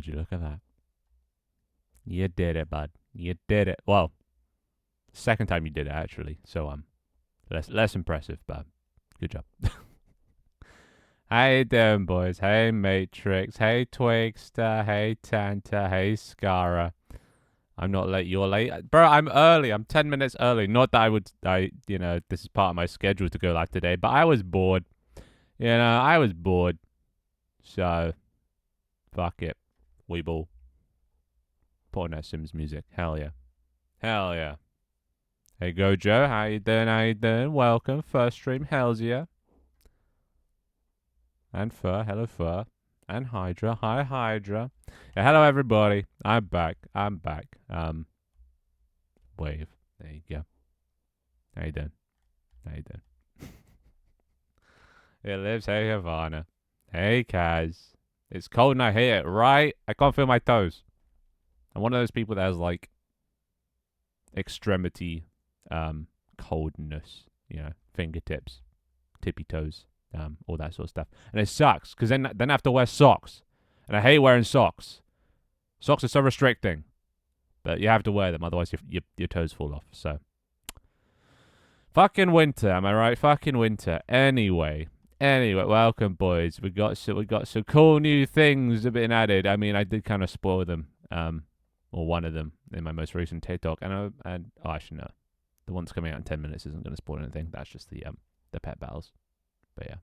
would you look at that? You did it, bud. You did it. Well, second time you did it actually. So less impressive, but good job. How you doing, boys? Hey, Matrix. Hey, Twigster. Hey, Tanta. Hey, Scara. I'm not late. You're late, bro. I'm early. I'm 10 minutes early. Not that this is part of my schedule to go live today, but I was bored. I was bored. So, fuck it. Weeble. Put on that Sims music. Hell yeah. Hell yeah. Hey, Gojo. How you doing? How you doing? Welcome. First stream. Hells yeah. And Fur. Hello, Fur. And Hydra. Hi, Hydra. Yeah, hello, everybody. I'm back. Wave. There you go. How you doing? It lives. Hey, Havana. Hey, Kaz. It's cold and I hate it, right? I can't feel my toes. I'm one of those people that has, like, extremity coldness. Fingertips, tippy toes, all that sort of stuff. And it sucks, because then I have to wear socks. And I hate wearing socks. Socks are so restricting. But you have to wear them, otherwise your toes fall off. So, fucking winter, am I right? Fucking winter. Anyway, welcome, boys. We got some cool new things that have been added. I mean, I did kind of spoil them, or one of them in my most recent TikTok. And actually no, the one's coming out in 10 minutes isn't going to spoil anything. That's just the pet battles. But yeah.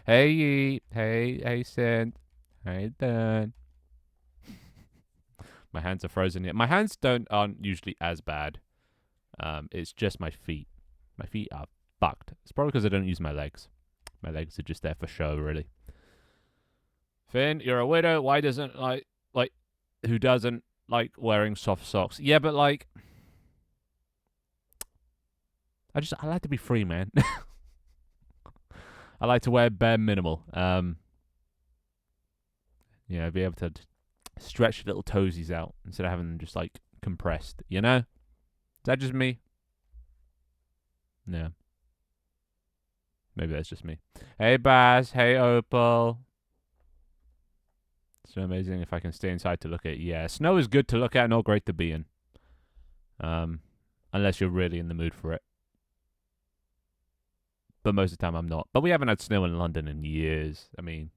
Hey, hey, Synth. How you doing? My hands are frozen yet. My hands aren't usually as bad. It's just my feet. My feet are fucked. It's probably because I don't use my legs. My legs are just there for show, really. Finn, you're a widow. Why doesn't who doesn't like wearing soft socks? Yeah, but like, I like to be free, man. I like to wear bare minimal. Be able to stretch little toesies out instead of having them just like compressed. Is that just me? No. Maybe that's just me. Hey, Baz. Hey, Opal. It's so amazing if I can stay inside to look at it. Yeah, snow is good to look at, not great to be in. Unless you're really in the mood for it. But most of the time I'm not. But we haven't had snow in London in years. I mean,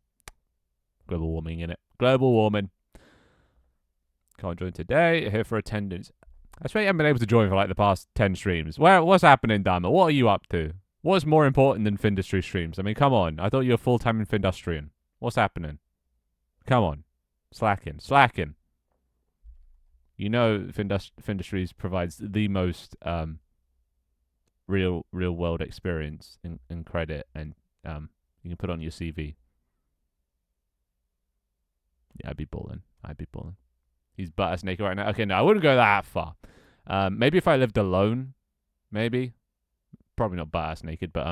global warming, innit? Global warming. Can't join today. Here for attendance. I swear you haven't been able to join for like the past 10 streams. What's happening, Dama? What are you up to? What's more important than Findustry streams? I mean, come on. I thought you were full-time Findustrian. What's happening? Come on. Slacking. Findustries provides the most real world experience and credit, and you can put on your CV. Yeah, I'd be balling. He's butt-ass naked right now. Okay, no, I wouldn't go that far. Maybe if I lived alone, maybe. Probably not butt-ass naked, but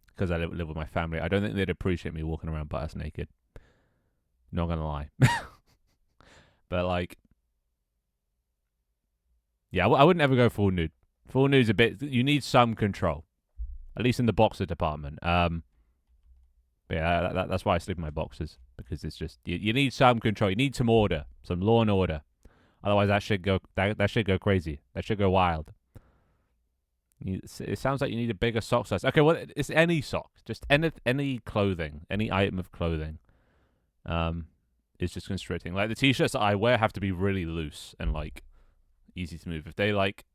because I live with my family, I don't think they'd appreciate me walking around butt-ass naked. Not gonna lie. But like, yeah, I wouldn't ever go full nude. Full nude's a bit. You need some control, at least in the boxer department. Yeah, that's why I sleep in my boxers, because it's just you need some control. You need some order, some law and order. Otherwise, that should go crazy. That should go wild. It sounds like you need a bigger sock size. Okay, well, it's any sock, just any clothing, any item of clothing. Is just constricting. Like the t-shirts that I wear have to be really loose and like easy to move. If they like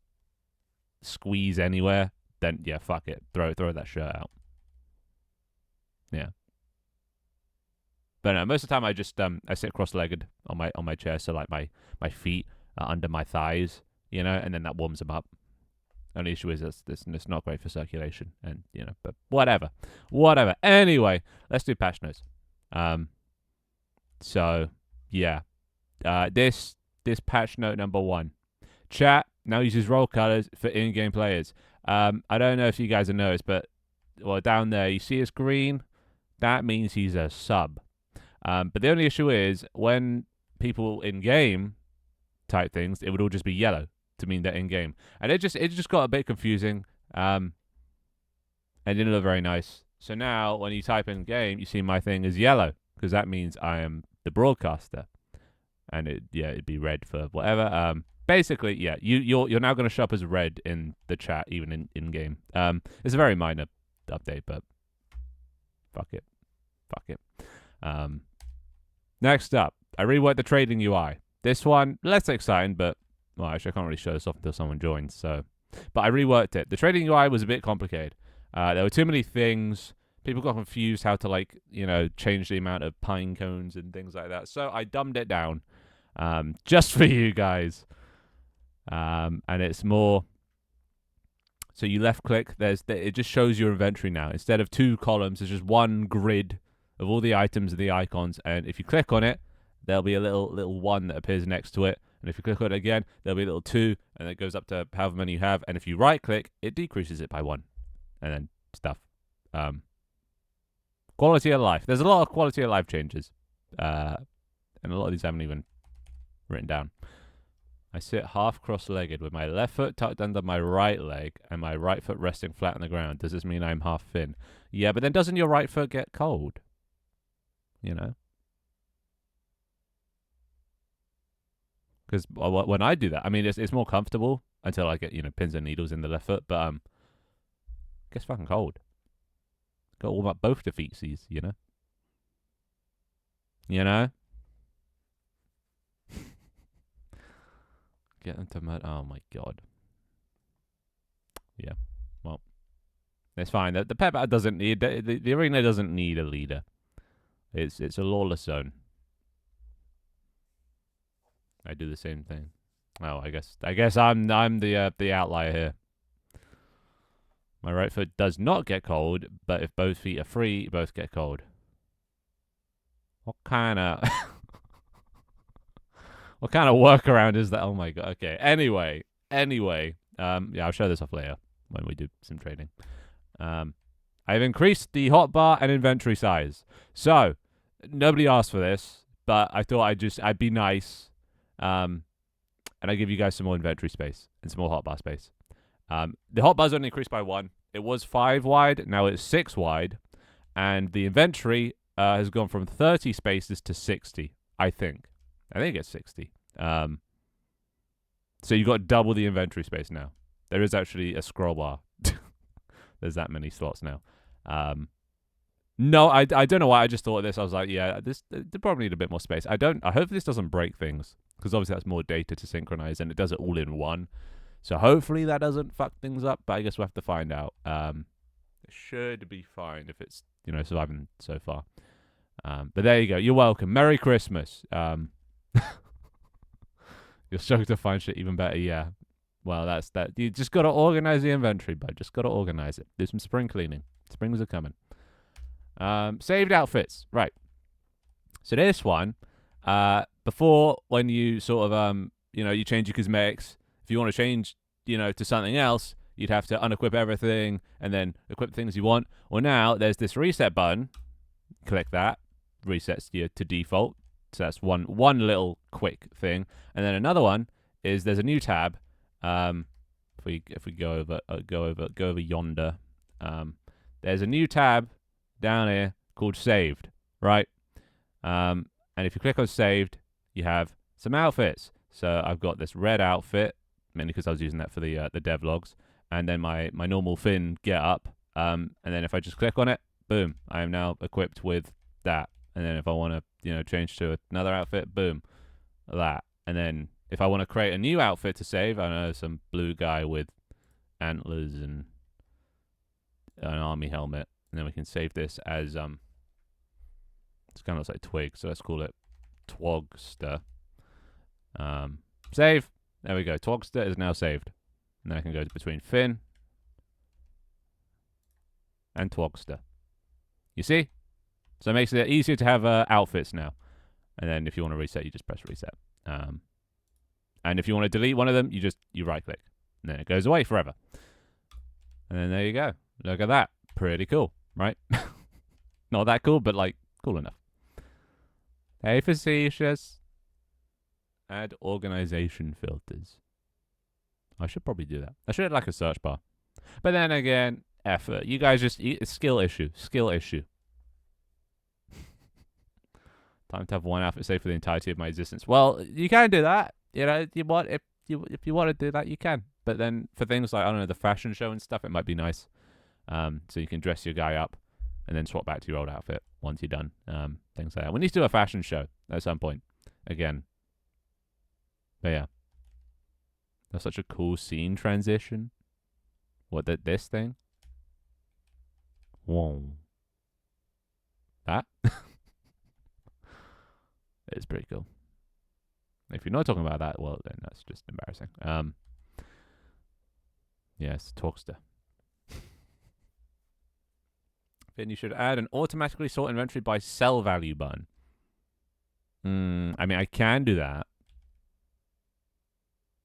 squeeze anywhere, then yeah, fuck it, throw that shirt out. Yeah. But no, most of the time I just I sit cross-legged on my chair, so like my feet are under my thighs, and then that warms them up. Only issue is it's not great for circulation, and but whatever. Anyway, let's do patch notes. So yeah, this patch note number 1, chat now uses roll colors for in-game players. I don't know if you guys have noticed, but down there you see it's green. That means he's a sub. But the only issue is when people in-game type things, it would all just be yellow to mean they're in-game. And it just got a bit confusing. And it didn't look very nice. So now when you type in-game, you see my thing is yellow, because that means I am the broadcaster. and it'd be red for whatever. Basically, yeah, you're now going to show up as red in the chat, even in game. It's a very minor update, but fuck it. Next up, I reworked the trading UI. This one less exciting, but well, actually, I can't really show this off until someone joins. So, but I reworked it. The trading UI was a bit complicated. There were too many things. People got confused how to change the amount of pine cones and things like that. So I dumbed it down, just for you guys. And it's more. So you left click. It just shows your inventory now. Instead of 2 columns, there's just one grid of all the items and the icons. And if you click on it, there'll be a little 1 that appears next to it. And if you click on it again, there'll be a little 2, and it goes up to however many you have. And if you right click, it decreases it by 1, and then stuff. Quality of life. There's a lot of quality of life changes, and a lot of these I haven't even written down. I sit half cross-legged with my left foot tucked under my right leg and my right foot resting flat on the ground. Does this mean I'm half Finn? Yeah, but then doesn't your right foot get cold? You know? Because when I do that, I mean, it's more comfortable until I get, pins and needles in the left foot, but, it gets fucking cold. Got all about both the feetsies, you know? Get them to mud. Oh my god. Yeah. Well, it's fine. The pet battle doesn't need the arena doesn't need a leader. It's a lawless zone. I do the same thing. Oh, I guess I'm the outlier here. My right foot does not get cold, but if both feet are free, both get cold. What kind of what kind of workaround is that? Oh my god. Okay. Anyway. Yeah, I'll show this off later when we do some trading. I've increased the hotbar and inventory size. So nobody asked for this, but I thought I'd be nice. And I give you guys some more inventory space and some more hotbar space. The hotbar's only increased by 1. It was 5 wide, now it's 6 wide, and the inventory has gone from 30 spaces to 60. I think it's 60. So you got double the inventory space now. There is actually a scroll bar. There's that many slots now. No, I don't know why. I just thought of this. I was like, yeah, they probably need a bit more space. I hope this doesn't break things, because obviously that's more data to synchronize, and it does it all in one. So hopefully that doesn't fuck things up, but I guess we'll have to find out. It should be fine if it's, surviving so far. But there you go. You're welcome. Merry Christmas. You're struggling to find shit even better. Yeah. Well, that's that. You just got to organize the inventory, bud. Just got to organize it. Do some spring cleaning. Springs are coming. Saved outfits. Right. So this one, before, when you sort of, you change your cosmetics, if you want to change, to something else, you'd have to unequip everything and then equip things you want. Well, now there's this reset button. Click that. Resets you to default. So that's one little quick thing. And then another one is there's a new tab. If we go over yonder, there's a new tab down here called Saved, right? And if you click on Saved, you have some outfits. So I've got this red outfit, mainly because I was using that for the devlogs, and then my normal Finn get up. And then if I just click on it, boom, I am now equipped with that. And then if I want to, change to another outfit, boom, that. And then if I want to create a new outfit to save, I know some blue guy with antlers and an army helmet, and then we can save this as it's kind of looks like twig, so let's call it Twogster. Save. There we go. Twogster is now saved. And then I can go between Finn and Twogster. You see? So it makes it easier to have outfits now. And then if you want to reset, you just press reset. And if you want to delete one of them, you right click. And then it goes away forever. And then there you go. Look at that. Pretty cool, right? Not that cool, but cool enough. Hey, facetious. Add organization filters. I should probably do that. I should have a search bar. But then again, effort. You guys it's skill issue. Time to have one outfit saved for the entirety of my existence. Well, you can do that. You know, if you want to do that, you can. But then for things like, I don't know, the fashion show and stuff, it might be nice. So you can dress your guy up and then swap back to your old outfit once you're done. Things like that. We need to do a fashion show at some point again. But yeah, that's such a cool scene transition. What, this thing? Whoa. That? It's pretty cool. If you're not talking about that, well, then that's just embarrassing. Yes, Talkster. Then you should add an automatically sort inventory by sell value button. I mean, I can do that.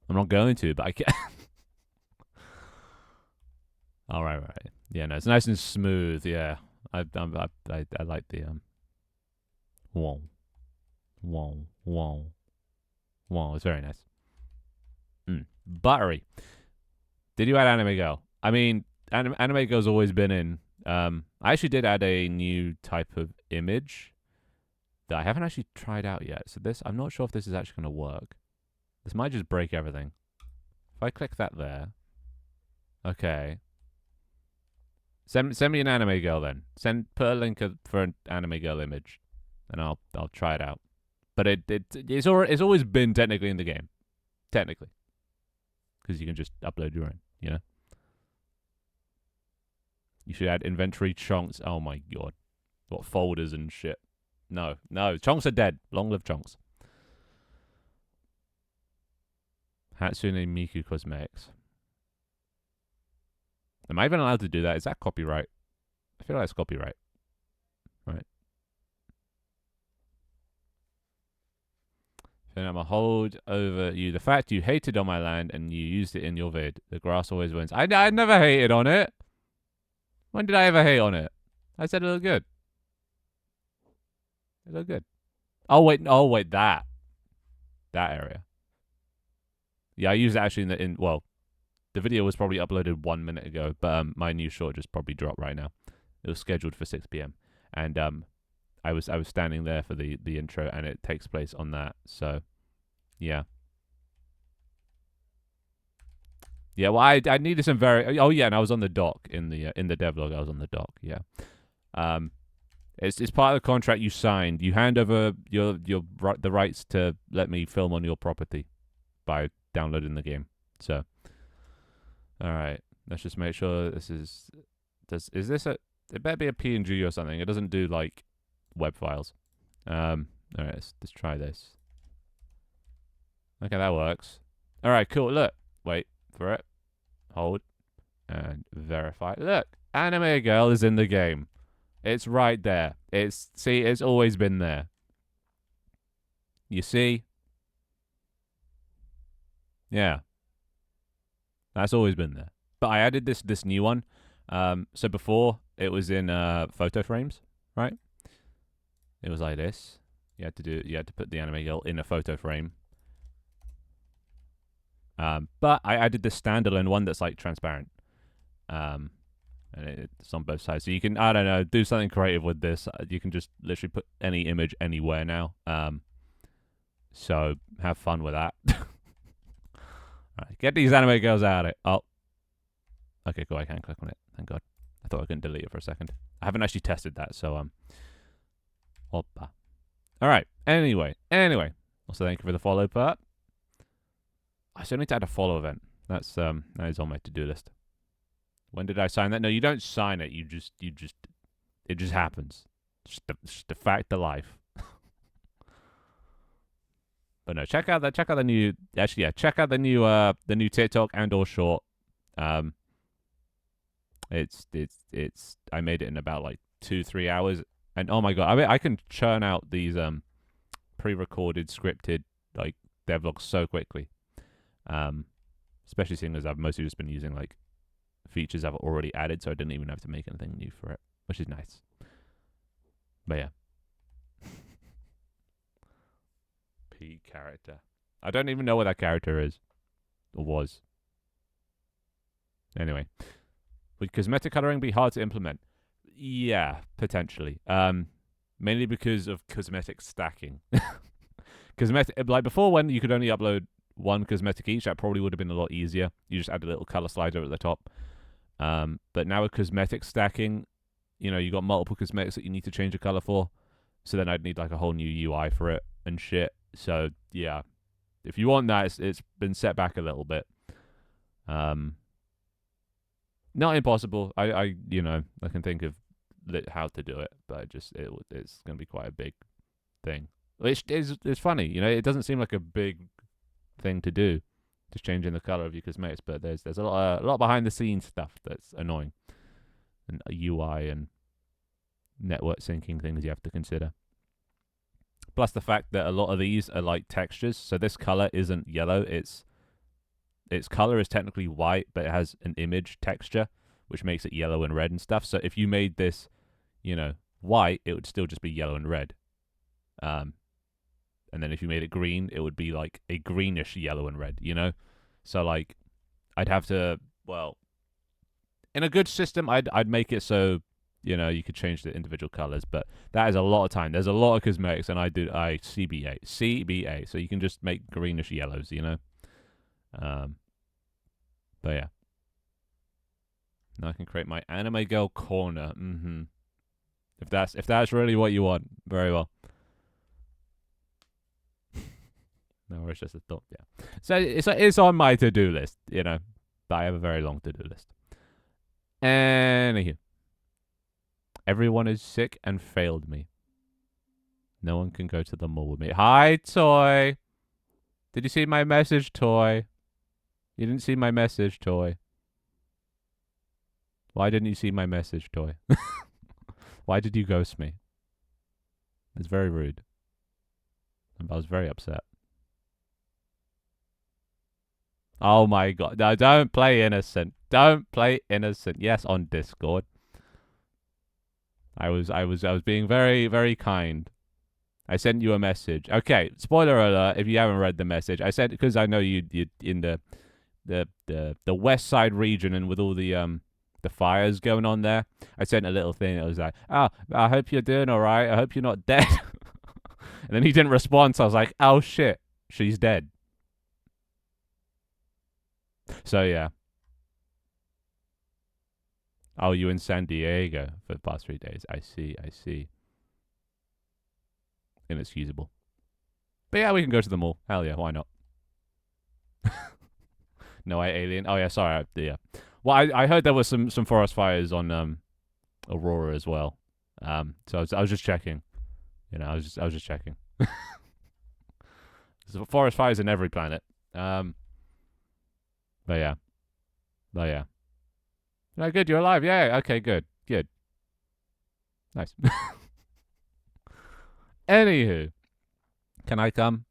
I'm not going to, but I can. All right. Yeah, no, it's nice and smooth. Yeah, I like the whoa. It's very nice. Buttery. Did you add Anime Girl? I mean, Anime Girl's always been in. I actually did add a new type of image that I haven't actually tried out yet. So this, I'm not sure if this is actually going to work. This might just break everything. If I click that there. Okay. Send me an Anime Girl then. Put a link for an Anime Girl image, and I'll try it out. But it's always been technically in the game, technically, because you can just upload your own. You know. You should add inventory chunks. Oh my god, what folders and shit? No, chunks are dead. Long live chunks. Hatsune Miku Cosmetics. Am I even allowed to do that? Is that copyright? I feel like it's copyright. Right. Then I'm going to hold over you the fact you hated on my land and you used it in your vid. The grass always wins. I never hated on it. When did I ever hate on it? I said it looked good. It looked good. Oh wait, that area. Yeah, I used it actually well, the video was probably uploaded 1 minute ago, but my new short just probably dropped right now. It was scheduled for 6 p.m. and I was standing there for the intro, and it takes place on that. So, yeah. Yeah, well, I needed some very. Oh yeah, and I was on the dock in the devlog. I was on the dock. Yeah. It's part of the contract you signed. You hand over the rights to let me film on your property by downloading the game. So, all right, let's just make sure this is. Is this a? It better be a PNG or something. It doesn't do like web files. All right, let's try this. Okay, that works. All right, cool. Look, wait for it. Hold and verify. Look, Anime Girl is in the game. It's right there. It's always been there. You see? Yeah. That's always been there. But I added this new one. So before it was in photo frames, right? It was like this. You had to put the Anime Girl in a photo frame. But I added this standalone one that's like transparent. And it's on both sides. So you can, I don't know, do something creative with this. You can just literally put any image anywhere now. So have fun with that. Alright, get these Anime Girls out of it. Oh. Okay, cool. I can click on it. Thank God. I thought I couldn't delete it for a second. I haven't actually tested that, so Hoppa. Alright. Anyway. Also, thank you for the follow part. I still need to add a follow event. That is on my to-do list. When did I sign that? No, you don't sign it. It just happens. Just the fact of life. But no, check out the new. Actually, yeah, check out the new TikTok and or short. It's. I made it in about like 2-3 hours, and oh my god, I mean, I can churn out these pre-recorded, scripted like devlogs so quickly. Especially seeing as I've mostly just been using like features I've already added, so I didn't even have to make anything new for it, which is nice. But yeah. P character. I don't even know what that character is. Or was. Anyway. Would cosmetic coloring be hard to implement? Yeah, potentially. mainly because of cosmetic stacking. Cosmetic, like before, when you could only upload one cosmetic each, that probably would have been a lot easier. You just add a little color slider at the top. But now with cosmetic stacking, you know, you got multiple cosmetics that you need to change the color for. So then I'd need like a whole new UI for it and shit. So yeah, if you want that, it's been set back a little bit. Not impossible. I you know, I can think of how to do it, but it's going to be quite a big thing. Which is funny, you know. It doesn't seem like a big thing to do, just changing the color of your cosmetics. But there's a lot behind the scenes stuff that's annoying, and UI and network syncing things you have to consider. Plus the fact that a lot of these are like textures. So this color isn't yellow. Its color is technically white, but it has an image texture, which makes it yellow and red and stuff. So if you made this, you know, white, it would still just be yellow and red. And then if you made it green, it would be like a greenish yellow and red, you know? So like I'd have to, well, in a good system, I'd make it so, you know, you could change the individual colors, but that is a lot of time. There's a lot of cosmetics, and I CBA, so you can just make greenish yellows, you know? But yeah. Now I can create my anime girl corner. If that's really what you want, very well. No, it's just a thought. Yeah. So it's on my to-do list, you know. But I have a very long to-do list. Anywho, everyone is sick and failed me. No one can go to the mall with me. Hi, Toy. Did you see my message, Toy? You didn't see my message, Toy. Why didn't you see my message, Toy? Why did you ghost me? It's very rude. I was very upset. Oh my god. No, don't play innocent. Don't play innocent. Yes, on Discord. I was being very, very kind. I sent you a message. Okay, spoiler alert if you haven't read the message. I sent because I know you in the west side region, and with all the fires going on there, I sent a little thing that was like, "Oh, I hope you're doing all right. I hope you're not dead." And then he didn't respond, so I was like, "Oh shit, she's dead." So yeah. Oh, you in San Diego for the past 3 days? I see. Inexcusable. But yeah, we can go to the mall. Hell yeah, why not? No, I alien. Oh yeah, sorry. Yeah. Well, I heard there was some forest fires on Aurora as well. So I was just checking. You know, I was just checking. There's forest fires in every planet. But yeah. No, good. You're alive. Yeah. Okay. Good. Nice. Anywho, can I come?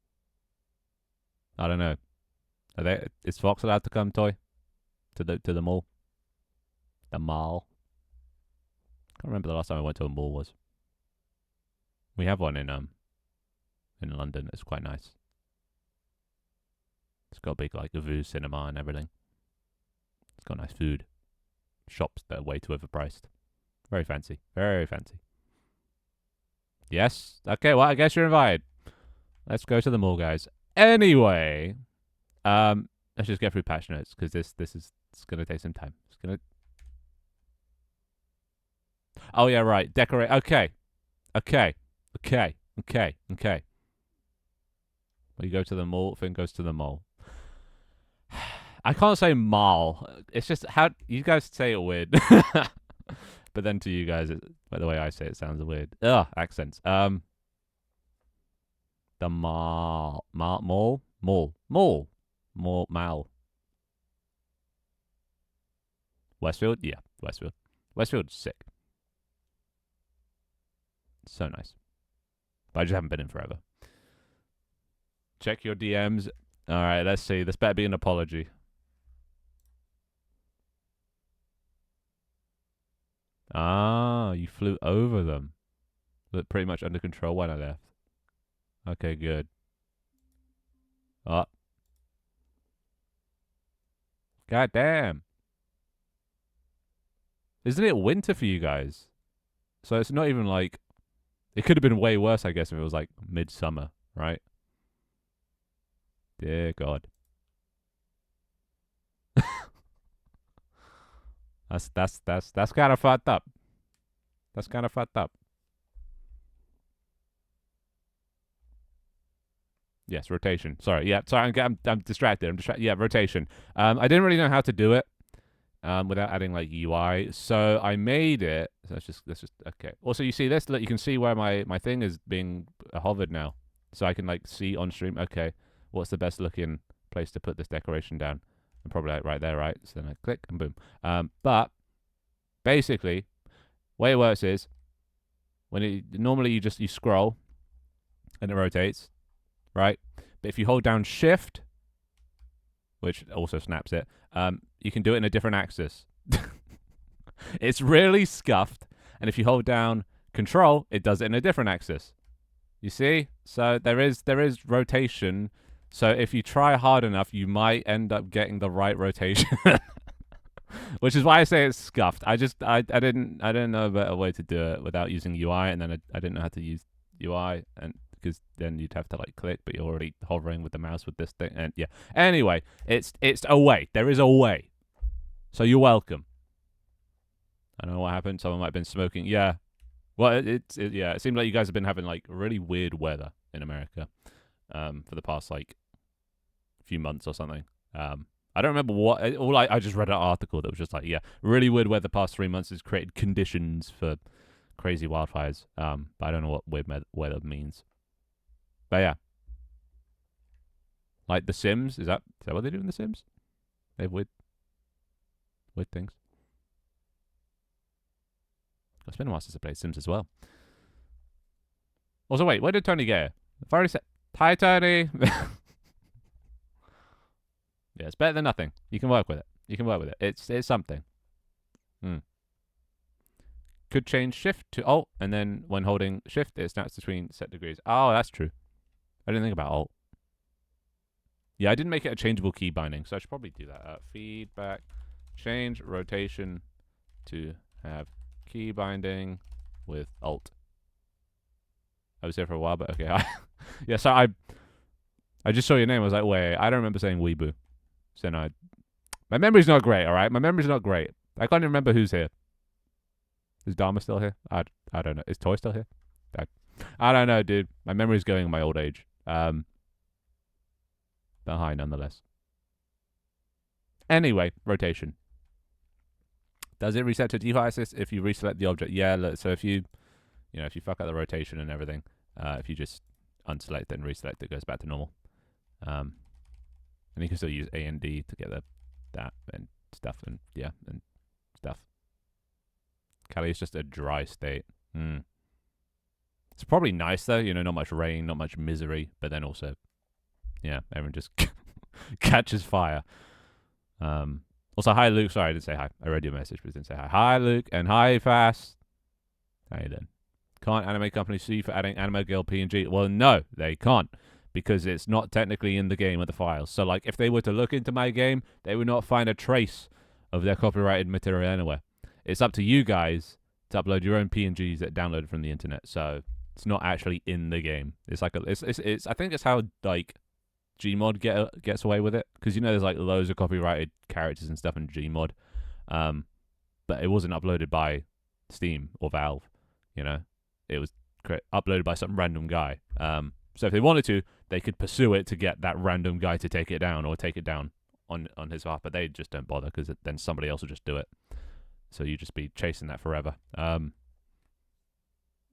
I don't know. Is Fox allowed to come, Toy? To the mall? The mall? Can't remember the last time I went to a mall was. We have one in London. It's quite nice. It's got a big like Vue cinema and everything. It's got nice food. Shops that are way too overpriced. Very fancy. Very fancy. Yes? Okay, well I guess you're invited. Let's go to the mall, guys. Anyway, let's just get through patch notes because it's gonna take some time. It's gonna. Oh yeah, right. Decorate. Okay. We go to the mall. Finn goes to the mall. I can't say mall. It's just how you guys say it weird. But then to you guys, by the way I say it sounds weird. Ugh, accents. The mall. Westfield? Yeah, Westfield. Westfield's sick. So nice. But I just haven't been in forever. Check your DMs. Alright, let's see. This better be an apology. Ah, you flew over them. Looked pretty much under control when I left. Okay, good. Oh. God damn. Isn't it winter for you guys? So it's not even like It could have been way worse, I guess, if it was like midsummer, right? Dear God. That's kind of fucked up. That's kind of fucked up. Yes, rotation. Sorry. Yeah, sorry. I'm distracted. I'm distracted. Yeah, rotation. I didn't really know how to do it. Without adding like UI. So I made it. So let's just okay. Also, you see this? Look, you can see where my thing is being hovered now. So I can like see on stream. Okay, what's the best looking place to put this decoration down? And probably like right there, right? So then I click and boom. But basically, way it works is when normally you scroll and it rotates, right? But if you hold down Shift, which also snaps it, you can do it in a different axis. It's really scuffed, and if you hold down Control, it does it in a different axis. You see? So there is rotation. So if you try hard enough, you might end up getting the right rotation. Which is why I say it's scuffed. I didn't know a better way to do it without using UI, and then I didn't know how to use UI, and because then you'd have to like click, but you're already hovering with the mouse with this thing, and yeah. Anyway, it's a way. There is a way. So you're welcome. I don't know what happened. Someone might have been smoking. Yeah. Well, it seemed like you guys have been having like really weird weather in America, for the past like few months or something. I don't remember what. I just read an article that was just like, yeah, really weird weather the past 3 months has created conditions for crazy wildfires. But I don't know what weird weather means. But yeah, like The Sims. Is that what they do in The Sims? They have weird things. It's been a while since I played Sims as well. Also, wait, where did Tony go? I've already said hi, Tony. Yeah, it's better than nothing. You can work with it. It's something. Could change Shift to Alt, and then when holding Shift, it snaps between set degrees. Oh, that's true. I didn't think about Alt. Yeah, I didn't make it a changeable key binding, so I should probably do that. Feedback, change rotation to have key binding with Alt. I was here for a while, but okay. Yeah, so I just saw your name. I was like, wait, I don't remember saying Weeboo. So no, my memory's not great. All right, my memory's not great. I can't even remember who's here. Is Dharma still here? I don't know. Is Toy still here? I don't know, dude. My memory's going in my old age. But hi, nonetheless. Anyway, rotation. Does it reset to default axis if you reselect the object? Yeah. Look, so if you fuck up the rotation and everything, if you just unselect and reselect, it goes back to normal. And you can still use A and D to get that and stuff and stuff. Cali is just a dry state. It's probably nice though, not much rain, not much misery, but then also, yeah, everyone just catches fire. Also, hi Luke. Sorry, I didn't say hi. I read your message, but didn't say hi. Hi Luke and hi Fast. How you doing? Can't anime companies sue you for adding Anime Girl PNG? Well, no, they can't. Because it's not technically in the game of the files. So, like, if they were to look into my game, they would not find a trace of their copyrighted material anywhere. It's up to you guys to upload your own PNGs that downloaded from the internet. So it's not actually in the game. It's like it's I think it's how like Gmod gets away with it, because there's like loads of copyrighted characters and stuff in Gmod, but it wasn't uploaded by Steam or Valve. It was uploaded by some random guy. So if they wanted to, they could pursue it to get that random guy to take it down or take it down on his behalf, but they just don't bother because then somebody else will just do it. So you just be chasing that forever.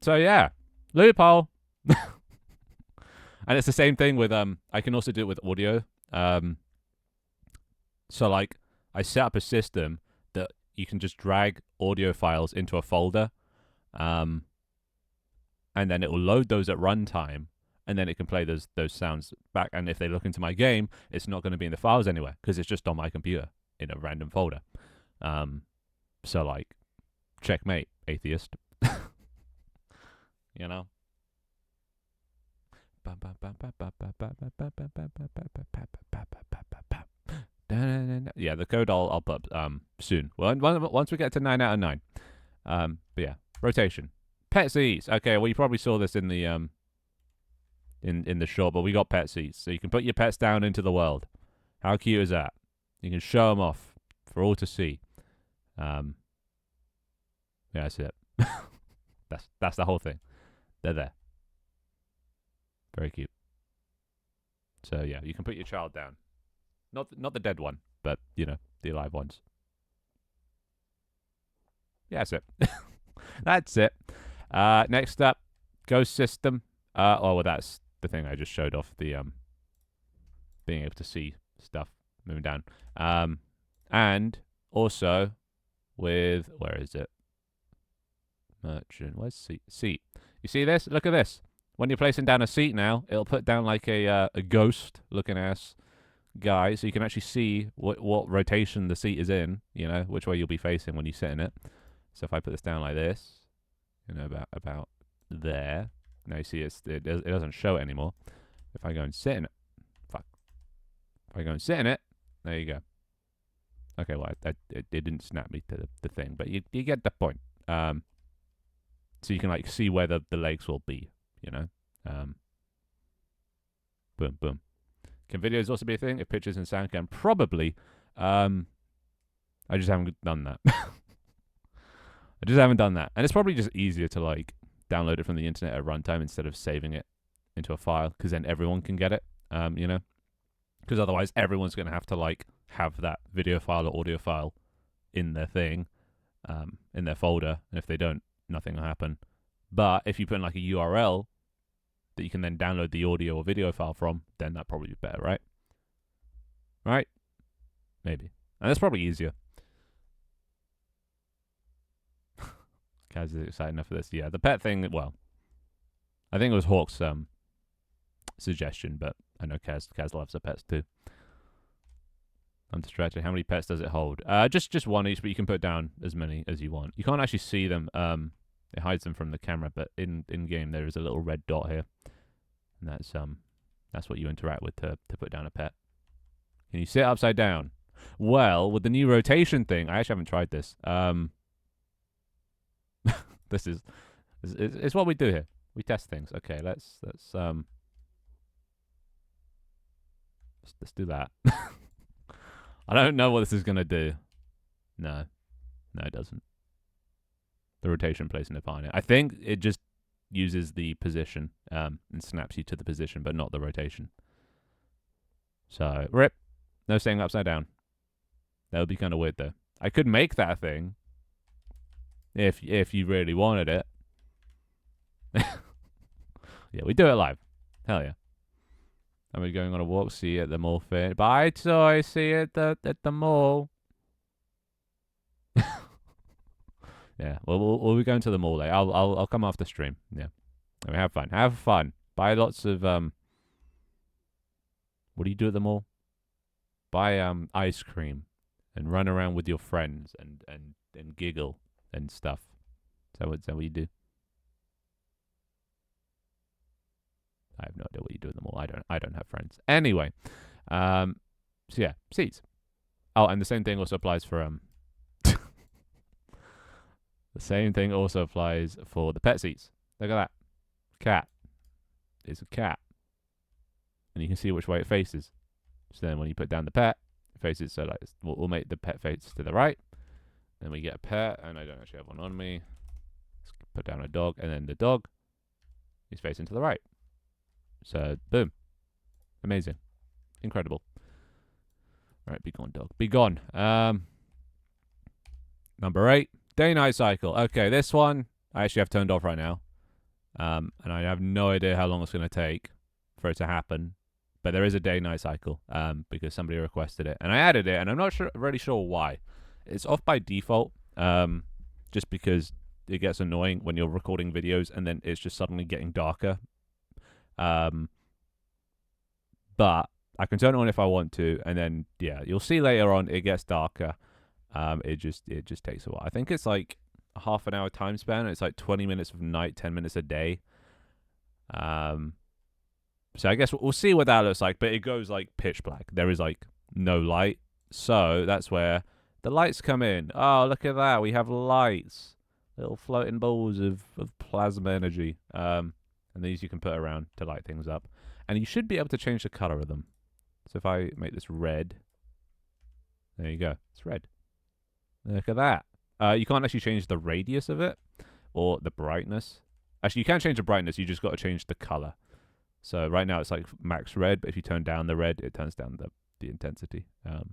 So yeah, loophole. And it's the same thing with I can also do it with audio. So like I set up a system that you can just drag audio files into a folder, and then it will load those at runtime. And then it can play those sounds back. And if they look into my game, it's not going to be in the files anywhere because it's just on my computer in a random folder. So, like, checkmate, atheist. Yeah, the code I'll put soon. Well, once we get to 9 out of 9. But yeah, rotation. Pet seats. Okay, well you probably saw this in the in the shop, but we got pet seats, so you can put your pets down into the world. How cute is that? You can show them off for all to see. Yeah, that's it. that's the whole thing. They're there. Very cute. So yeah, you can put your child down. Not the dead one, but you know, the alive ones. Yeah, that's it. That's it. Next up, ghost system. Well, that's the thing I just showed off. The being able to see stuff moving down. And also with, where is it? Merchant. Where's seat? Seat. You see this? Look at this. When you're placing down a seat now, it'll put down like a ghost looking ass guy, so you can actually see what rotation the seat is in. You know, which way you'll be facing when you sit in it. So if I put this down like this, you know, about there. Now you see it doesn't show it anymore. If I go and sit in it, fuck. If I go and sit in it, there you go. Okay, well, it didn't snap me to the thing, but you get the point. So you can like see where the legs will be, you know. Boom, boom. Can videos also be a thing? If pictures and sound can, probably. I just haven't done that. I just haven't done that, and it's probably just easier to like download it from the internet at runtime instead of saving it into a file, because then everyone can get it. You know, because otherwise everyone's going to have to like have that video file or audio file in their thing, in their folder, and if they don't, nothing will happen. But if you put in like a URL that you can then download the audio or video file from, then that'd probably be better, right? Right? Maybe. And that's probably easier. Kaz is excited enough for this. Yeah, the pet thing, well, I think it was Hawk's suggestion, but I know Kaz loves the pets too. I'm distracted. How many pets does it hold? Just one each, but you can put down as many as you want. You can't actually see them. It hides them from the camera, but in game there is a little red dot here, and that's what you interact with to put down a pet. Can you sit upside down? Well, with the new rotation thing, I actually haven't tried this. This is it's what we do here. We test things. Okay, let's do that. I don't know what this is gonna do. No, it doesn't. The rotation plays no part in it. I think it just uses the position and snaps you to the position, but not the rotation. So rip. No staying upside down. That would be kind of weird though. I could make that a thing if you really wanted it. Yeah, we do it live. Hell yeah. And we're going on a walk. See you at the mall fair. Bye, Toy. See you at the mall. Yeah, well, we'll be going to the mall later. I'll come after stream. Yeah, I mean, have fun. Have fun. Buy lots of What do you do at the mall? Buy ice cream, and run around with your friends and giggle and stuff. Is that what you do? I have no idea what you do at the mall. I don't have friends. Anyway, so yeah, seats. Oh, and the same thing also applies for the same thing also applies for the pet seats. Look at that. Cat. It's a cat. And you can see which way it faces. So then when you put down the pet, it faces, so like we'll make the pet face to the right. Then we get a pet, and I don't actually have one on me. Let's put down a dog, and then the dog is facing to the right. So, boom. Amazing. Incredible. Right, be gone, dog. Be gone. Number 8. Day-night cycle. Okay, this one I actually have turned off right now. And I have no idea how long it's going to take for it to happen. But there is a day-night cycle because somebody requested it. And I added it, and I'm not really sure why. It's off by default just because it gets annoying when you're recording videos and then it's just suddenly getting darker. But I can turn it on if I want to, and then yeah, you'll see later on it gets darker. It just takes a while. I think it's like a half an hour time span. It's like 20 minutes of night, 10 minutes a day. So I guess we'll see what that looks like, but it goes like pitch black. There is like no light. So that's where the lights come in. Oh, look at that. We have lights. Little floating balls of plasma energy. And these you can put around to light things up. And you should be able to change the color of them. So if I make this red, there you go. It's red. Look at that. You can't actually change the radius of it or the brightness. Actually, you can change the brightness. You just got to change the color. So right now it's like max red, but if you turn down the red, it turns down the intensity. Oh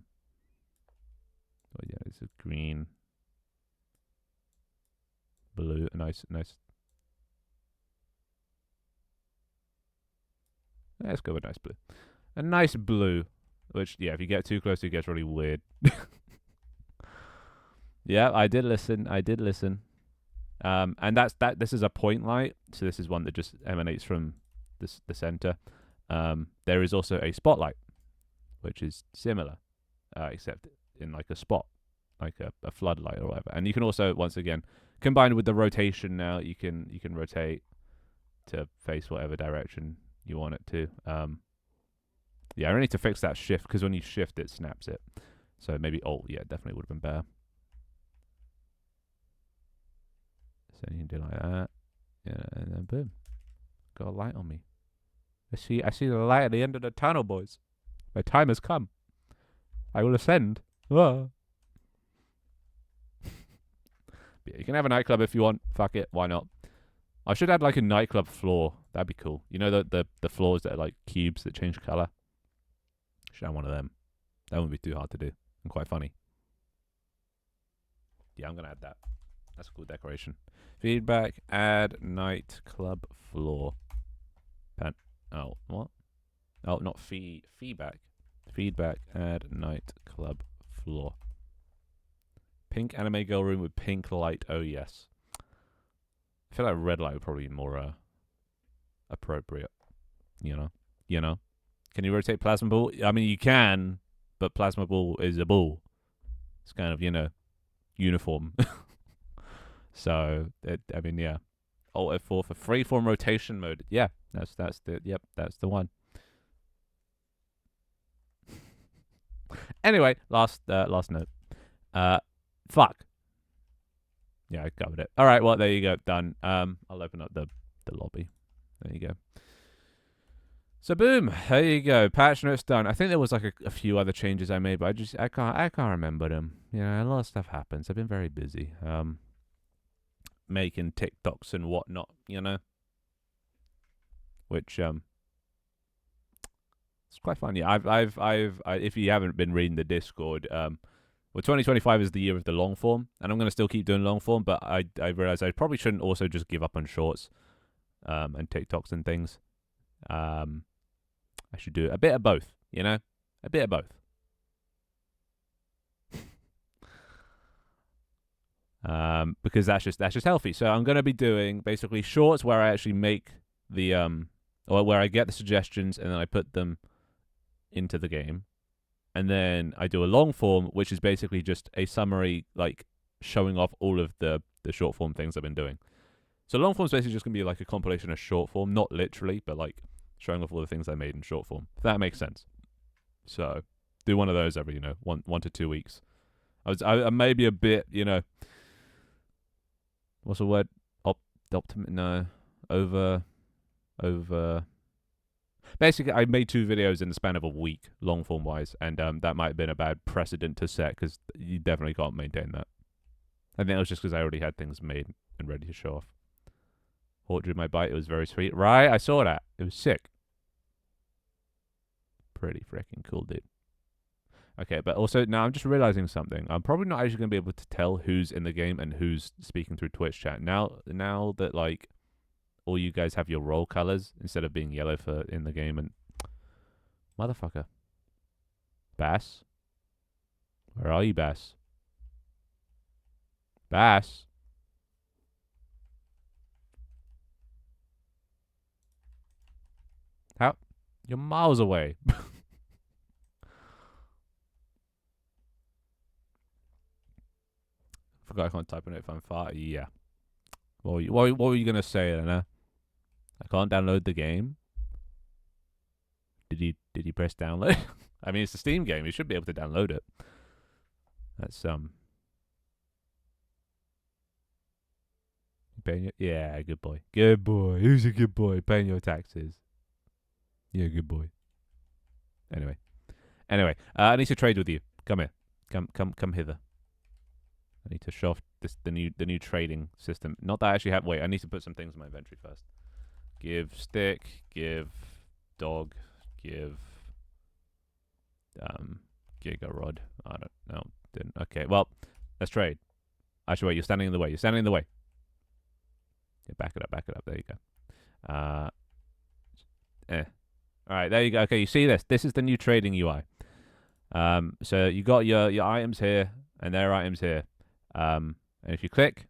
yeah, it's a green, blue, nice. Let's go with nice blue. A nice blue, which yeah, if you get too close, it gets really weird. Yeah, I did listen. And this is a point light, so this is one that just emanates from the center. There is also a spotlight, which is similar, except in like a spot, like a floodlight or whatever. And you can also, once again, combined with the rotation now, you can rotate to face whatever direction you want it to. Yeah, I need to fix that shift, because when you shift, it snaps it. So maybe Alt, yeah, definitely would have been better. So you can do like that, yeah, and then boom, got a light on me. I see the light at the end of the tunnel, boys. My time has come. I will ascend. Ah. Yeah, you can have a nightclub if you want. Fuck it, why not? I should add like a nightclub floor. That'd be cool. You know the floors that are like cubes that change color. Should have one of them. That wouldn't be too hard to do and quite funny. Yeah, I'm gonna add that. That's a cool decoration. Feedback, add nightclub floor. Oh, what? Oh, not feedback. Feedback, add nightclub floor. Pink anime girl room with pink light. Oh, yes. I feel like red light would probably be more appropriate. You know? Can you rotate plasma ball? I mean, you can, but plasma ball is a ball. It's kind of, uniform. So, yeah. Alt F4 for freeform rotation mode. Yeah, that's the one. Anyway, last note. Fuck. Yeah, I covered it. All right, well, there you go. Done. I'll open up the lobby. There you go. So boom, there you go. Patch notes done. I think there was like a few other changes I made, but I can't remember them. A lot of stuff happens. I've been very busy. Making TikToks and whatnot, which it's quite fun. Yeah, I've if you haven't been reading the Discord, well, 2025 is the year of the long form, and I'm gonna still keep doing long form, but I realized I probably shouldn't also just give up on shorts, and TikToks and things. I should do a bit of both, a bit of both. Because that's just healthy. So I'm gonna be doing basically shorts where I actually make the or where I get the suggestions and then I put them into the game, and then I do a long form, which is basically just a summary, like showing off all of the short form things I've been doing. So long form is basically just gonna be like a compilation of short form, not literally, but like showing off all the things I made in short form. If that makes sense. So do one of those every 1 to 2 weeks. I may be a bit what's the word? Over. Basically, I made 2 videos in the span of a week, long form wise, and that might have been a bad precedent to set because you definitely can't maintain that. I think it was just because I already had things made and ready to show off. Hawk drew my bite. It was very sweet. Right? I saw that. It was sick. Pretty freaking cool, dude. Okay, but also now I'm just realizing something. I'm probably not actually going to be able to tell who's in the game and who's speaking through Twitch chat. Now that like all you guys have your role colors instead of being yellow for in the game, and motherfucker. Bass? Where are you, Bass? Bass? How? You're miles away. Forgot I can't type on it if I'm far. Yeah. What were you gonna say, Elena? I can't download the game. Did you press download? I mean, it's a Steam game. You should be able to download it. That's Paying your, yeah, good boy. Good boy. Who's a good boy? Paying your taxes. Yeah, good boy. Anyway, I need to trade with you. Come here. Come hither. I need to show off the new trading system. Not that I actually have. Wait, I need to put some things in my inventory first. Give stick. Give dog. Give giga rod. I don't know. Didn't. Okay. Well, let's trade. Actually, wait. You're standing in the way. You're standing in the way. Yeah, back it up. Back it up. There you go. All right. There you go. Okay. You see this? This is the new trading UI. So you got your items here and their items here. And if you click,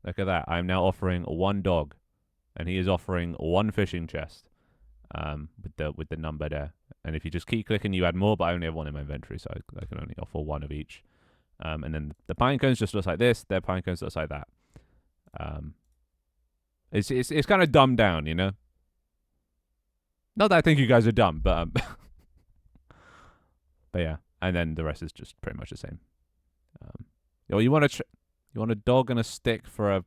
look at that. I'm now offering 1 dog, and he is offering 1 fishing chest. With the number there. And if you just keep clicking, you add more. But I only have 1 in my inventory, so I can only offer 1 of each. And then the pine cones just looks like this. Their pine cones looks like that. It's kind of dumbed down, you know. Not that I think you guys are dumb, but but yeah. And then the rest is just pretty much the same. You want a dog and a stick for a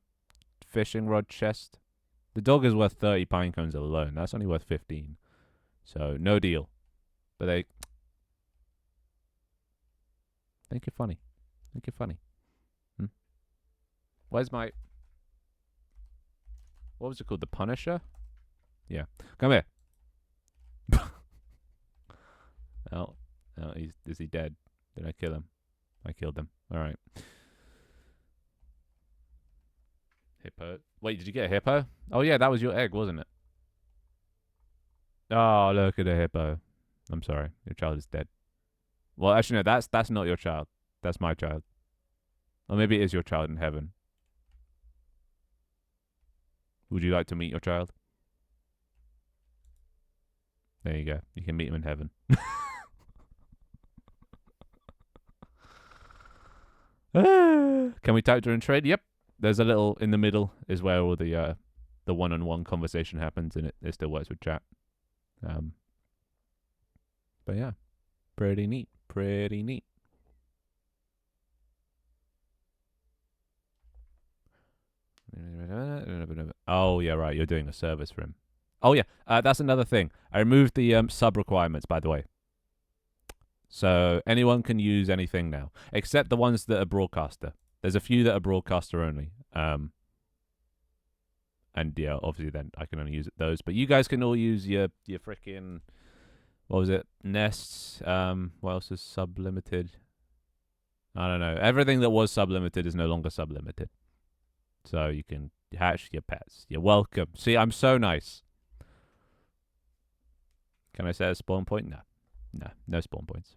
fishing rod chest? The dog is worth 30 pine cones alone. That's only worth 15. So no deal. But they think you're funny. Think you're funny. Where's my... What was it called? The Punisher? Yeah. Come here. Oh, is he dead? Did I kill him? I killed him. All right. Hippo. Wait, did you get a hippo? Oh yeah, that was your egg, wasn't it? Oh, look at the hippo. I'm sorry, your child is dead. Well, actually, no, that's not your child. That's my child. Or maybe it is your child in heaven. Would you like to meet your child? There you go. You can meet him in heaven. Can we type during trade? Yep. There's a little in the middle is where all the one-on-one conversation happens, and it still works with chat. But yeah, pretty neat. Pretty neat. Oh yeah, right. You're doing a service for him. Oh yeah, that's another thing. I removed the sub requirements, by the way. So anyone can use anything now, except the ones that are broadcaster. There's a few that are broadcaster only. And yeah, obviously then I can only use those. But you guys can all use your freaking, what was it? Nests. What else is sub-limited? I don't know. Everything that was sub-limited is no longer sub-limited. So you can hatch your pets. You're welcome. See, I'm so nice. Can I say a spawn point? No. No spawn points.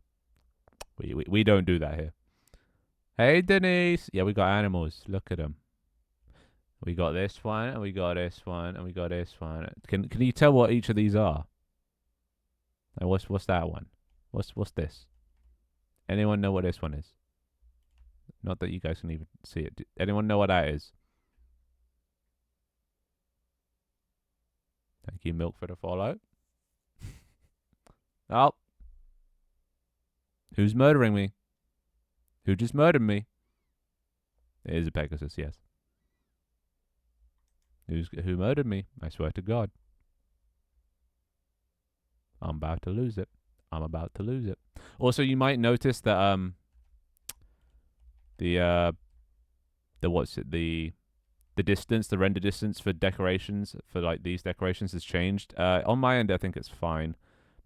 We don't do that here. Hey, Denise. Yeah, we got animals. Look at them. We got this one, and we got this one, and we got this one. Can you tell what each of these are? Like what's that one? What's this? Anyone know what this one is? Not that you guys can even see it. Anyone know what that is? Thank you, Milk, for the follow. Oh. Who's murdering me? Who just murdered me? It is a Pegasus, yes. Who murdered me? I swear to God. I'm about to lose it. I'm about to lose it. Also, you might notice that the distance, the render distance for decorations, for like these decorations has changed. On my end, I think it's fine.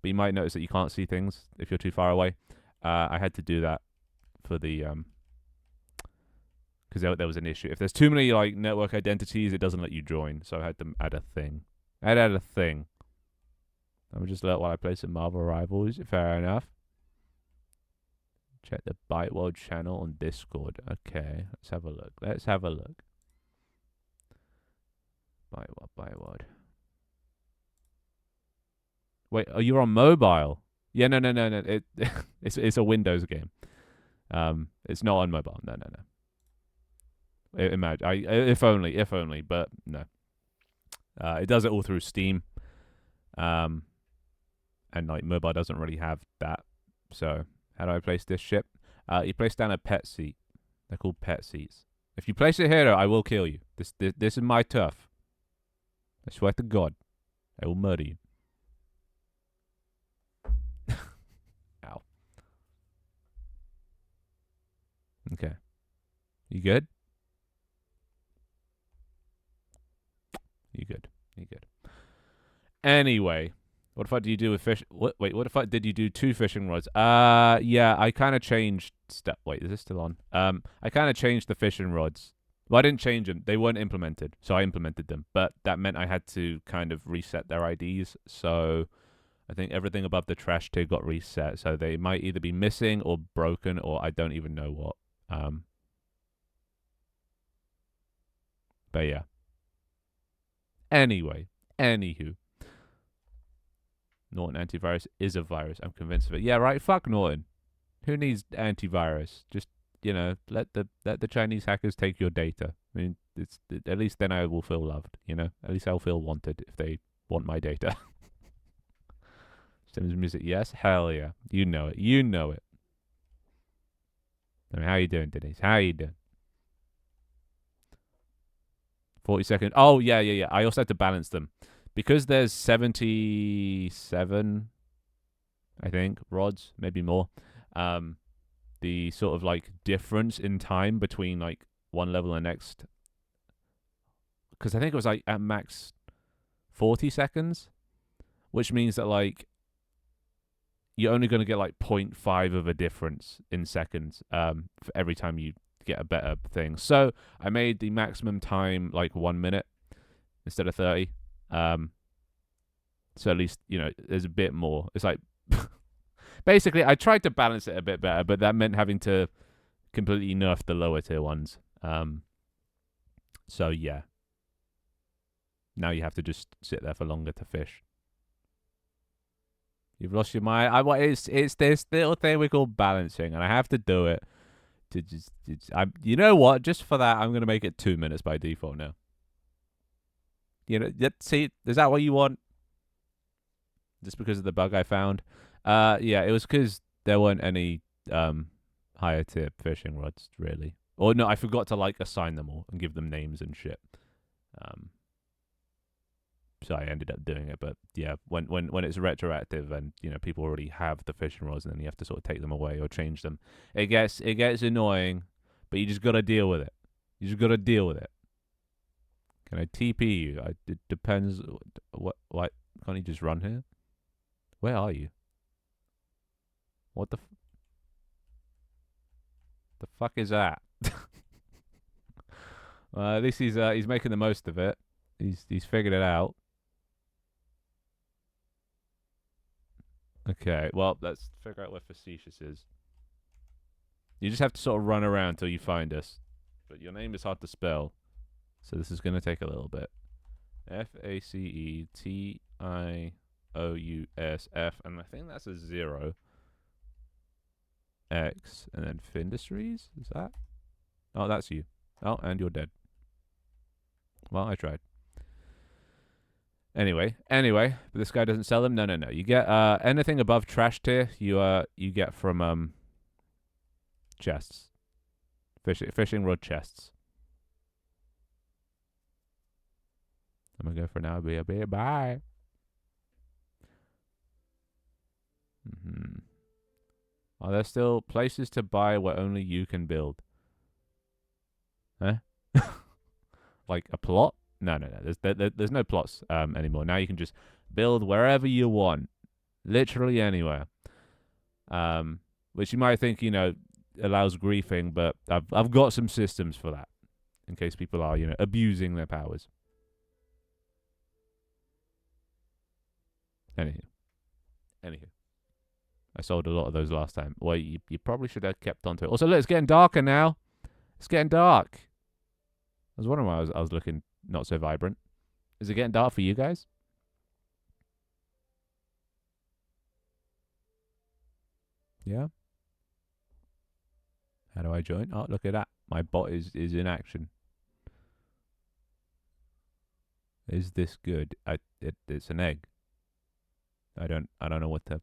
But you might notice that you can't see things if you're too far away. I had to do that for the because there was an issue. If there's too many like network identities, it doesn't let you join. So I had to add a thing. I had a thing. I'm just let while I play some Marvel Rivals. Fair enough. Check the Bite World channel on Discord. Okay, let's have a look. Let's have a look. Bite World. Wait, oh, you're on mobile? Yeah, no. It's a Windows game. It's not on mobile. No. Imagine, if only, but no. It does it all through Steam. And like mobile doesn't really have that. So how do I place this ship? You place down a pet seat. They're called pet seats. If you place it here, I will kill you. This is my turf. I swear to God, I will murder you. Ow. Okay. You good? You good? You good? Anyway, what the fuck do you do with fish? Wait, what the fuck did you do to fishing rods? Yeah, I kind of changed stuff. Wait, is this still on? I kind of changed the fishing rods. Well, I didn't change them. They weren't implemented, so I implemented them. But that meant I had to kind of reset their IDs. So I think everything above the trash tier got reset. So they might either be missing or broken, or I don't even know what. But yeah. Anyway, anywho. Norton antivirus is a virus. I'm convinced of it. Yeah, right. Fuck Norton. Who needs antivirus? Just let the Chinese hackers take your data. I mean, at least then I will feel loved. At least I'll feel wanted if they want my data. Sims music, yes, hell yeah. You know it. You know it. I mean, how you doing, Denise? How you doing? 40 seconds. Oh yeah. I also had to balance them because there's 77, I think, rods, maybe more. The sort of like difference in time between like one level and next, because I think it was like at max 40 seconds, which means that like you're only going to get like 0.5 of a difference in seconds for every time you get a better thing. So I made the maximum time like 1 minute instead of 30. So at least there's a bit more. It's like basically I tried to balance it a bit better, but that meant having to completely nerf the lower tier ones. So yeah, now you have to just sit there for longer to fish. You've lost your mind. It's this little thing we call balancing, and I have to do it to just. You know what? Just for that, I'm gonna make it 2 minutes by default now. See, is that what you want? Just because of the bug I found? Yeah, it was because there weren't any higher tier fishing rods really. Or no, I forgot to like assign them all and give them names and shit. So I ended up doing it, but yeah, when it's retroactive and people already have the fishing rods, and then you have to sort of take them away or change them, it gets annoying, but you just gotta deal with it. You just gotta deal with it. Can I TP you? It depends. What? Can't you just run here? Where are you? What the fuck is that? At least he's making the most of it. He's figured it out. Okay, well, let's figure out where Facetious is. You just have to sort of run around till you find us. But your name is hard to spell, so this is going to take a little bit. Facetiousf, and I think that's a 0. X, and then Findustries? Is that? Oh, that's you. Oh, and you're dead. Well, I tried. Anyway, but this guy doesn't sell them. No. You get anything above trash tier. You get from chests, fishing rod chests. I'm gonna go for now. Bye. Are there still places to buy where only you can build? Huh? Like a plot? No. There's no plots anymore. Now you can just build wherever you want, literally anywhere. Which you might think allows griefing, but I've got some systems for that in case people are abusing their powers. Anywho, I sold a lot of those last time. Well, you probably should have kept onto it. Also, look, it's getting darker now. It's getting dark. I was wondering why I was looking not so vibrant. Is it getting dark for you guys? Yeah. How do I join? Oh, look at that. My bot is in action. Is this good? It's an egg. I don't know what to.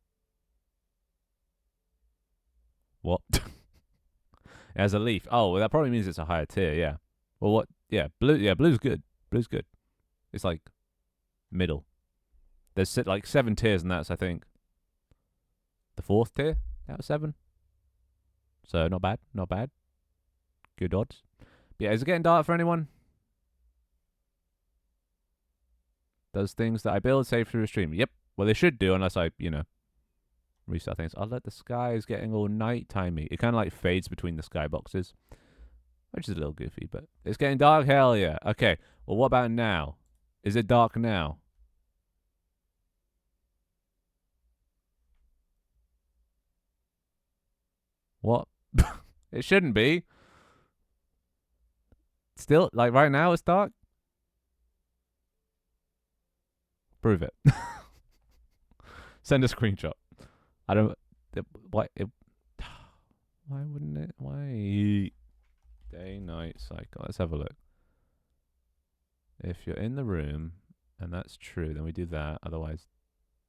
What? It has a leaf. Oh, well, that probably means it's a higher tier. Yeah. Well, what? Yeah, blue. Yeah, blue's good. Blue's good. It's like middle. There's like 7 tiers, and that's I think the 4th tier out of 7. So not bad. Not bad. Good odds. But yeah, is it getting dark for anyone? Does things that I build save through the stream? Yep. Well, they should do unless I, restart things. I'll let the sky is getting all night-timey. It kind of like fades between the sky boxes, which is a little goofy, but it's getting dark. Hell yeah. Okay. Well, what about now? Is it dark now? What? It shouldn't be. Still, like right now, it's dark. Prove it. Send a screenshot. I don't. Why? Why wouldn't it? Why? Day night cycle. Let's have a look. If you're in the room and that's true, then we do that. Otherwise,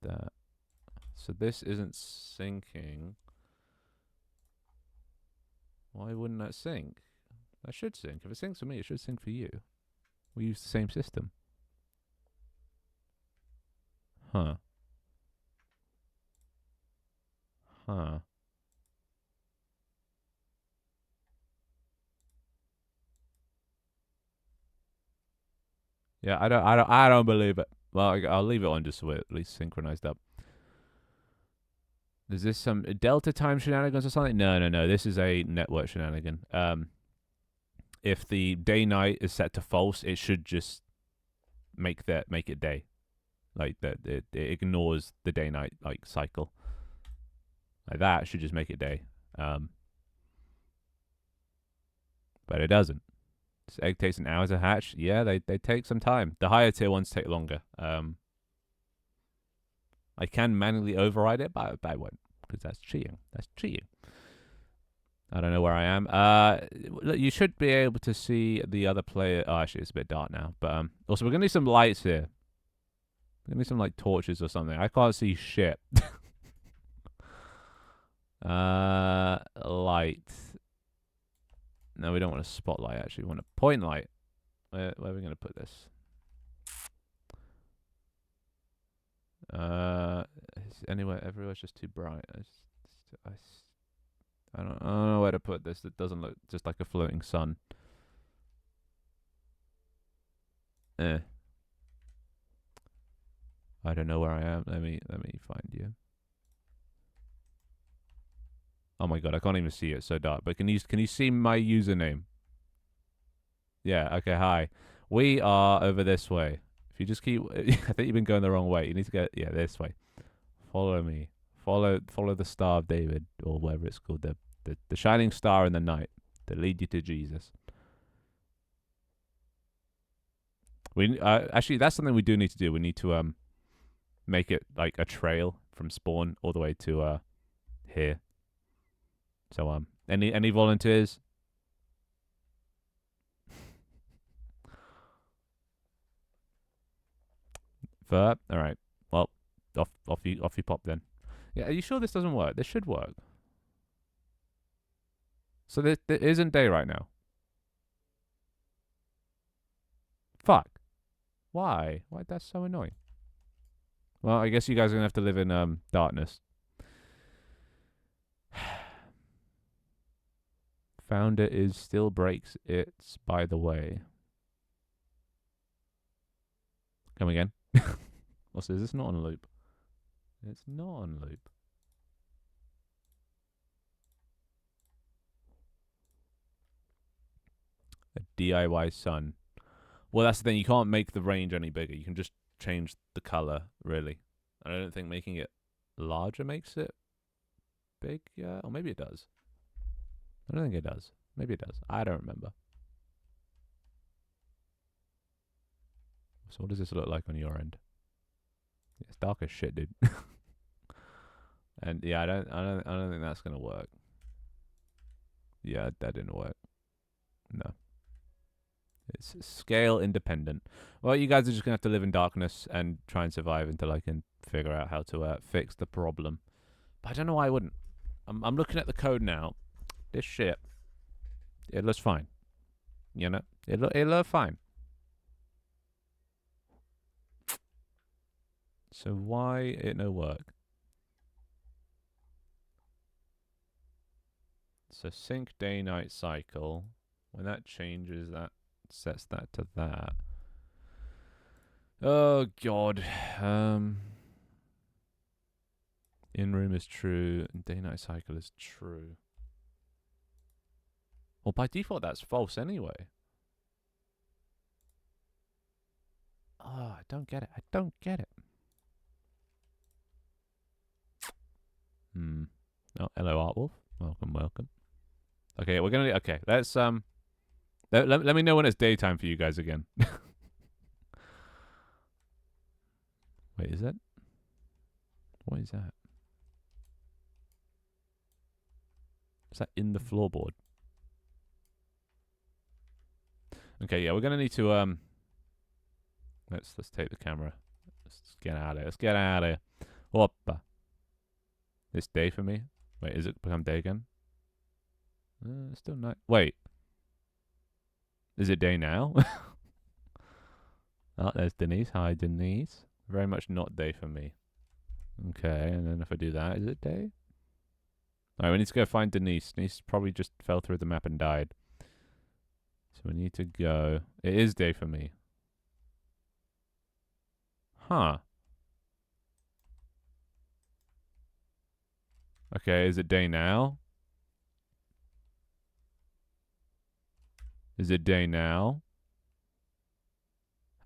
that. So this isn't syncing. Why wouldn't that sync? That should sync. If it syncs for me, it should sync for you. We use the same system. Huh. Huh. Yeah, I don't believe it. Well, I'll leave it on just so we're at least synchronized up. Is this some Delta time shenanigans or something? No. This is a network shenanigan. If the day night is set to false, it should just make it day. Like that, it ignores the day night like cycle. Like that should just make it day. But it doesn't. This egg takes an hour to hatch. Yeah, they take some time. The higher tier ones take longer. I can manually override it, but I won't because that's cheating. That's cheating. I don't know where I am. Look, you should be able to see the other player. Oh, actually, it's a bit dark now. But also, we're gonna need some lights here. We're gonna need some like torches or something. I can't see shit. Light. No, we don't want a spotlight. Actually, we want a point light. Where are we gonna put this? Anywhere, everywhere's just too bright. I don't know where to put this. It doesn't look just like a floating sun. I don't know where I am. Let me find you. Oh my god, I can't even see it. It's so dark. But can you see my username? Yeah. Okay. Hi. We are over this way. If you just keep, I think you've been going the wrong way. You need to go, this way. Follow me. Follow the Star of David, or whatever it's called, the shining star in the night that lead you to Jesus. We actually, that's something we do need to do. We need to make it like a trail from spawn all the way to here. So any volunteers? All right. Well, off you pop then. Yeah, are you sure this doesn't work? This should work. So there isn't day right now. Fuck. Why? Why? That's so annoying. Well, I guess you guys are gonna have to live in darkness. Founder is still breaks it, by the way. Come again. Also, is this not on loop? It's not on loop. A DIY sun. Well, that's the thing. You can't make the range any bigger. You can just change the color, really. And I don't think making it larger makes it big. Yeah, or maybe it does. I don't think it does. Maybe it does. I don't remember. So what does this look like on your end? Yeah, it's dark as shit, dude. And yeah, I don't think that's gonna work. Yeah, that didn't work. No. It's scale independent. Well, you guys are just gonna have to live in darkness and try and survive until I can figure out how to fix the problem. But I don't know why I wouldn't. I'm looking at the code now. This shit, it looks fine. You know, It'll fine. So why it no work? So sync day night cycle. When that changes, that sets that to that. Oh god. In room is true, and day night cycle is true. Well, by default, that's false anyway. Oh, I don't get it. I don't get it. Oh, hello, Artwolf. Welcome, welcome. Okay, we're gonna. Okay, let's let me know when it's daytime for you guys again. Wait, is that? What is that? Is that in the floorboard? Okay, yeah, we're gonna need to let's take the camera. Let's get out of here. Let's get out of here. Hoppa. It's day for me. Wait, is it become day again? It's still night. Wait. Is it day now? Oh, there's Denise. Hi, Denise. Very much not day for me. Okay, and then if I do that, is it day? Alright, we need to go find Denise. Denise probably just fell through the map and died. So we need to go. It is day for me. Huh. Okay, is it day now? Is it day now?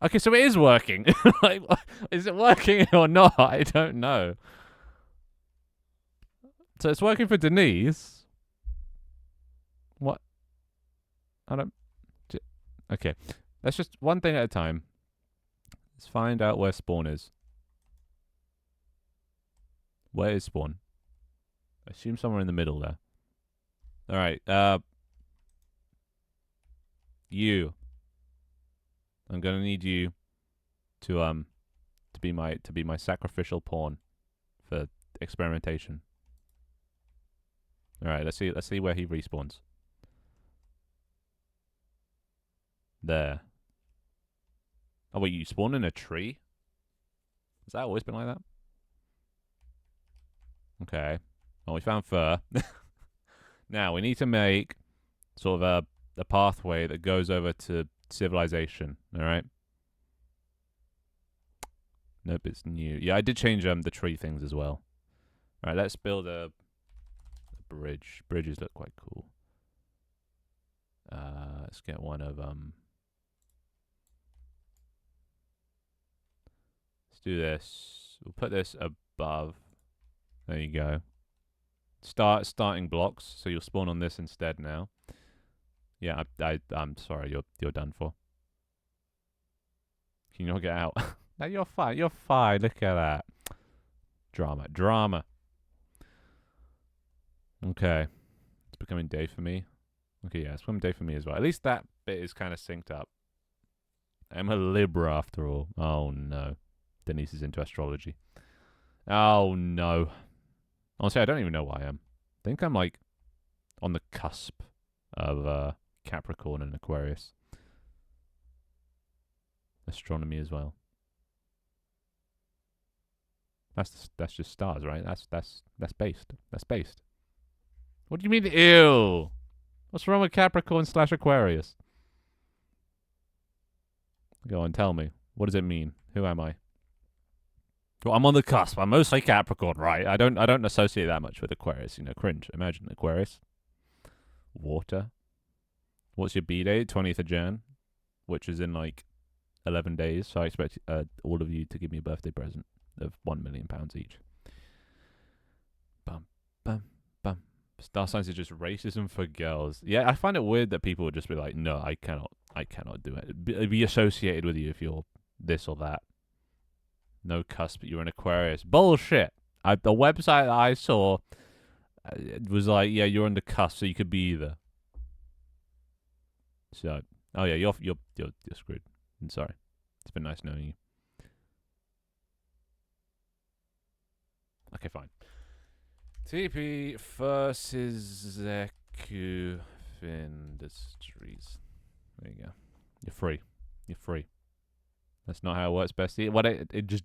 Okay, so it is working. Like, is it working or not? I don't know. So it's working for Denise. What? I don't. Okay, let's just one thing at a time. Let's find out where spawn is. Where is spawn? I assume somewhere in the middle there. All right. You. I'm gonna need you to be my sacrificial pawn for experimentation. All right. Let's see where he respawns. There. Oh wait, you spawn in a tree? Has that always been like that? Okay. Well, we found fur. Now we need to make sort of a pathway that goes over to civilization. All right. Nope, it's new. Yeah, I did change the tree things as well. All right, let's build a bridge. Bridges look quite cool. Let's get one of Let's do this. We'll put this above. There you go. Starting blocks, so you'll spawn on this instead now. Yeah, I'm sorry, you're done for. Can you not get out? No, you're fine. You're fine. Look at that. Drama. Okay. It's becoming day for me. Okay, yeah, it's becoming day for me as well. At least that bit is kind of synced up. I'm a Libra after all. Oh no. Denise is into astrology. Oh no. Honestly, I don't even know why I am. I think I'm like on the cusp of Capricorn and Aquarius. Astronomy as well. That's just stars, right? That's based. That's based. What do you mean, ew? What's wrong with Capricorn / Aquarius? Go on, tell me. What does it mean? Who am I? Well, I'm on the cusp. I'm mostly Capricorn, right? I don't associate that much with Aquarius. You know, cringe. Imagine Aquarius. Water. What's your B day? 20th of Jan, which is in like 11 days. So I expect all of you to give me a birthday present of £1 million each. Bum, bum, bum. Star signs are just racism for girls. Yeah, I find it weird that people would just be like, no, I cannot do it. Be associated with you if you're this or that. No cusp, you're an Aquarius. Bullshit. The website that I saw it was like, yeah, you're on the cusp, so you could be either. So, oh yeah, you're screwed. I'm sorry. It's been nice knowing you. Okay, fine. TP versus Zeku Industries. There you go. You're free. You're free. That's not how it works, bestie. What it just.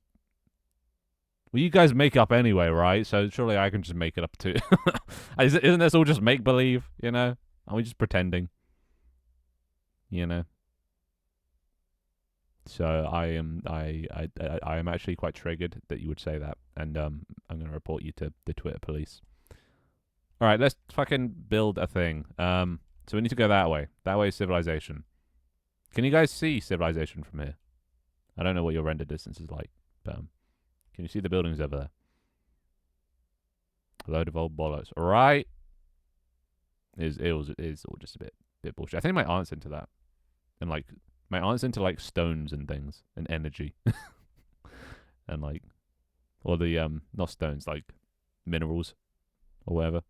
Well, you guys make up anyway, right? So surely I can just make it up too. Isn't this all just make believe? You know? Are we just pretending? You know. So I am actually quite triggered that you would say that, and I'm gonna report you to the Twitter police. All right, let's fucking build a thing. So we need to go that way. That way is civilization. Can you guys see civilization from here? I don't know what your render distance is like, but can you see the buildings over there? A load of old bollocks. All right. Is all just a bit bullshit. I think my aunt's into that, and like my aunt's into like stones and things and energy, and like, or the not stones, like minerals or whatever.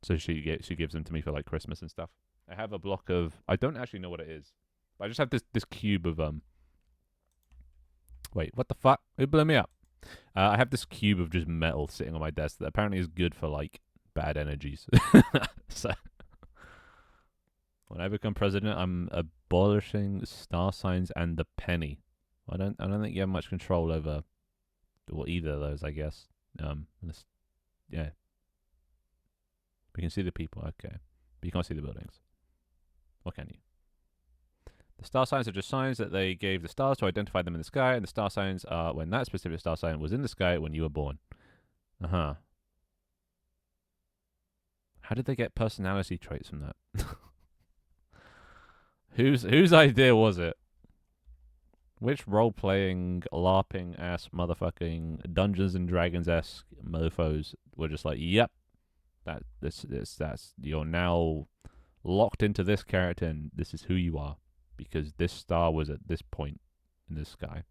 So she gives them to me for like Christmas and stuff. I have a block of, I don't actually know what it is, but I just have this cube of Wait, what the fuck? Who blew me up? I have this cube of just metal sitting on my desk that apparently is good for like bad energies. So when I become president, I'm abolishing star signs and the penny. I don't think you have much control over either of those, I guess. Yeah. We can see the people, okay. But you can't see the buildings. Or can you? The star signs are just signs that they gave the stars to identify them in the sky, and the star signs are when that specific star sign was in the sky when you were born. Uh-huh. How did they get personality traits from that? Whose idea was it? Which role-playing, LARPing ass motherfucking Dungeons and Dragons-esque mofos were just like, yep, that's you're now locked into this character and this is who you are because this star was at this point in the sky.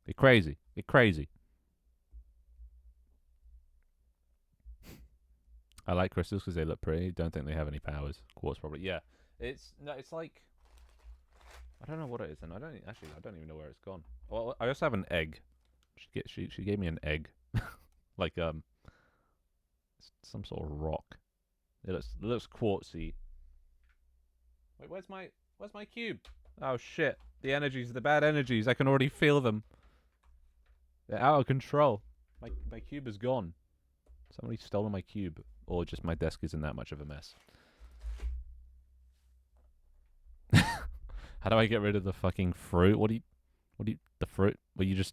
It's crazy. It's crazy. I like crystals because they look pretty. Don't think they have any powers. Quartz probably. Yeah. It's like I don't know what it is, and I don't even know where it's gone. Well, I also have an egg. She gave me an egg, like some sort of rock. It looks quartzy. Wait, where's my cube? Oh shit! The bad energies. I can already feel them. They're out of control. My cube is gone. Somebody's stolen my cube, or just my desk isn't that much of a mess. How do I get rid of the fucking fruit? The fruit? Well, you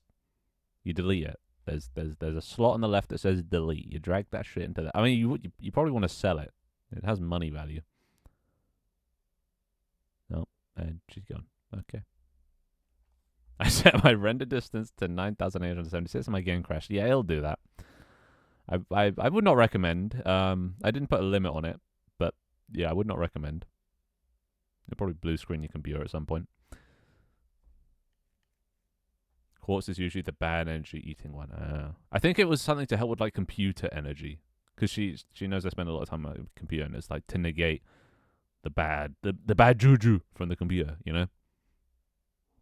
delete it. There's a slot on the left that says delete. You drag that shit into that. I mean, you probably want to sell it. It has money value. No, and she's gone. Okay. I set my render distance to 9,876 and my game crashed. Yeah, it'll do that. I would not recommend. I didn't put a limit on it, but yeah, I would not recommend. It'll probably blue screen your computer at some point. Quartz is usually the bad energy eating one. I think it was something to help with like computer energy, because she knows I spend a lot of time on the computer, and it's like to negate the bad juju from the computer, you know.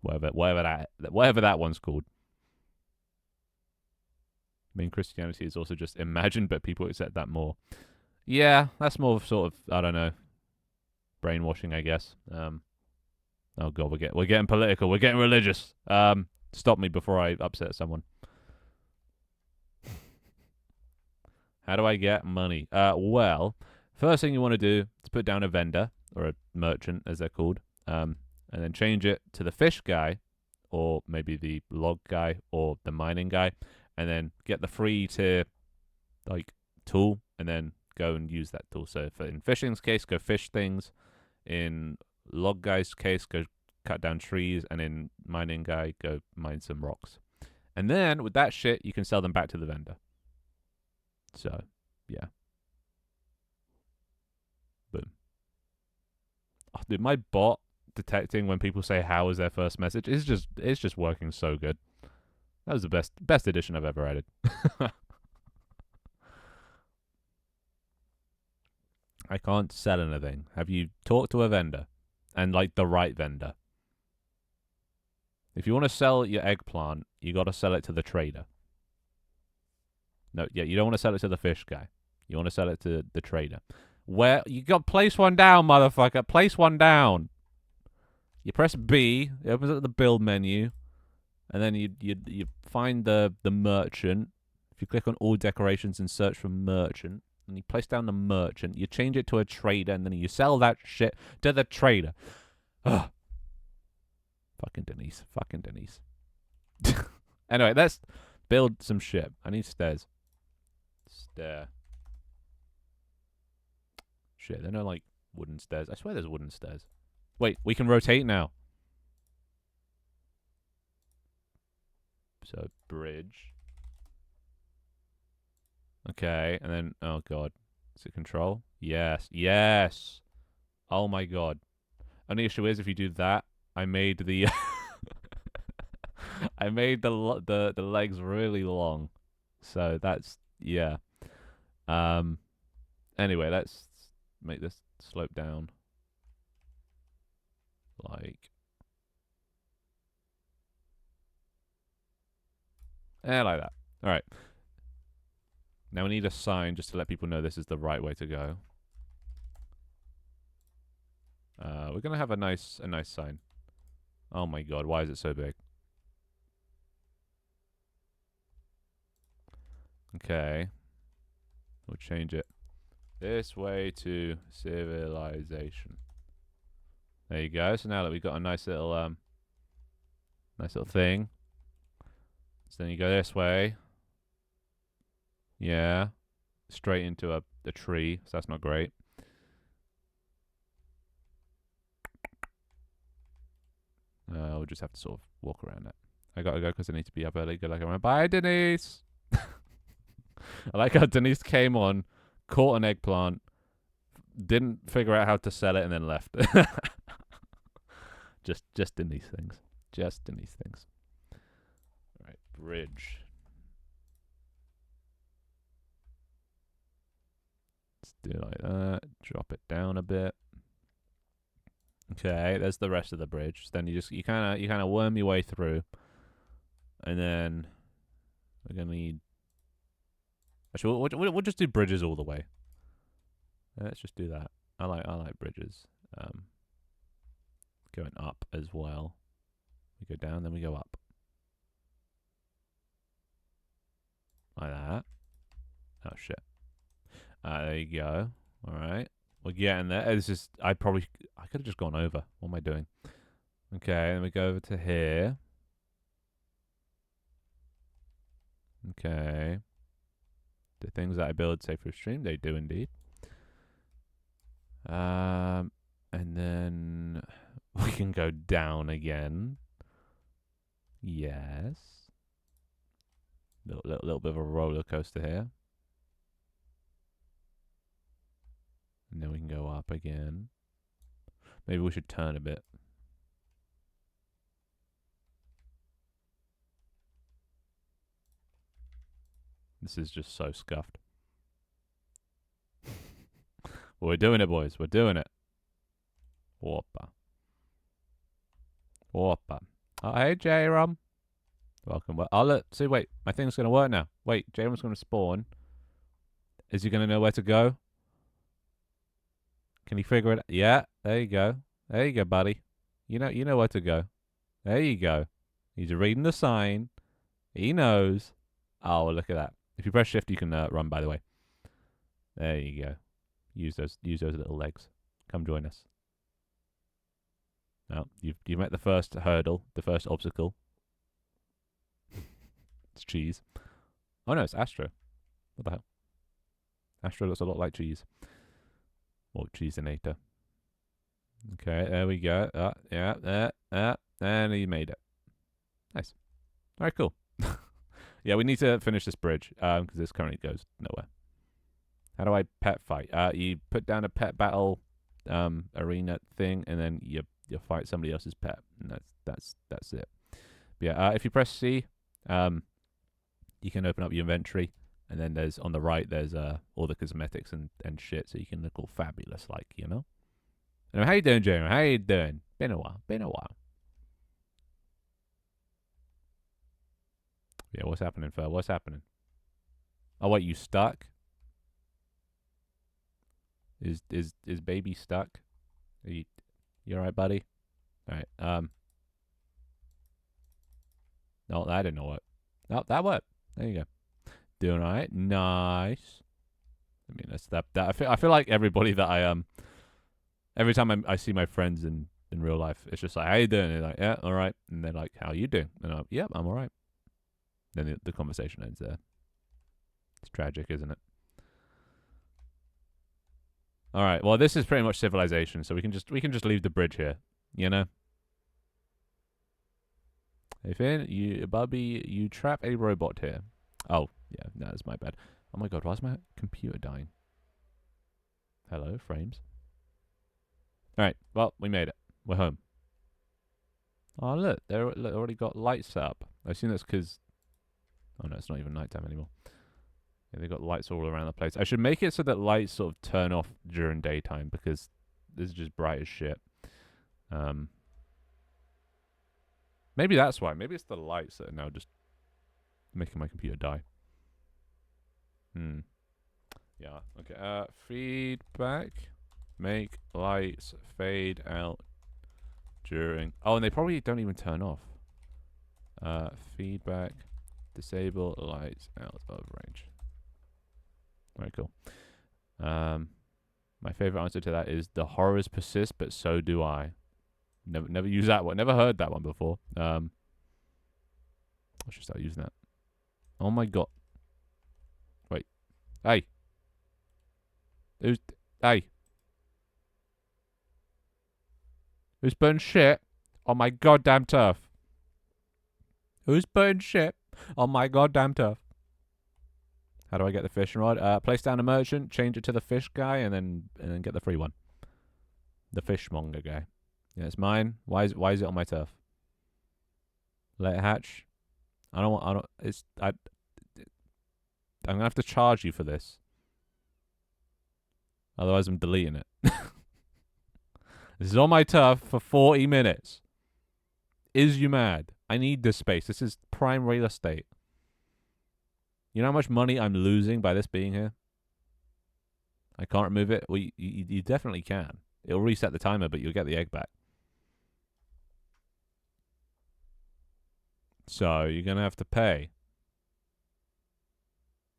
Whatever that one's called. I mean, Christianity is also just imagined, but people accept that more. Yeah, that's more of sort of, I don't know, brainwashing, I guess. Oh god, we're getting political. We're getting religious. Stop me before I upset someone. How do I get money? Well, first thing you want to do is put down a vendor or a merchant, as they're called, and then change it to the fish guy, or maybe the log guy, or the mining guy, and then get the free tier like tool, and then go and use that tool. So in fishing's case, go fish things. In log guy's case, go cut down trees, and in mining guy, go mine some rocks. And then with that shit, you can sell them back to the vendor. So, yeah. Boom. Oh, dude, my bot detecting when people say "how" is their first message it's just working so good. That was the best addition I've ever added. I can't sell anything. Have you talked to a vendor? And like the right vendor. If you want to sell your eggplant, you got to sell it to the trader. No, yeah, you don't want to sell it to the fish guy. You want to sell it to the trader. Where you got place one down, motherfucker. Place one down. You press B. It opens up the build menu, and then you find the merchant. If you click on all decorations and search for merchant, and you place down the merchant, you change it to a trader, and then you sell that shit to the trader. Ugh. Fucking Denise. Fucking Denise. Anyway, let's build some shit. I need stairs. Stair. Shit, they're not like wooden stairs. I swear there's wooden stairs. Wait, we can rotate now. So, bridge. Okay, and then, oh god. Is it control? Yes. Yes! Oh my god. Only issue is if you do that, I made the... I made the legs really long. So that's, yeah. Anyway, let's make this slope down. Like... like that. Alright. Now we need a sign just to let people know this is the right way to go. We're gonna have a nice sign. Oh my god, why is it so big? Okay. We'll change it. This way to civilization. There you go. So now that we've got a nice little thing. So then you go this way. Yeah. Straight into a tree. So that's not great. We'll just have to sort of walk around that. I gotta go because I need to be up early. Good luck, everyone. Bye, Denise! I like how Denise came on, caught an eggplant, didn't figure out how to sell it, and then left. Just Denise things. Just Denise things. Alright, bridge. Let's do it like that. Drop it down a bit. Okay, there's the rest of the bridge. So then you kind of worm your way through, and then we're gonna need. Actually, we'll just do bridges all the way. Let's just do that. I like bridges. Going up as well. We go down, then we go up. Like that. Oh shit. There you go. All right. We're getting there. This is. I could have just gone over. What am I doing? Okay, then we go over to here. Okay. The things that I build say for stream, they do indeed. And then we can go down again. Yes. Little bit of a roller coaster here. And then we can go up again. Maybe we should turn a bit. This is just so scuffed. Well, we're doing it, boys. We're doing it. Whoppa. Whoppa. Oh, hey, J-Rom. Welcome. Well, let's see. Wait, my thing's going to work now. Wait, J-Rom's going to spawn. Is he going to know where to go? Can he figure it out? Yeah, there you go. There you go, buddy. You know where to go. There you go. He's reading the sign. He knows. Oh, well, look at that. If you press shift, you can run, by the way. There you go. Use those little legs. Come join us. Now, you've met the first hurdle, the first obstacle. It's cheese. Oh no, it's Astro. What the hell? Astro looks a lot like cheese. Or cheeseinator. Okay, there we go. Yeah, and he made it. Nice. Alright, cool. Yeah, we need to finish this bridge, because this currently goes nowhere. How do I pet fight? You put down a pet battle arena thing, and then you fight somebody else's pet, and that's it. But yeah, if you press C, you can open up your inventory, and then there's on the right there's all the cosmetics and shit, so you can look all fabulous, like, you know. Anyway, how you doing, Jeremy? How you doing? Been a while. Yeah, what's happening, Phil? What's happening? Oh wait, you stuck? Is baby stuck? You alright, buddy? All right. No, that didn't work. No, that worked. There you go. Doing all right. Nice. I mean, that's that. I feel like everybody that every time I see my friends in real life, it's just like, how you doing? And they're like, yeah, all right. And they're like, how you doing? And I'm, yep, I'm all right. Then the conversation ends there. It's tragic, isn't it? All right. Well, this is pretty much civilization, so we can just leave the bridge here. You know. Hey Finn, Bubby, you trap a robot here. Oh, yeah, no, that's my bad. Oh my god, why is my computer dying? Hello, frames. Alright, well, we made it. We're home. Oh, look, they already got lights set up. I assume that's because... Oh, no, it's not even nighttime anymore. Yeah, they got lights all around the place. I should make it so that lights sort of turn off during daytime, because this is just bright as shit. Maybe that's why. Maybe it's the lights that are now just making my computer die. Yeah, okay. Feedback. Make lights fade out during... Oh, and they probably don't even turn off. Feedback. Disable lights out of range. Alright, cool. My favorite answer to that is the horrors persist, but so do I. Never use that one. Never heard that one before. I should start using that. Oh my god. Wait. Hey. Hey. Who's putting shit on my goddamn turf? Who's putting shit on my goddamn turf? How do I get the fishing rod? Place down a merchant, change it to the fish guy, and then get the free one. The fishmonger guy. Yeah, it's mine. Why is it on my turf? Let it hatch. I'm gonna have to charge you for this. Otherwise, I'm deleting it. This is on my turf for 40 minutes. Is you mad? I need this space. This is prime real estate. You know how much money I'm losing by this being here? I can't remove it. Well, you definitely can. It'll reset the timer, but you'll get the egg back. So you're going to have to pay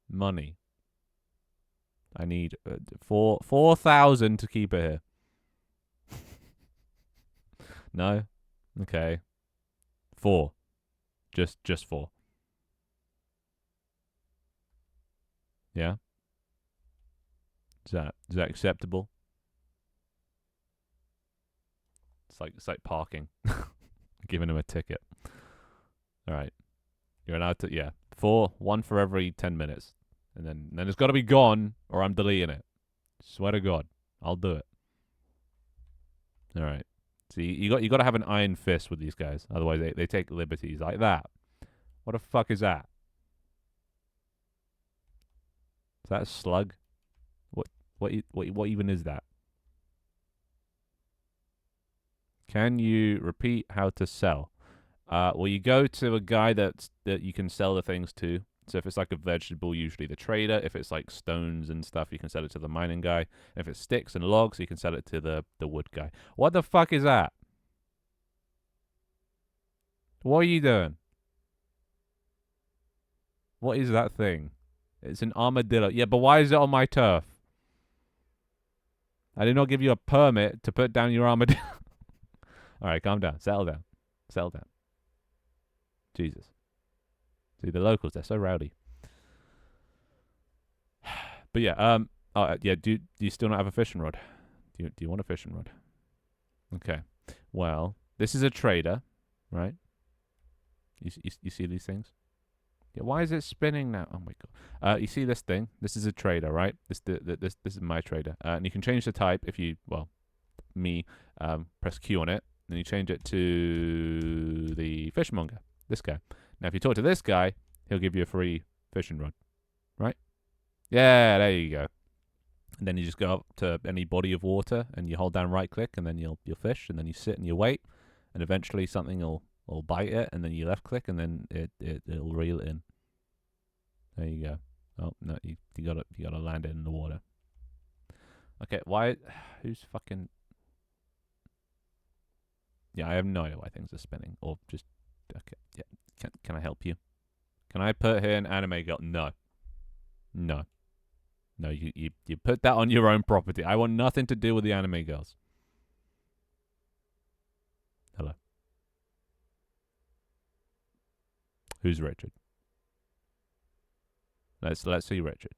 money. I need 4,000 to keep it here. No? Okay. 4. Just 4. Yeah? Is that acceptable? It's like parking. Giving him a ticket. Alright. You're allowed to, yeah. 1 for every 10 minutes. And then it's got to be gone, or I'm deleting it. Swear to God. I'll do it. Alright. See, you got to have an iron fist with these guys. Otherwise, they take liberties like that. What the fuck is that? Is that a slug? What even is that? Can you repeat how to sell? Well, you go to a guy that you can sell the things to. So if it's like a vegetable, usually the trader. If it's like stones and stuff, you can sell it to the mining guy. If it's sticks and logs, you can sell it to the wood guy. What the fuck is that? What are you doing? What is that thing? It's an armadillo. Yeah, but why is it on my turf? I did not give you a permit to put down your armadillo. Alright, calm down. Settle down. Settle down. Jesus. See, the locals, they're so rowdy. But yeah, yeah, do you still not have a fishing rod? Do you want a fishing rod? Okay. Well, this is a trader, right? You see these things? Yeah, why is it spinning now? Oh my god. You see this thing? This is a trader, right? This is my trader. And you can change the type if you, well, press Q on it. Then you change it to the fishmonger. This guy. Now, if you talk to this guy, he'll give you a free fishing rod. Right? Yeah, there you go. And then you just go up to any body of water and you hold down right click and then you'll fish and then you sit and you wait and eventually something will bite it and then you left click and then it'll reel it in. There you go. Oh no, you gotta land it in the water. Okay, why? Who's fucking? Yeah, I have no idea why things are spinning. Or just okay. Yeah. Can I help you? Can I put here an anime girl? No. No. No, you put that on your own property. I want nothing to do with the anime girls. Hello. Who's Richard? Let's see Richard.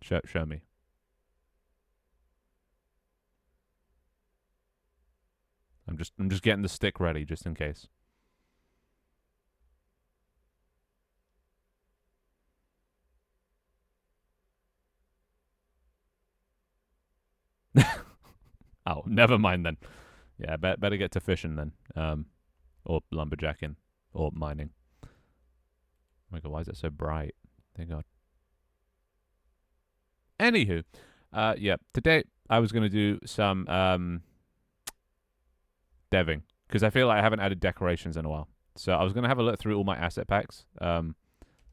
Show me. I'm just getting the stick ready just in case. Oh, never mind then. Yeah, better get to fishing then. Or lumberjacking. Or mining. Oh my god, why is it so bright? Thank god. Anywho. Yeah, today I was going to do some deving. Because I feel like I haven't added decorations in a while. So I was going to have a look through all my asset packs.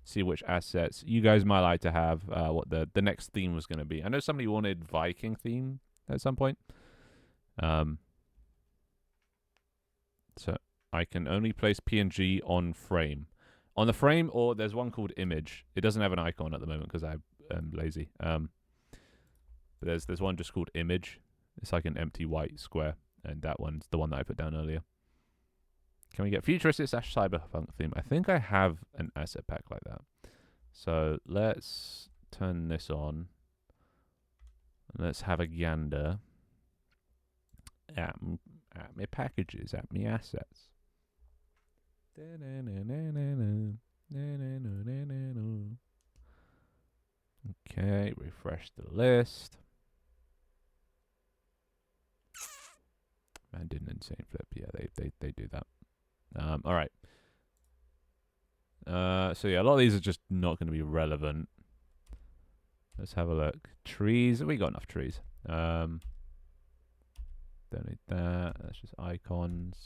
See which assets you guys might like to have. What the next theme was going to be. I know somebody wanted Viking theme at some point. So I can only place PNG on frame. On the frame, or there's one called image. It doesn't have an icon at the moment because I'm lazy. But there's one just called image. It's like an empty white square, and that one's the one that I put down earlier. Can we get futuristic / cyberpunk theme? I think I have an asset pack like that. So let's turn this on. Let's have a gander at my packages, at my assets. Okay, refresh the list. Man did an insane flip. Yeah, they do that. All right. So yeah, a lot of these are just not going to be relevant. Let's have a look. Trees. We got enough trees. Don't need that. That's just icons.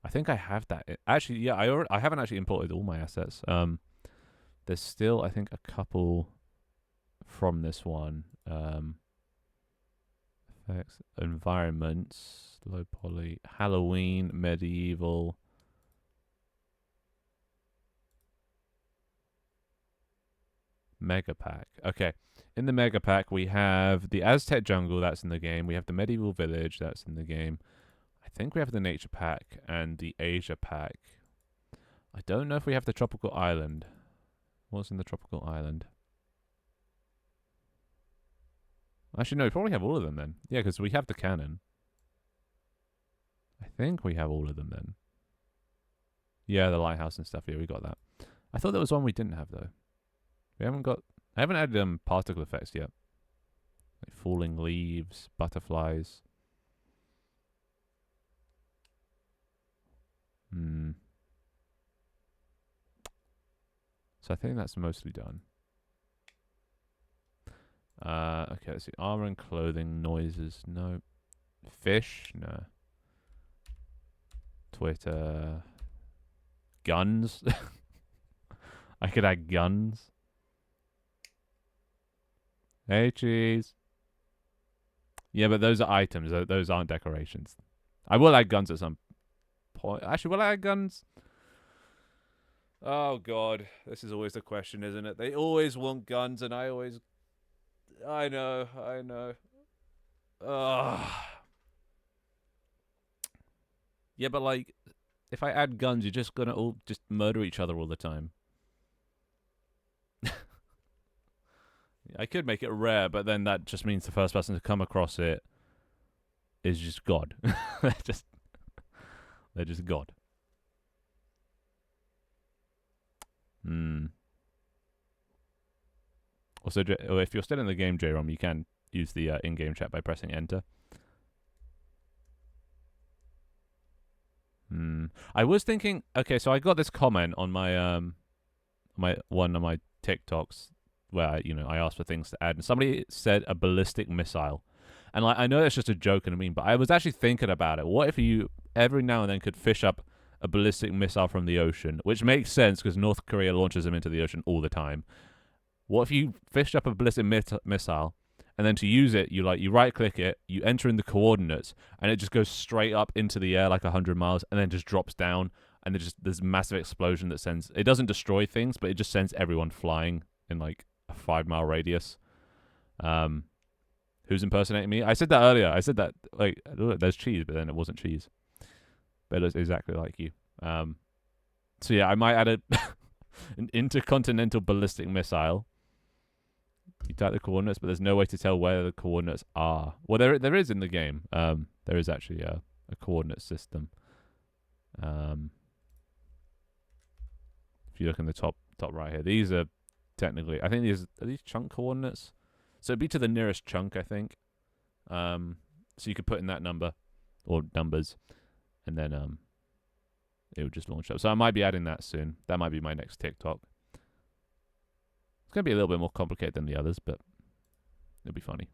I think I have that. Actually, yeah, I haven't actually imported all my assets. There's still, I think, a couple from this one. Effects, environments, low poly, Halloween, medieval. Mega pack. Okay. In the mega pack, we have the Aztec jungle, that's in the game. We have the medieval village, that's in the game. I think we have the nature pack and the Asia pack. I don't know if we have the tropical island. What's in the tropical island? Actually, no, we probably have all of them then. Yeah, because we have the cannon. I think we have all of them then. Yeah, the lighthouse and stuff. Yeah, we got that. I thought there was one we didn't have, though. We haven't got... I haven't added particle effects yet. Like falling leaves, butterflies. So I think that's mostly done. Okay, let's see. Armor and clothing, noises, no. Fish, no. Twitter. Guns. I could add guns. Hey, cheese. Yeah, but those are items. Those aren't decorations. I will add guns at some point. Actually, will I add guns? Oh, God. This is always the question, isn't it? They always want guns, and I always... I know. Ugh. Yeah, but, like, if I add guns, you're just gonna all just murder each other all the time. I could make it rare, but then that just means the first person to come across it is just God. they're just God. Also, if you're still in the game, JROM, you can use the in-game chat by pressing enter. I was thinking, okay, so I got this comment on my one of my TikToks where I asked for things to add, and somebody said a ballistic missile, and like I know that's just a joke and a meme, but I was actually thinking about it. What if you every now and then could fish up a ballistic missile from the ocean, which makes sense because North Korea launches them into the ocean all the time. What if you fished up a ballistic missile And then to use it, you right click it, you enter in the coordinates, and it just goes straight up into the air like 100 miles, and then just drops down, and there's a massive explosion that sends. It doesn't destroy things, but it just sends everyone flying in like a 5 mile radius. Who's impersonating me? I said that earlier. I said that like there's cheese, but then it wasn't cheese. But it looks exactly like you. So yeah, I might add an intercontinental ballistic missile. You type the coordinates, but there's no way to tell where the coordinates are. Well, there is in the game. There is actually a coordinate system. If you look in the top right here, these are technically, I think are these chunk coordinates. So it'd be to the nearest chunk, I think. So you could put in that number or numbers, and then it would just launch up. So I might be adding that soon. That might be my next TikTok. It's going to be a little bit more complicated than the others, but it'll be funny.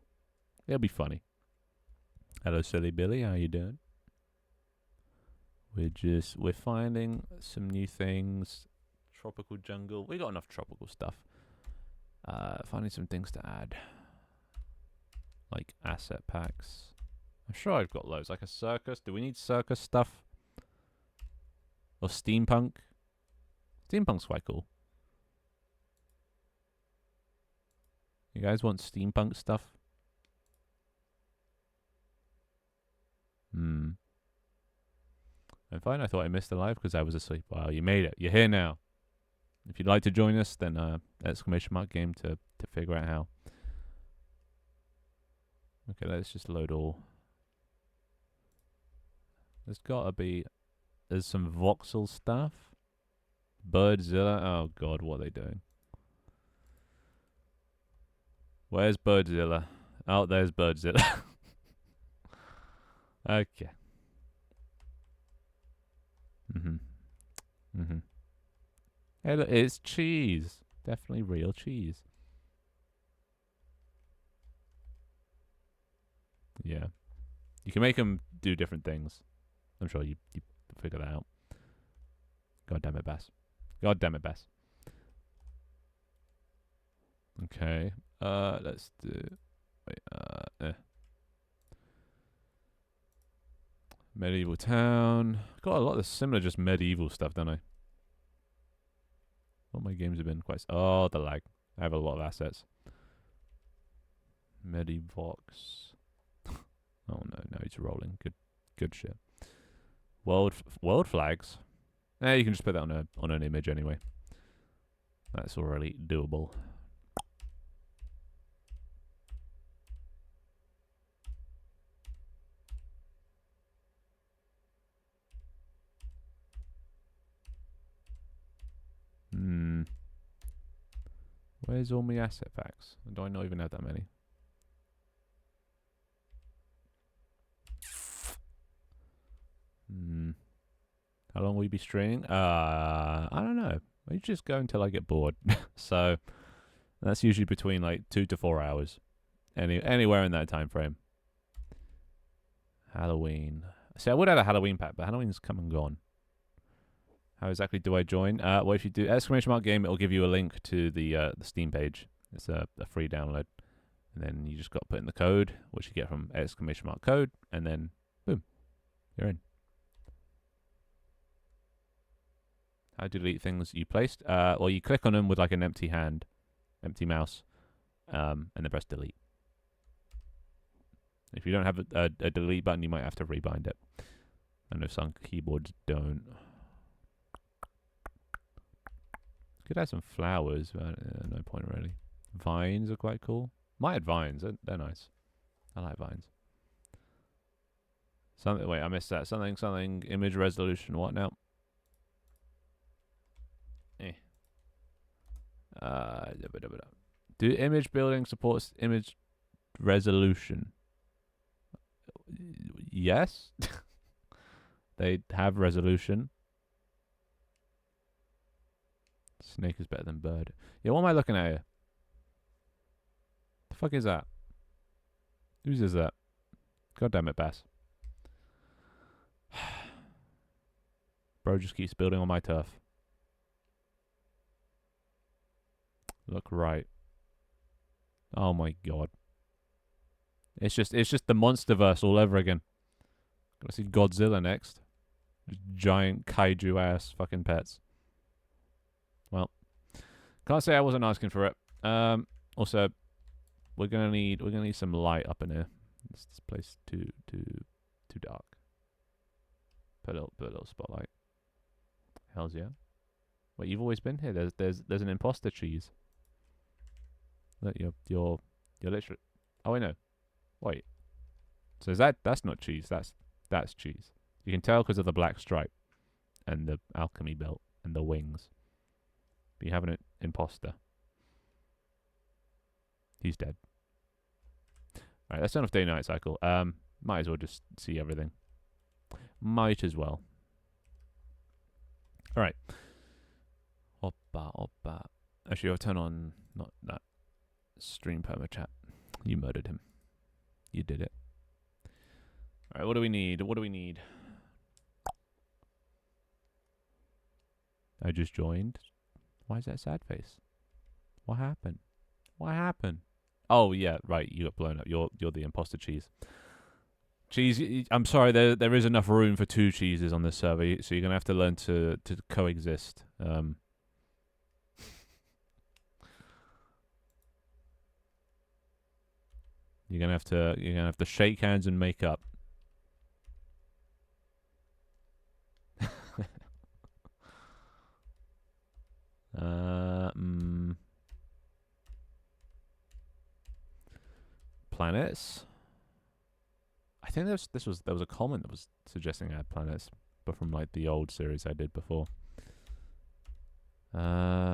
It'll be funny. Hello, Silly Billy. How you doing? We're finding some new things. Tropical jungle. We got enough tropical stuff. Finding some things to add. Like asset packs. I'm sure I've got loads. Like a circus. Do we need circus stuff? Or steampunk? Steampunk's quite cool. You guys want steampunk stuff? I'm fine. I thought I missed the live because I was asleep. Wow, you made it. You're here now. If you'd like to join us, then !game to figure out how. Okay, let's just load all. There's some voxel stuff. Birdzilla. Oh god, what are they doing? Where's Birdzilla? Oh, there's Birdzilla. Okay. Hey, look, it's cheese. Definitely real cheese. Yeah. You can make them do different things. I'm sure you figure that out. God damn it, Bass. God damn it, Bass. Okay. Let's do... Wait, Medieval town. Got a lot of similar just medieval stuff, don't I? What my games have been quite... Oh, the lag. I have a lot of assets. Medivox. Oh no, he's rolling. Good shit. World flags. You can just put that on an image anyway. That's already doable. Where's all my asset packs? Do I not even have that many? How long will you be streaming? I don't know. I just go until I get bored. So that's usually between like 2 to 4 hours. Anywhere in that time frame. Halloween. See, I would add a Halloween pack, but Halloween's come and gone. How exactly do I join? Well, if you do !game, it'll give you a link to the Steam page. It's a free download. And then you just got to put in the code, which you get from !code, and then, boom, you're in. How to delete things you placed? Well, you click on them with like an empty mouse, and then press delete. If you don't have a delete button, you might have to rebind it. I know some keyboards don't. Could add some flowers, but no point really. Vines are quite cool. Might add vines. They're nice. I like vines. Wait, I missed that. Something. Image resolution. What now? Do image building supports image resolution? Yes. They have resolution. Snake is better than bird. Yeah, what am I looking at here? The fuck is that? Whose is that? God damn it, Bass. Bro just keeps building on my turf. Look right. Oh my god. It's just the MonsterVerse all over again. Gotta see Godzilla next. Just giant kaiju ass fucking pets. Well, can't say I wasn't asking for it. Also, we're gonna need some light up in here. This place too dark. Put a little spotlight. Hells yeah. Wait, you've always been here. There's an imposter cheese. Look, you're literally. Oh, I know. Wait. So that's not cheese. That's cheese. You can tell because of the black stripe and the alchemy belt and the wings. But you have an imposter. He's dead. Alright, let's turn off day-night cycle. Might as well just see everything. Might as well. Alright. Oppa. Actually, I'll turn on not that stream perma chat. You murdered him. You did it. Alright, what do we need? I just joined. Why is that sad face? What happened? Oh yeah, right. You got blown up. You're the imposter cheese. Cheese. I'm sorry. There is enough room for two cheeses on this server, so you're gonna have to learn to coexist. You're gonna have to shake hands and make up. Planets. I think there was a comment that was suggesting I had planets, but from like the old series I did before. Where's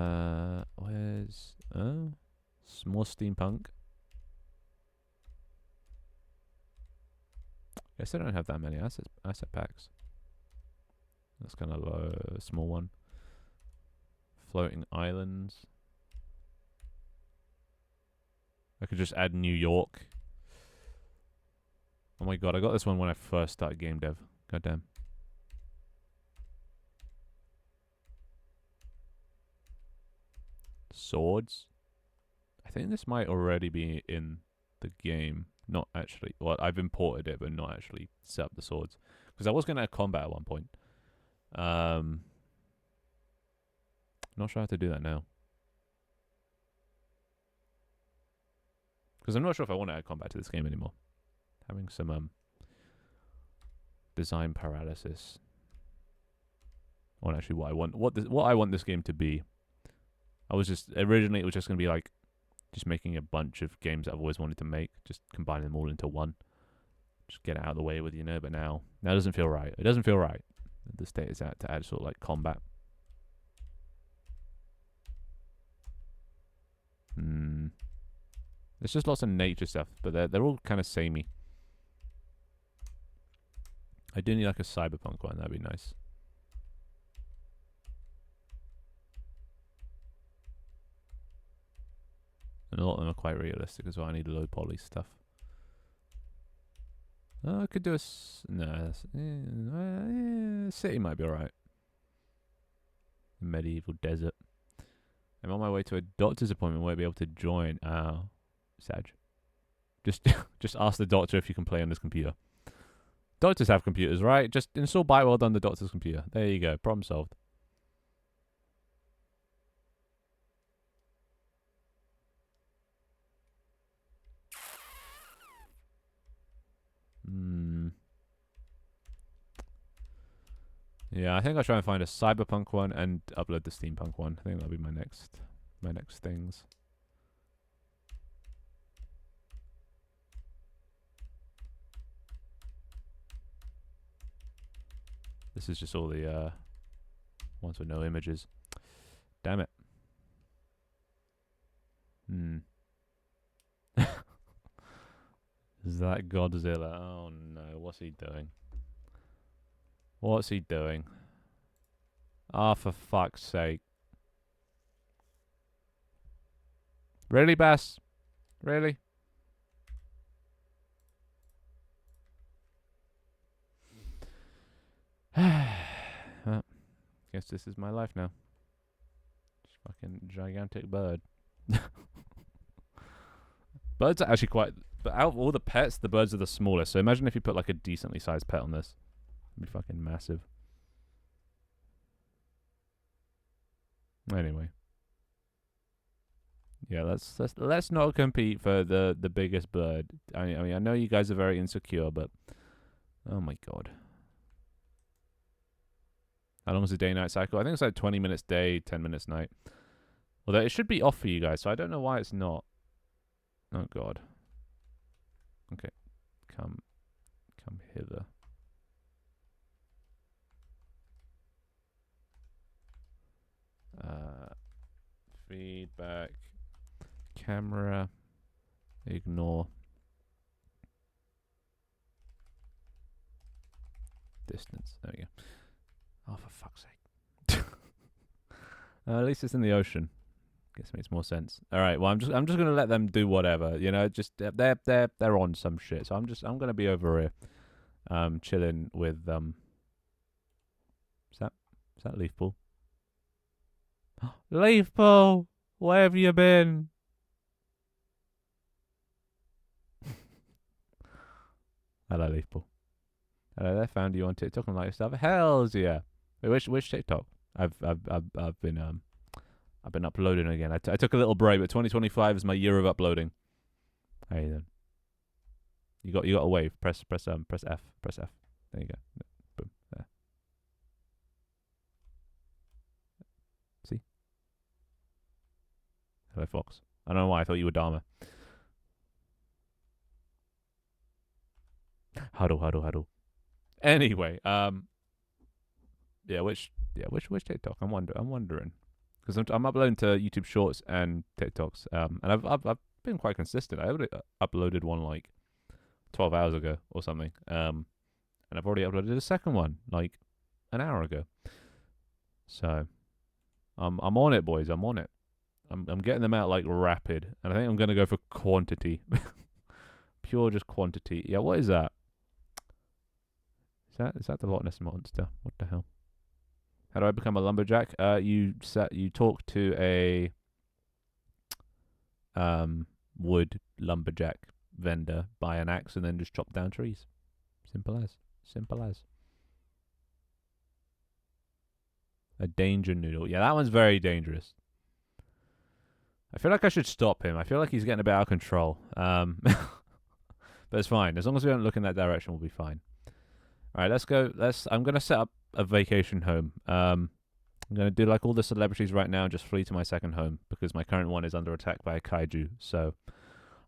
more steampunk? Guess I don't have that many asset packs. That's kind of a small one. Floating islands. I could just add New York. Oh my god, I got this one when I first started game dev. Goddamn. Swords. I think this might already be in the game. Not actually. Well, I've imported it, but not actually set up the swords. Because I was going to add combat at one point. Not sure how to do that now. Because I'm not sure if I want to add combat to this game anymore. Having some design paralysis. On actually what I want. What I want this game to be. I was just originally it was just going to be like just making a bunch of games that I've always wanted to make, just combining them all into one. Just get it out of the way with, but now it doesn't feel right. It doesn't feel right. The state is out to add sort of like combat. There's just lots of nature stuff, but they're all kind of samey. I do need like a cyberpunk one, that'd be nice. And a lot of them are quite realistic as well. I need low poly stuff. I could do a city might be alright. Medieval desert. I'm on my way to a doctor's appointment. Won't be able to join. Sag. Just ask the doctor if you can play on this computer. Doctors have computers, right? Just install Byteweld on the doctor's computer. There you go. Problem solved. Yeah, I think I'll try and find a cyberpunk one and upload the steampunk one. I think that'll be my next things. This is just all the ones with no images. Damn it. Is that Godzilla? Oh no, what's he doing? What's he doing? Ah, for fuck's sake. Really, Bass? Really? Well, guess this is my life now. Just fucking gigantic bird. Birds are actually quite But out of all the pets, the birds are the smallest. So imagine if you put like a decently sized pet on this. It'd be fucking massive. Anyway. Yeah, let's not compete for the biggest bird. I mean, I know you guys are very insecure, but oh my god. How long is the day-night cycle? I think it's like 20 minutes day, 10 minutes night. Although it should be off for you guys, so I don't know why it's not. Oh god. Okay. Come hither. Feedback. Camera. Ignore. Distance. There we go. Oh, for fuck's sake. At least it's in the ocean. Guess makes more sense. All right. Well, I'm just gonna let them do whatever. You know, just they're on some shit. So I'm gonna be over here, chilling with Is that Leaf Ball? Leaf Ball, where have you been? Hello, Leaf Ball. Hello, I found you on TikTok and like stuff. Hells yeah. Wait, which TikTok? I've been uploading again. I took a little break, but 2025 is my year of uploading. How you doing? You got a wave. Press F. Press F. There you go. Boom. There. See? Hello, Fox. I don't know why I thought you were Dharma. Huddle. Anyway, which TikTok? I'm wondering. Because I'm uploading to YouTube Shorts and TikToks, and I've been quite consistent. I uploaded one like 12 hours ago or something, and I've already uploaded a second one like an hour ago. So, I'm on it, boys. I'm on it. I'm getting them out like rapid, and I think I'm gonna go for quantity, pure just quantity. Yeah, what is that? Is that the Loch Ness monster? What the hell? How do I become a lumberjack? You talk to a wood lumberjack vendor, buy an axe, and then just chop down trees. Simple as. A danger noodle. Yeah, that one's very dangerous. I feel like I should stop him. I feel like he's getting a bit out of control. But it's fine. As long as we don't look in that direction, we'll be fine. All right, let's go. I'm gonna set up a vacation home. I'm gonna do like all the celebrities right now and just flee to my second home because my current one is under attack by a kaiju. So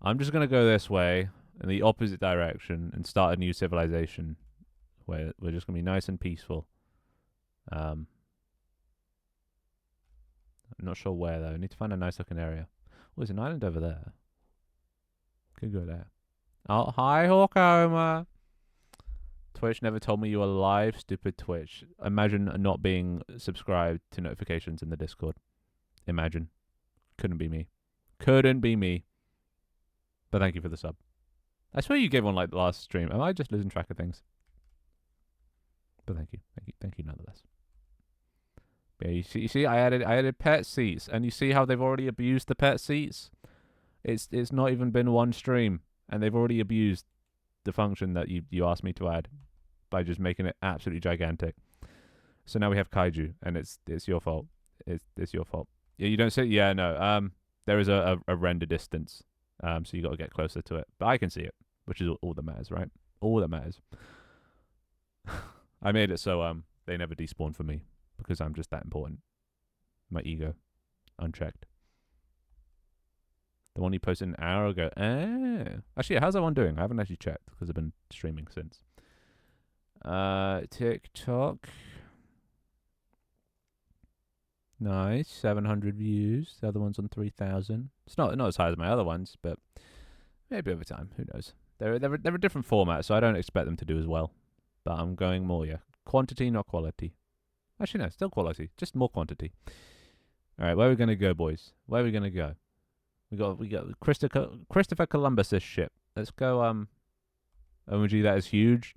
I'm just gonna go this way in the opposite direction and start a new civilization where we're just gonna be nice and peaceful. I'm not sure where though. I need to find a nice looking area. Oh, there's an island over there. Could go there. Oh, hi, Hawkoma. Twitch never told me you were live. Stupid Twitch. Imagine not being subscribed to notifications in the Discord. Imagine. Couldn't be me. But thank you for the sub. I swear you gave one like the last stream. Am I just losing track of things? But thank you nonetheless. Yeah, you see, I added pet seats, and you see how they've already abused the pet seats. It's not even been one stream, and they've already abused the function that you asked me to add by just making it absolutely gigantic. So now we have kaiju, and it's your fault. It's your fault. Yeah, you don't see. Yeah, no. There is a render distance. So you got to get closer to it, but I can see it, which is all that matters, right? All that matters. I made it so they never despawn for me because I'm just that important. My ego, unchecked. The one you posted an hour ago. Actually, how's that one doing? I haven't actually checked because I've been streaming since. TikTok. Nice, 700 views. The other one's on 3,000. It's not as high as my other ones, but maybe over time. Who knows? They're a different format, so I don't expect them to do as well. But I'm going more, quantity, not quality. Actually, no, still quality, just more quantity. All right, where are we gonna go, boys? Where are we gonna go? We got Christopher Columbus's ship. Let's go. OMG, that is huge.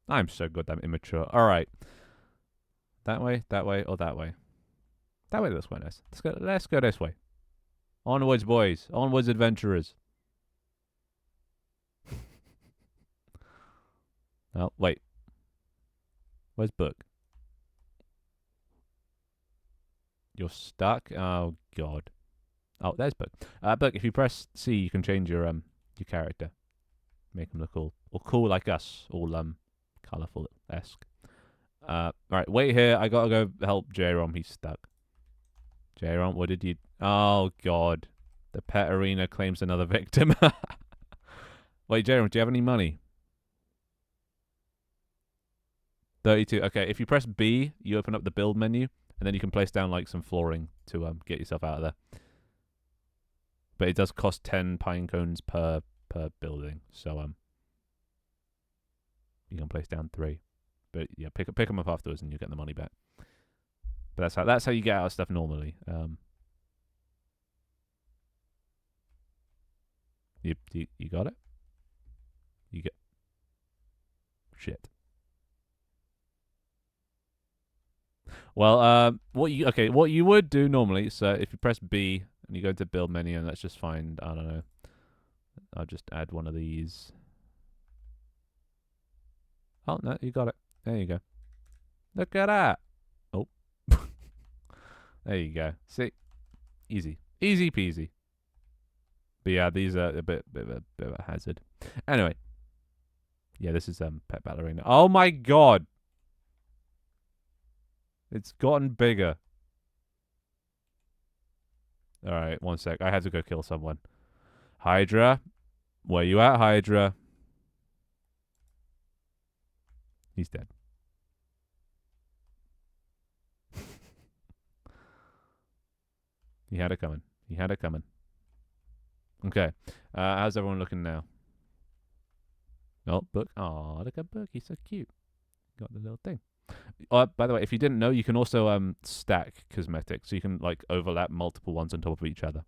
I'm so good. I'm immature. All right. That way, or that way. That way looks quite nice. Let's go this way. Onwards, boys. Onwards, adventurers. Oh, wait. Where's Book? You're stuck? Oh, God. Oh, there's Book. Book, if you press C, you can change your character. Make him look cool like us. All, colourful-esque. Alright, wait here. I gotta go help J-Rom. He's stuck. J-Rom, what did you... Oh, God. The pet arena claims another victim. Wait, J-Rom, do you have any money? 32. Okay, if you press B, you open up the build menu, and then you can place down, like, some flooring to get yourself out of there. But it does cost 10 pine cones per building, so, you can place down 3. But, yeah, pick them up afterwards, and you get the money back. But that's how you get out of stuff normally. You got it? You get... Shit. Well, what you would do normally, so if you press B and you go to build menu, and let's just find, I don't know, I'll just add one of these. Oh, no, you got it. There you go. Look at that. Oh. There you go. See? Easy. Easy peasy. But yeah, these are a bit of a hazard. Anyway. Yeah, this is Pet Ballerina. Oh my God. It's gotten bigger. Alright, one sec. I had to go kill someone. Hydra. Where you at, Hydra? He's dead. He had it coming. He had it coming. Okay. How's everyone looking now? Oh, Book. Oh, look at Book. He's so cute. Got the little thing. By the way, if you didn't know, you can also stack cosmetics. So you can like overlap multiple ones on top of each other.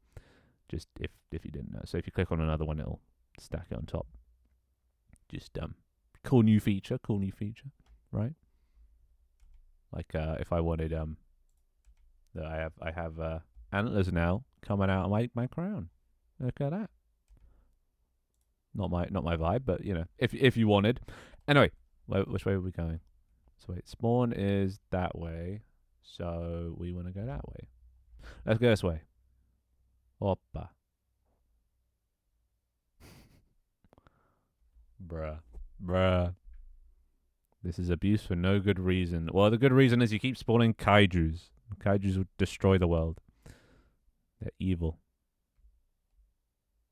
Just if you didn't know. So if you click on another one, it'll stack it on top. Just cool new feature. Cool new feature. Right? Like if I wanted I have antlers now coming out of my crown. Look at that. Not my vibe, but you know, if you wanted. Anyway, which way are we going? So wait, spawn is that way, so we want to go that way. Let's go this way. Hoppa. Bruh. This is abuse for no good reason. Well, the good reason is you keep spawning kaijus. Kaijus will destroy the world. They're evil.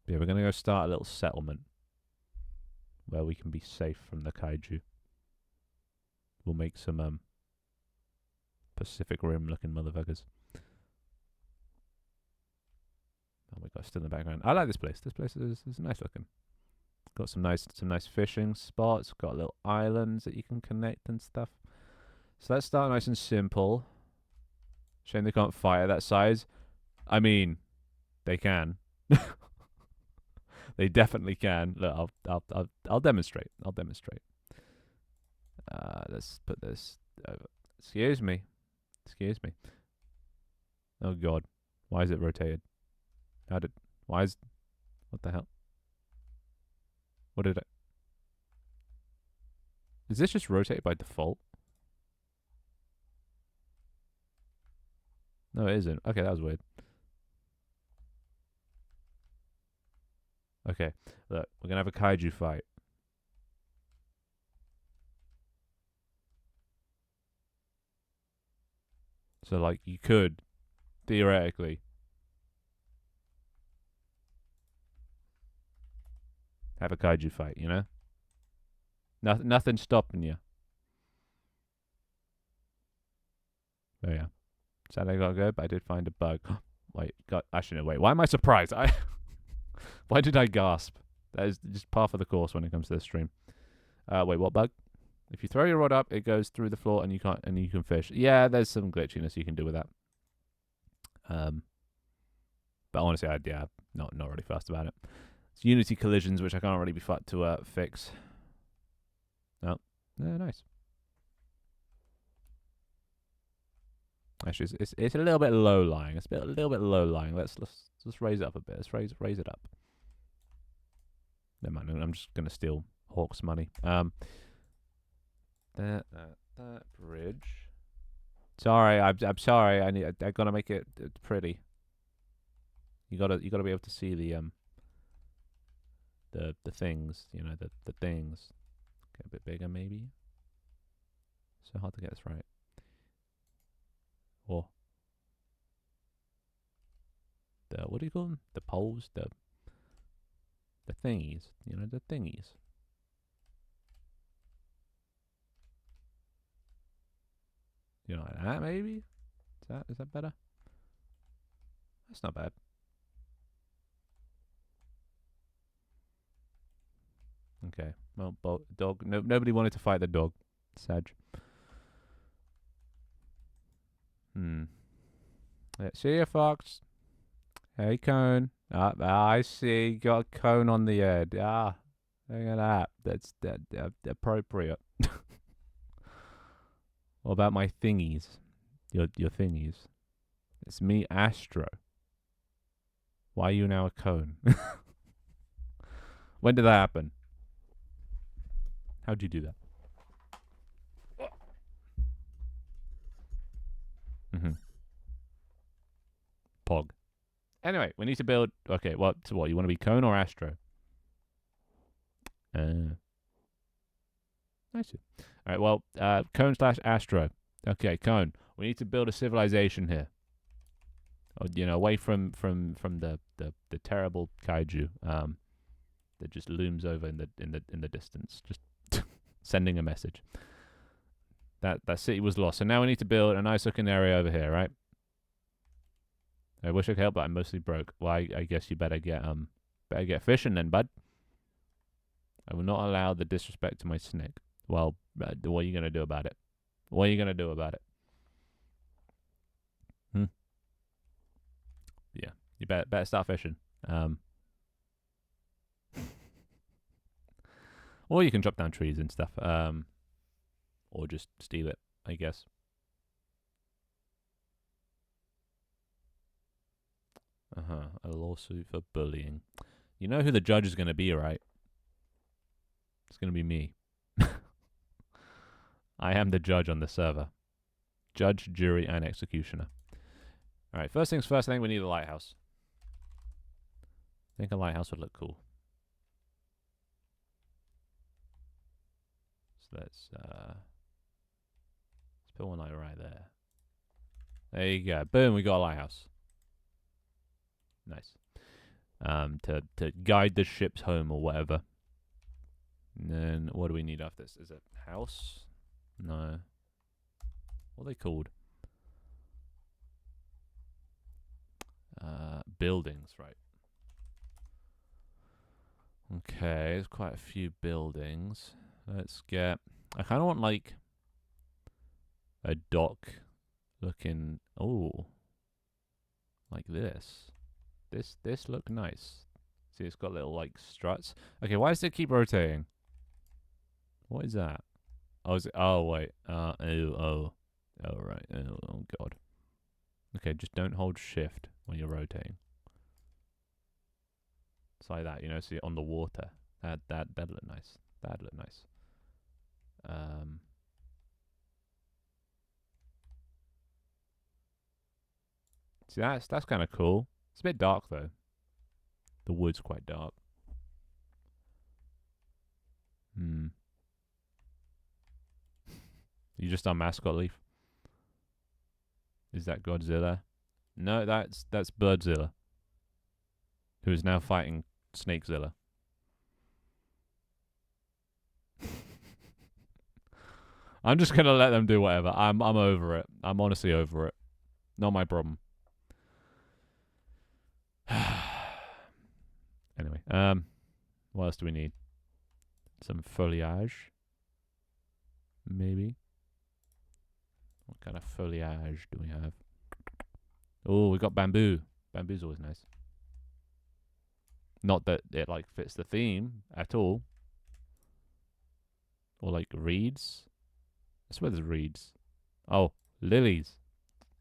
Yeah, we're going to go start a little settlement where we can be safe from the kaiju. We'll make some Pacific Rim looking motherfuckers. Oh my gosh, still in the background. I like this place. This place is nice looking. Got some nice fishing spots. Got little islands that you can connect and stuff. So let's start nice and simple. Shame they can't fight at that size. I mean, they can. They definitely can. Look, I'll demonstrate. I'll demonstrate. Let's put this over. Excuse me. Oh God. Why is it rotated? What the hell? What did it? Is this just rotate by default? No, it isn't. Okay, that was weird. Okay, look, we're gonna have a kaiju fight. So, like, you could, theoretically, have a kaiju fight, you know? Nothing stopping you. Oh, yeah. Sad I gotta go, but I did find a bug. Wait, actually, no, wait. Why am I surprised? Why did I gasp? That is just par for the course when it comes to this stream. Wait, what bug? If you throw your rod up, it goes through the floor and you can fish. Yeah, there's some glitchiness you can do with that. But honestly, I'm not really fast about it. It's Unity collisions, which I can't really be fucked to fix. Oh, yeah, nice. Actually, it's a little bit low lying. It's a little bit low lying. Let's raise it up a bit. Let's raise it up. Never mind. I'm just gonna steal Hawk's money. That bridge. Sorry, I'm sorry. I gotta make it pretty. You gotta be able to see the things. You know the things. Get a bit bigger maybe. So hard to get this right. Or the what do you call them? The poles. The thingies. You know the thingies. You know like that maybe. Is that better? That's not bad. Okay. Well, dog. No, nobody wanted to fight the dog. Sag. Yeah, see you, Fox. Hey, Cone. I see. You got a cone on the head. Look at that. That's appropriate. What about my thingies? Your thingies. It's me, Astro. Why are you now a cone? When did that happen? How'd you do that? Pog. Anyway, we need to build. Okay, what? So what? You want to be Cone or Astro? I see. All right. Well, Cone / Astro. Okay, Cone. We need to build a civilization here. You know, away from the terrible kaiju that just looms over in the distance, just sending a message. That city was lost. So now we need to build a nice looking area over here, right? I wish I could help, but I'm mostly broke. Well, I guess you better get fishing then, bud. I will not allow the disrespect to my snake. Well, what are you gonna do about it? What are you gonna do about it? Yeah, you better start fishing. Or you can chop down trees and stuff. Or just steal it, I guess. A lawsuit for bullying. You know who the judge is going to be, right? It's going to be me. I am the judge on the server. Judge, jury, and executioner. Alright, first things first, I think we need a lighthouse. I think a lighthouse would look cool. So let's put one like right there. There you go. Boom, we got a lighthouse. Nice. To guide the ships home or whatever. And then what do we need after this? Is it house? No. What are they called? Buildings, right. Okay, there's quite a few buildings. Let's get... I kind of want, like, a dock looking... Oh. Like this. This look nice. See, it's got little, like, struts. Okay, why does it keep rotating? What is that? Oh, is it... Oh, wait. Oh, right. Oh, God. Okay, just don't hold shift when you're rotating. It's like that, you know, see it on the water. That'd look nice. That'd look nice. See, that's kind of cool. It's a bit dark, though. The wood's quite dark. You just on mascot leaf? Is that Godzilla? No, that's Birdzilla, who is now fighting Snakezilla. I'm just gonna let them do whatever. I'm over it. I'm honestly over it. Not my problem. Anyway, what else do we need? Some foliage, maybe. What kind of foliage do we have? Oh, we got bamboo. Bamboo's always nice. Not that it like fits the theme at all. Or like reeds. I swear there's reeds. Oh, lilies.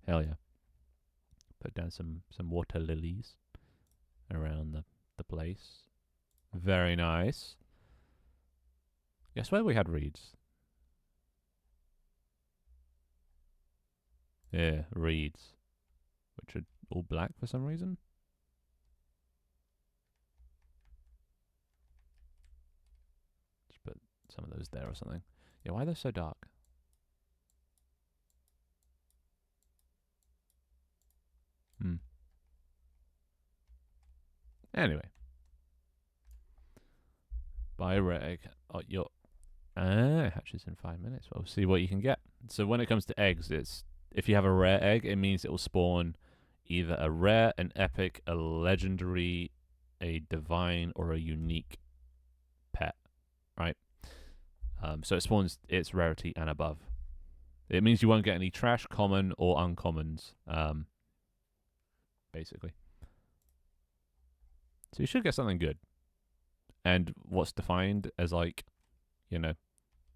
Hell yeah. Put down some water lilies around the place. Very nice. Guess where we had reeds? Yeah, reeds. Which are all black for some reason. Just put some of those there or something. Yeah, why are they so dark? Hmm. Anyway. Buy a rare egg. Oh, you're... it hatches in 5 minutes. We'll see what you can get. So when it comes to eggs, it's... If you have a rare egg, it means it will spawn either a rare, an epic, a legendary, a divine, or a unique pet, right? So it spawns its rarity and above. It means you won't get any trash, common, or uncommons, basically. So you should get something good. And what's defined as, like, you know,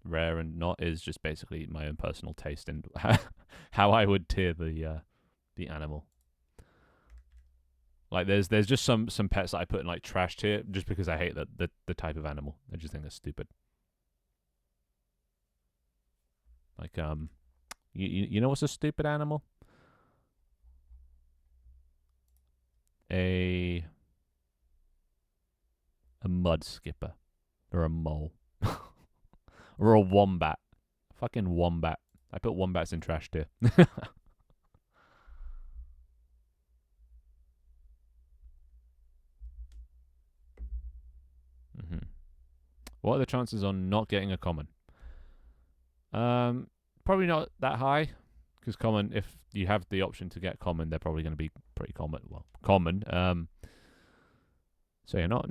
rare and not is just basically my own personal taste and how I would tier the animal. Like there's just some pets that I put in like trash tier just because I hate the type of animal. I just think they're stupid. Like you know what's a stupid animal? A mud skipper or a mole or a wombat. Fucking wombat. I put wombats in trash tier. Mm-hmm. What are the chances on not getting a common? Probably not that high, because common, if you have the option to get common, they're probably going to be pretty common. Well, common. So yeah, not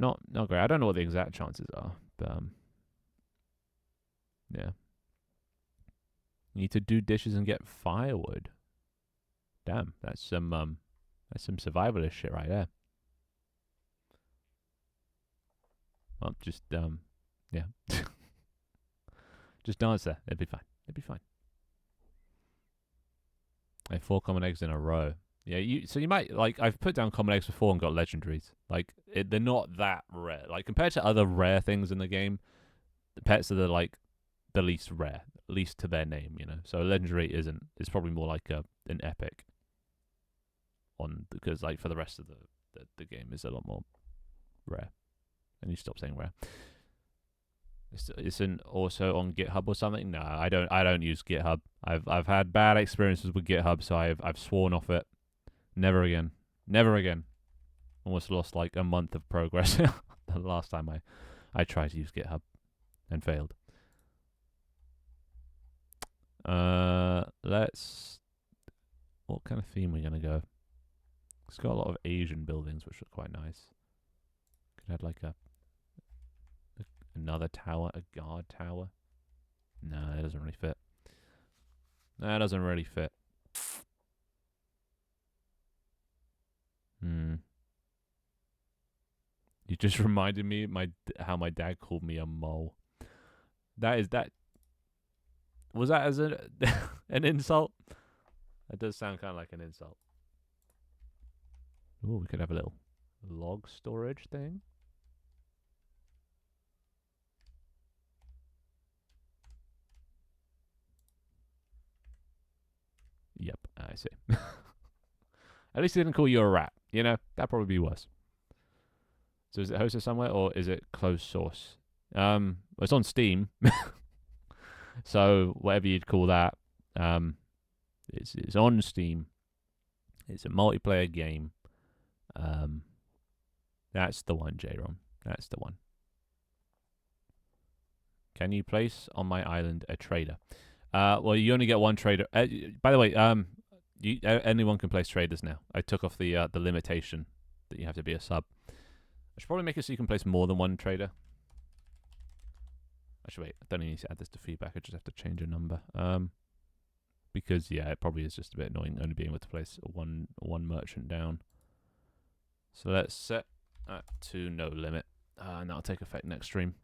great. I don't know what the exact chances are, but yeah. You need to do dishes and get firewood. Damn, that's some survivalist shit right there. Well, just yeah. Just dance there. It'd be fine. It'd be fine. I have 4 common eggs in a row. Yeah, so you might like I've put down common eggs before and got legendaries. Like they're not that rare. Like compared to other rare things in the game, the pets are like the least rare, least to their name. You know, so a legendary isn't. It's probably more like an epic. On because like for the rest of the game is a lot more rare. And you stop saying rare. Isn't also on GitHub or something? No, I don't use GitHub. I've had bad experiences with GitHub, so I've sworn off it. Never again. Never again. Almost lost like a month of progress the last time I tried to use GitHub and failed. Let's... What kind of theme are we going to go? It's got a lot of Asian buildings, which look quite nice. Could add like another tower, a guard tower. No, that doesn't really fit. That doesn't really fit. You just reminded me how my dad called me a mole. That was that as an insult? That does sound kind of like an insult. Oh, we could have a little log storage thing. Yep, I see. At least he didn't call you a rat. You know, that'd probably be worse. So is it hosted somewhere or is it closed source? Well, it's on Steam. So whatever you'd call that, it's on Steam. It's a multiplayer game. That's the one, J-Ron. That's the one. Can you place on my island a trader? Well, you only get one trader. By the way, anyone can place traders now. I took off the limitation that you have to be a sub. I should probably make it so you can place more than one trader. Actually, wait. I don't need to add this to feedback. I just have to change a number. Because yeah, it probably is just a bit annoying only being able to place one merchant down. So let's set that to no limit, and that'll take effect next stream.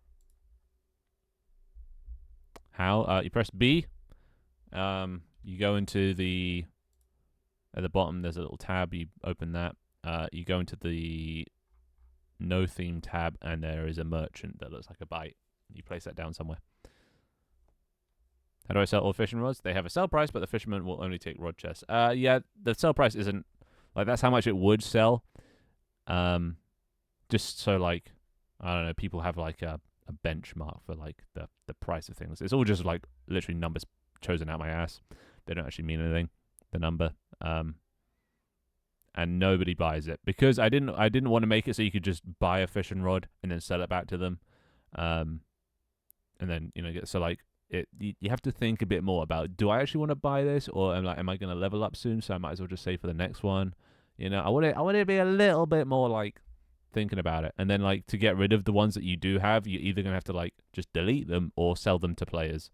How? You press B. You go into the At the bottom, there's a little tab. You open that. You go into the no theme tab, and there is a merchant that looks like a bite. You place that down somewhere. How do I sell all fishing rods? They have a sell price, but the fisherman will only take rod chests. Yeah, the sell price isn't like that's how much it would sell. Just so like I don't know, people have like a benchmark for like the price of things. It's all just like literally numbers chosen out my ass. They don't actually mean anything. The number. And nobody buys it because I didn't want to make it so you could just buy a fishing rod and then sell it back to them, and then get so like you have to think a bit more about, do I actually want to buy this, or am I going to level up soon, so I might as well just save for the next one. I want to be a little bit more like thinking about it, and then like to get rid of the ones that you do have, you're either going to have to like just delete them or sell them to players.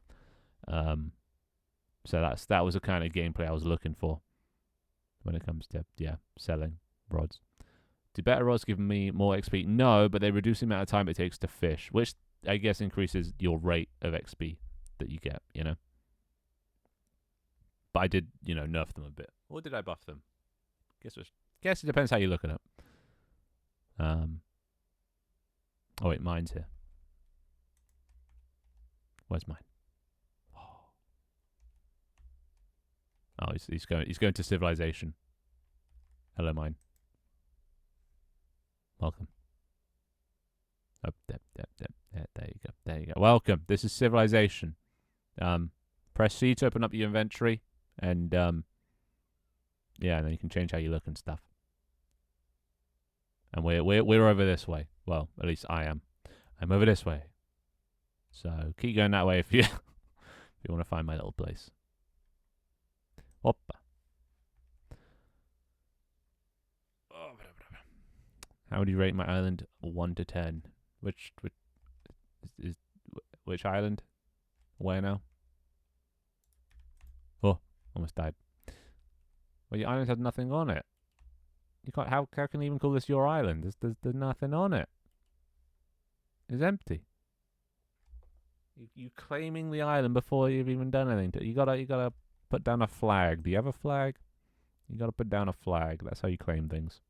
So that was the kind of gameplay I was looking for when it comes to selling rods. Do better rods give me more XP? No, but they reduce the amount of time it takes to fish, which I guess increases your rate of XP that you get, But I did, nerf them a bit. Or did I buff them? Guess it depends how you look at it. Oh wait, mine's here. Where's mine? Oh, he's going to civilization. Hello, mine. Welcome. Oh, there you go. There you go. Welcome. This is civilization. Press C to open up your inventory, and and then you can change how you look and stuff. And we're over this way. Well, at least I am. I'm over this way. So keep going that way if you want to find my little place. Hoppa. How would you rate my island 1 to 10? Which island? Where now? Oh, almost died. Well, your island has nothing on it. You can't. How can you even call this your island? There's nothing on it. It's empty. You claiming the island before you've even done anything. You gotta put down a flag. Do you have a flag? You gotta put down a flag. That's how you claim things.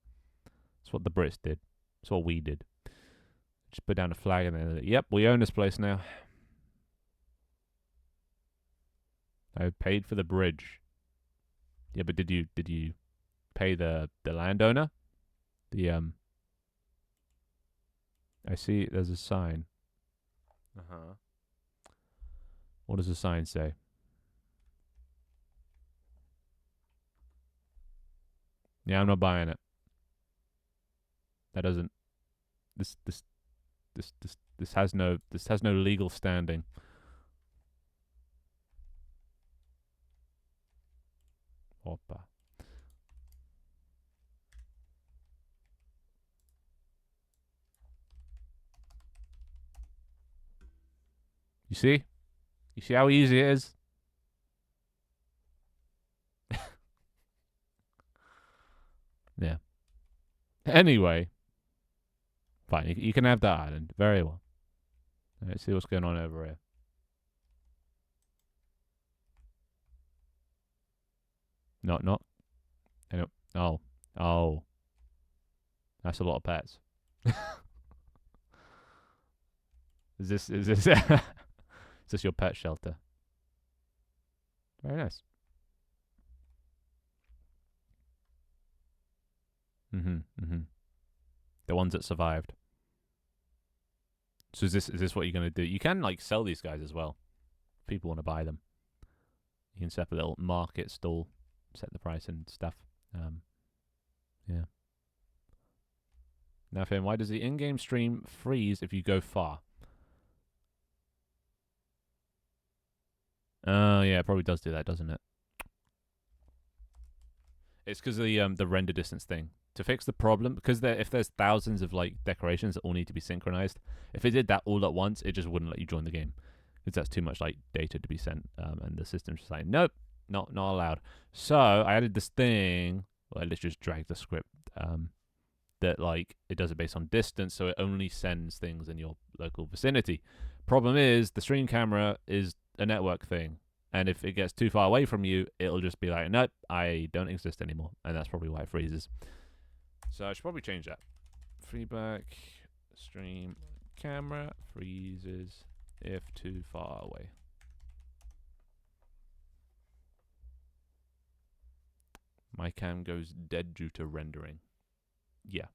That's what the Brits did. That's what we did. Just put down a flag and then, yep, we own this place now. I paid for the bridge. Yeah, but did you pay the landowner? I see there's a sign. What does the sign say? Yeah, I'm not buying it. That doesn't. This has no legal standing. Opa. You see? You see how easy it is? Yeah. Anyway. Fine, you can have that island. Very well. Let's see what's going on over here. Not. Oh. That's a lot of pets. Is this is this your pet shelter? Very nice. The ones that survived. So is this what you're gonna do? You can like sell these guys as well. If people want to buy them. You can set up a little market stall, set the price and stuff. Yeah. Now, Finn, why does the in-game stream freeze if you go far? Oh, yeah, it probably does do that, doesn't it? It's because of the render distance thing. To fix the problem, because if there's thousands of like decorations that all need to be synchronized, if it did that all at once, it just wouldn't let you join the game. Because that's too much like data to be sent, and the system's just like, nope, not allowed. So I added this thing. Well, let's just drag the script. That like it does it based on distance, so it only sends things in your local vicinity. Problem is the stream camera is a network thing, And if it gets too far away from you, it'll just be like, nope, I don't exist anymore. And that's probably why it freezes. So I should probably change that. Feedback, stream, camera, freezes if too far away. My cam goes dead due to rendering. Yeah.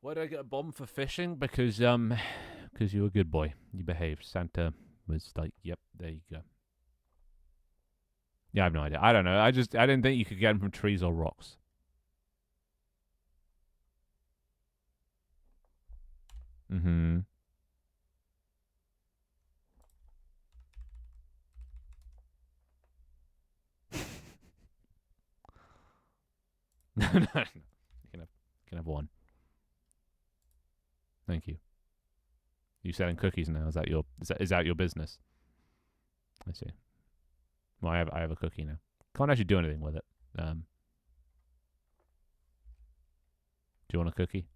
Why did I get a bomb for fishing? Because you're a good boy. You behaved. Santa was like, yep, there you go. Yeah, I have no idea. I don't know. I didn't think you could get them from trees or rocks. Mm-hmm. No. You can have one. Thank you. You selling cookies now? Is that your business? I see. Well, I have a cookie now. Can't actually do anything with it. Do you want a cookie?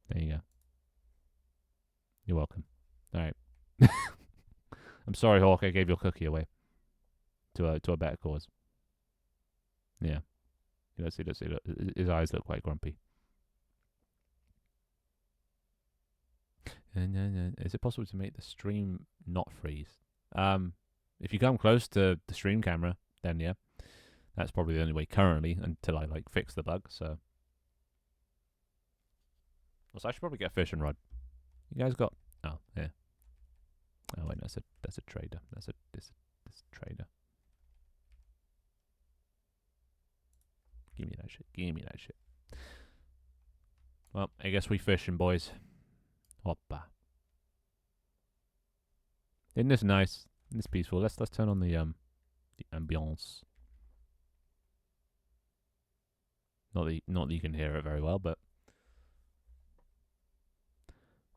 There you go. You're welcome. All right. I'm sorry, Hawk. I gave your cookie away to a better cause. Yeah. Let's see. His eyes look quite grumpy. Is it possible to make the stream not freeze? If you come close to the stream camera, then yeah, that's probably the only way currently until I like fix the bug. So, I should probably get a fishing rod. You guys got? Oh yeah. Oh wait, that's a trader. That's a trader. Give me that shit. Give me that shit. Well, I guess we fishing, boys. Hoppa. Isn't this nice? Isn't this peaceful? Let's turn on the ambiance. Not that you can hear it very well, but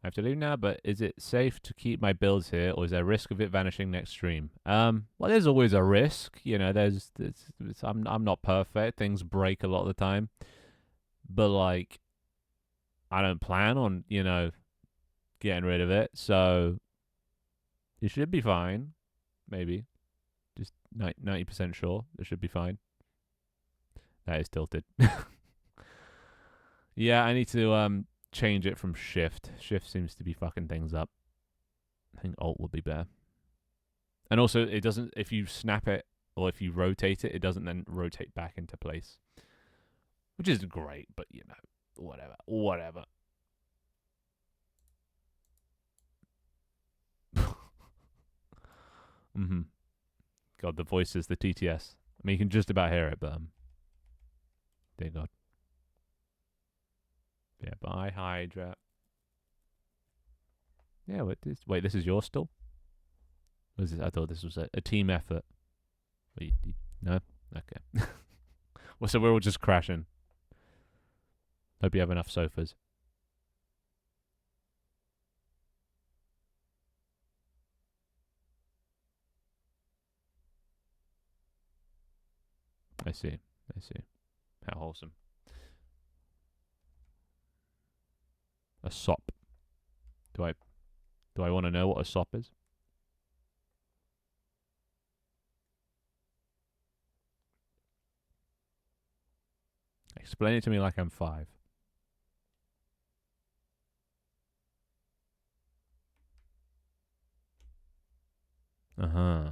I have to leave now. But is it safe to keep my builds here, or is there a risk of it vanishing next stream? Well, there's always a risk. You know, I'm not perfect. Things break a lot of the time, but like, I don't plan on getting rid of it, so it should be fine. Maybe. Just 90% sure it should be fine. That is tilted. Yeah, I need to change it from shift. Shift seems to be fucking things up. I think alt would be better. And also, it doesn't, if you snap it or if you rotate it, it doesn't then rotate back into place. Which is great, but whatever. Mm-hmm. God, the voice is the TTS. I mean, you can just about hear it, but dear God. Yeah, bye, Hydra. Yeah, wait, this is yours still? Was this? I thought this was a team effort. No? Okay. Well, so we're all just crashing. Hope you have enough sofas. I see. How wholesome. A sop. Do I want to know what a sop is? Explain it to me like I'm 5. Uh-huh.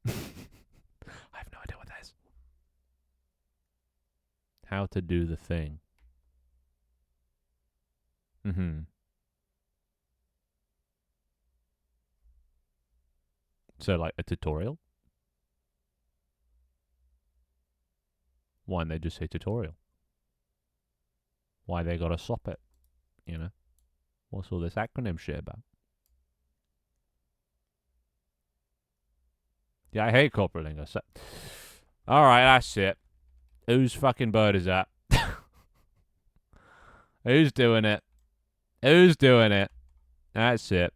I have no idea what that is. How to do the thing. Mm-hmm. So, like, a tutorial? Why didn't they just say tutorial? Why they gotta sop it? What's all this acronym shit about? Yeah, I hate corporate lingo. So, alright, that's it. Whose fucking bird is that? Who's doing it? That's it.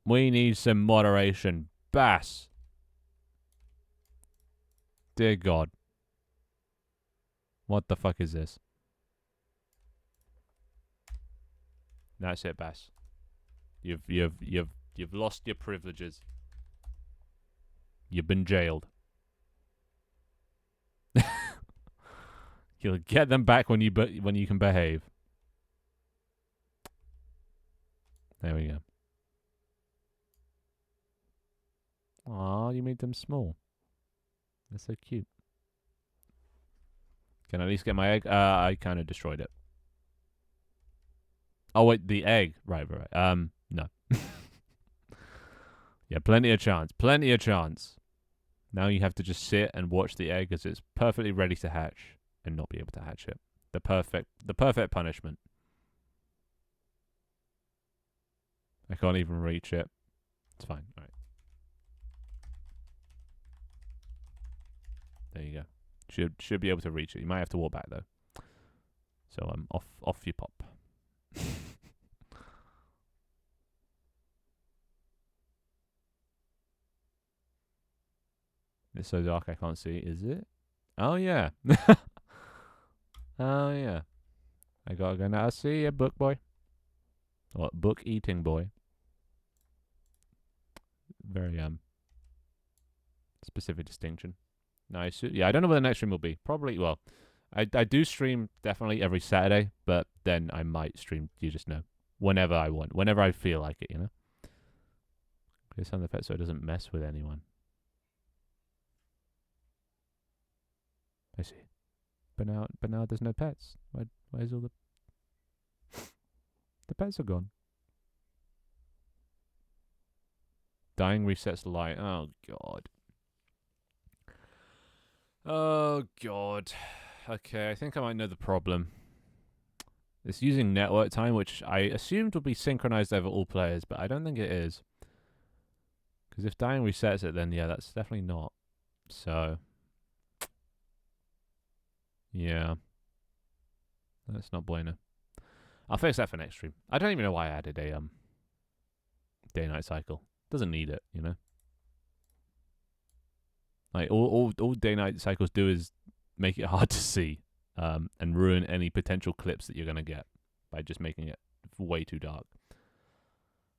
We need some moderation. Bass. Dear God. What the fuck is this? That's it, Bass. You've lost your privileges. You've been jailed. You'll get them back when you can behave. There we go. Aw, you made them small. They're so cute. Can I at least get my egg? I kind of destroyed it. Oh wait, the egg. Right. No. Yeah, plenty of chance. Plenty of chance. Now you have to just sit and watch the egg as it's perfectly ready to hatch and not be able to hatch it. The perfect punishment. I can't even reach it. It's fine. All right. There you go. Should be able to reach it. You might have to walk back though. So off you pop. It's so dark I can't see. Is it? Oh yeah. Oh yeah. I gotta go now. See ya, book boy. Or book eating boy. Very specific distinction. Nice. Yeah, I don't know what the next stream will be. Probably, well, I do stream definitely every Saturday, but then I might stream, you just know, whenever I want, whenever I feel like it, you know? Clear some of the pets so it doesn't mess with anyone. I see. But now there's no pets. Where's all the... The pets are gone. Dying resets the light. Oh, God. Oh, God. Okay, I think I might know the problem. It's using network time, which I assumed would be synchronized over all players, but I don't think it is. Because if dying resets it, then yeah, that's definitely not. So, yeah. That's not bueno. I'll fix that for next stream. I don't even know why I added a day-night cycle. Doesn't need it, you know? Like, all day-night cycles do is make it hard to see and ruin any potential clips that you're going to get by just making it way too dark.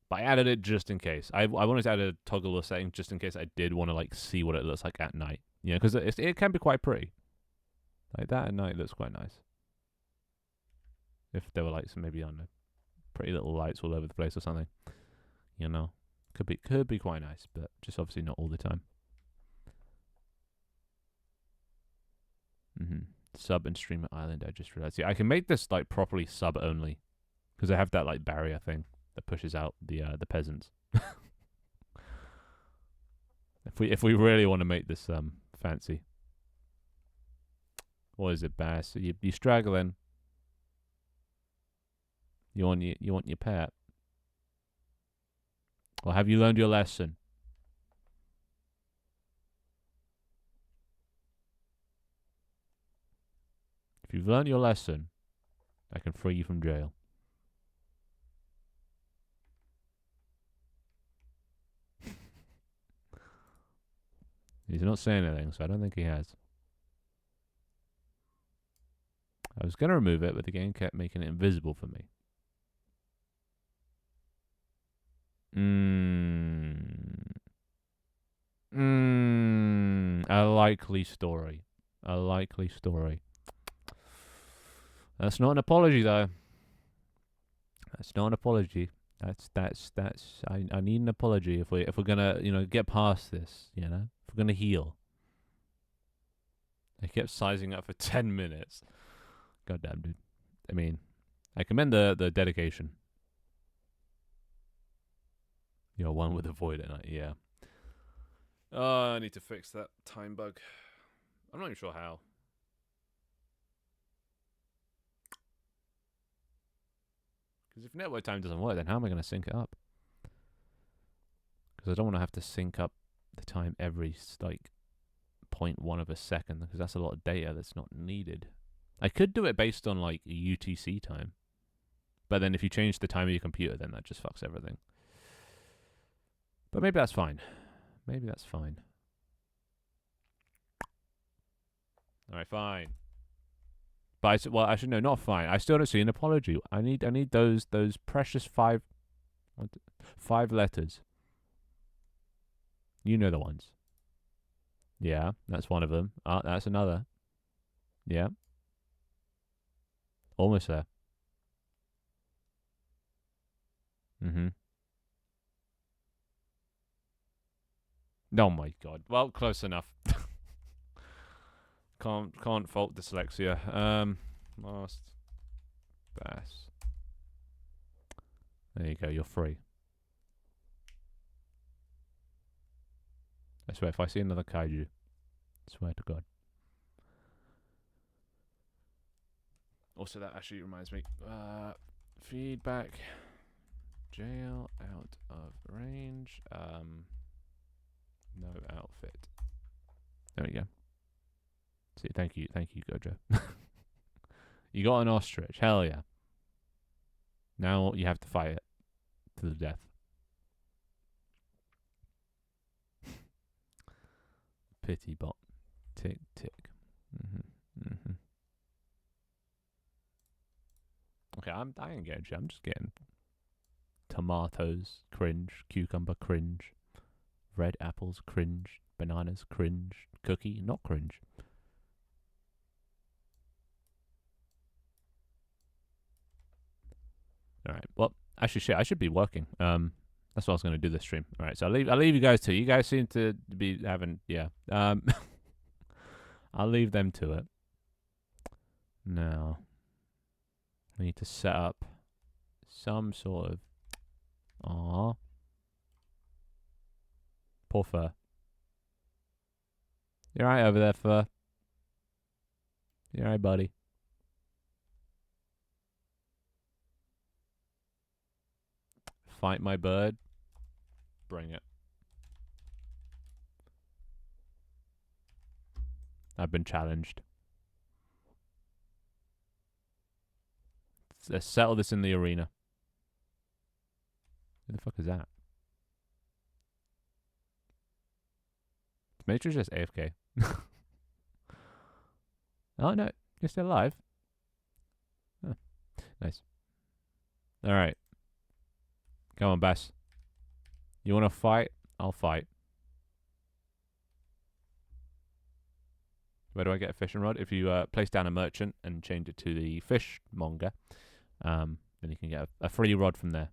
But I added it just in case. I wanted to add a toggle setting just in case I did want to, like, see what it looks like at night. You know, because it can be quite pretty. Like, that at night looks quite nice. If there were, like, some maybe, I don't know, pretty little lights all over the place or something. You know? Could be quite nice, but just obviously not all the time. Sub and streamer island, I just realized. Yeah, I can make this like properly sub only. Because I have that like barrier thing that pushes out the peasants. If we really want to make this fancy. What is it, Bass? You struggling. You want your pet. Or have you learned your lesson? If you've learned your lesson, I can free you from jail. He's not saying anything, so I don't think he has. I was going to remove it, but the game kept making it invisible for me. A likely story. A likely story. That's not an apology, though. That's not an apology. That's. I need an apology if we're gonna get past this. If we're gonna heal. I kept sizing up for 10 minutes. Goddamn, dude. I mean, I commend the dedication. You're one with a void at night. Yeah. Oh, I need to fix that time bug. I'm not even sure how. Because if network time doesn't work, then how am I going to sync it up? Because I don't want to have to sync up the time every, like, 0.1 of a second. Because that's a lot of data that's not needed. I could do it based on, like, UTC time. But then if you change the time of your computer, then that just fucks everything. But maybe that's fine. Maybe that's fine. Alright, fine. But well, actually, no, not fine. I still don't see an apology. I need those precious five letters. You know the ones. Yeah, that's one of them. That's another. Yeah, almost there. Mm-hmm. Oh my god. Well, close enough. Can't fault dyslexia. Last bass. There you go. You're free. I swear, if I see another kaiju, I swear to God. Also, that actually reminds me. Feedback. Jail out of range. No outfit. There we go. See, thank you, Gojo. You got an ostrich. Hell yeah. Now you have to fight it to the death. Pity bot. Tick tick. Okay, I ain't getting shit. I'm just getting tomatoes, cringe. Cucumber, cringe. Red apples, cringe. Bananas, cringe. Cookie, not cringe. All right. Well, actually, shit. I should be working. That's what I was going to do this stream. All right. So I'll leave you guys to. You guys seem to be having I'll leave them to it. Now, we need to set up some sort of. Aww. Poor Fur. You alright over there, Fur? You alright, buddy? Fight my bird. Bring it. I've been challenged. Let's settle this in the arena. Who the fuck is that? Demetrius just AFK. Oh no, you're still alive. Oh, nice. Alright. Come on, Bass. You wanna fight? I'll fight. Where do I get a fishing rod? If you place down a merchant and change it to the fishmonger, then you can get a free rod from there.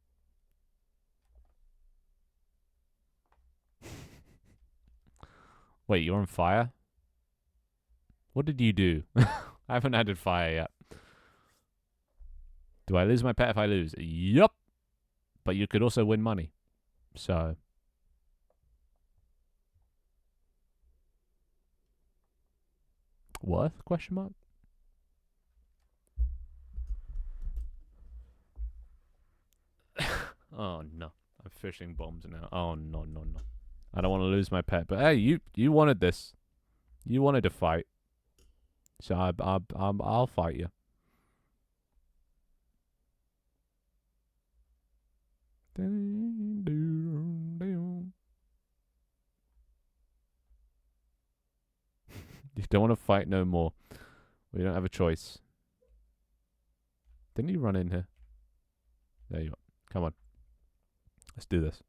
Wait, you're on fire? What did you do? I haven't added fire yet. Do I lose my pet if I lose? Yup. But you could also win money. So. Worth? Question mark? Oh no. I'm fishing bombs now. Oh no. I don't want to lose my pet. But hey, you wanted this. You wanted to fight. So I'll fight you. You don't want to fight no more. We don't have a choice. Didn't you run in here? There you are. Come on. Let's do this.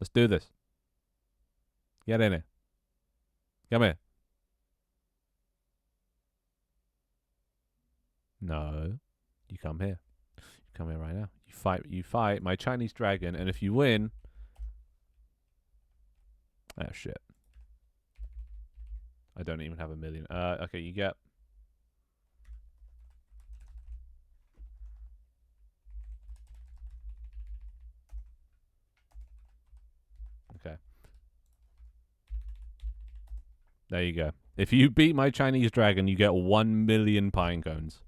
Let's do this. Get in here. Come here. No. You come here. You come here right now. You fight my Chinese dragon, and if you win... Oh, shit. I don't even have a million. Okay, you get... Okay. There you go. If you beat my Chinese dragon, you get 1 million pine cones.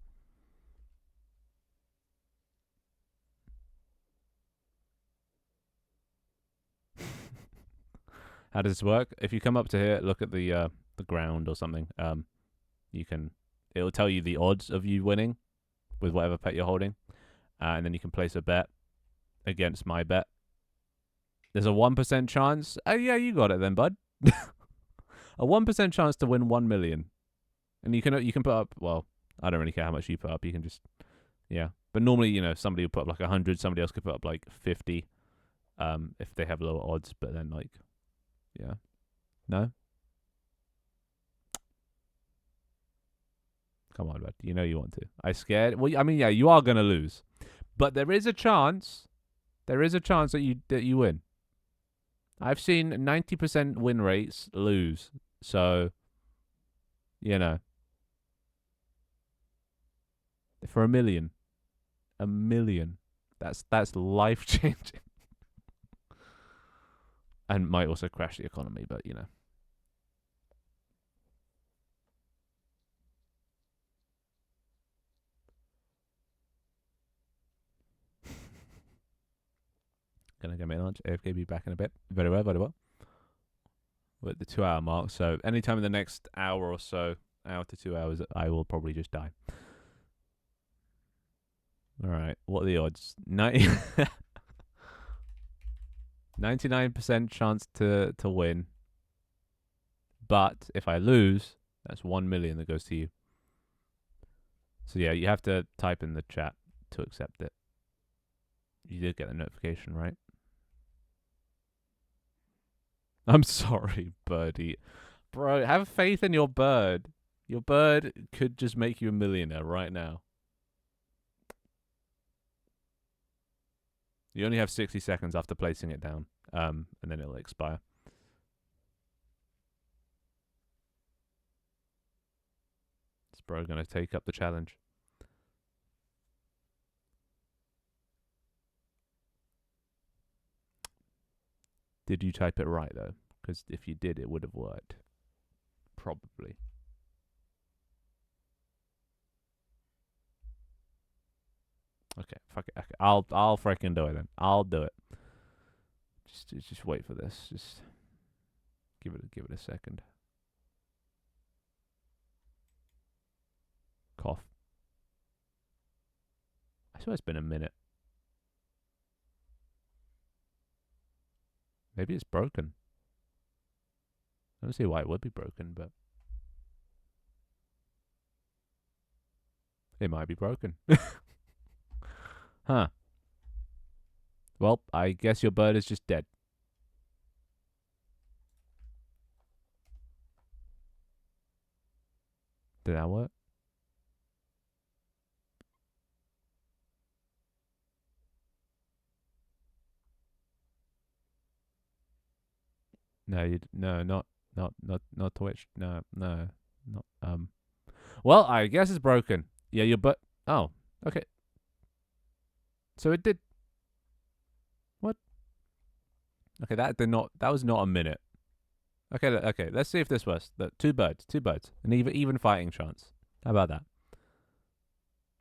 How does this work? If you come up to here, look at the ground or something. You can. It'll tell you the odds of you winning with whatever pet you're holding, and then you can place a bet against my bet. There's a 1% chance. Oh yeah, you got it then, bud. A 1% chance to win 1 million. And you can put up. Well, I don't really care how much you put up. You can just But normally, somebody would put up like 100. Somebody else could put up like 50. If they have lower odds. But then no. Come on, bud. You know you want to. I scared. Well, I mean, yeah, you are gonna lose, but there is a chance. There is a chance that you win. I've seen 90% win rates lose. So, for a million, that's life changing, and might also crash the economy. But gonna go make lunch. AFK be back in a bit. Very well, very well. We're at the 2 hour mark, so anytime in the next hour or so, hour to 2 hours, I will probably just die. All right, what are the odds? 99% chance to win, but if I lose, that's 1 million that goes to you. So yeah, you have to type in the chat to accept it. You did get the notification, right? I'm sorry, birdie. Bro, have faith in your bird. Your bird could just make you a millionaire right now. You only have 60 seconds after placing it down, and then it'll expire. Is bro gonna take up the challenge? Did you type it right, though? Because if you did, it would have worked. Probably. Okay, fuck it. Okay, I'll freaking do it then. I'll do it. Just wait for this. Just give it a second. Cough. I swear it's been a minute. Maybe it's broken. I don't see why it would be broken, but it might be broken. Huh. Well, I guess your bird is just dead. Did that work? No, not Twitch. No, not Well, I guess it's broken. Yeah, your butt. Oh, okay. So it did. What? Okay, that was not a minute. Okay. Let's see if this works. Two birds, an even fighting chance. How about that?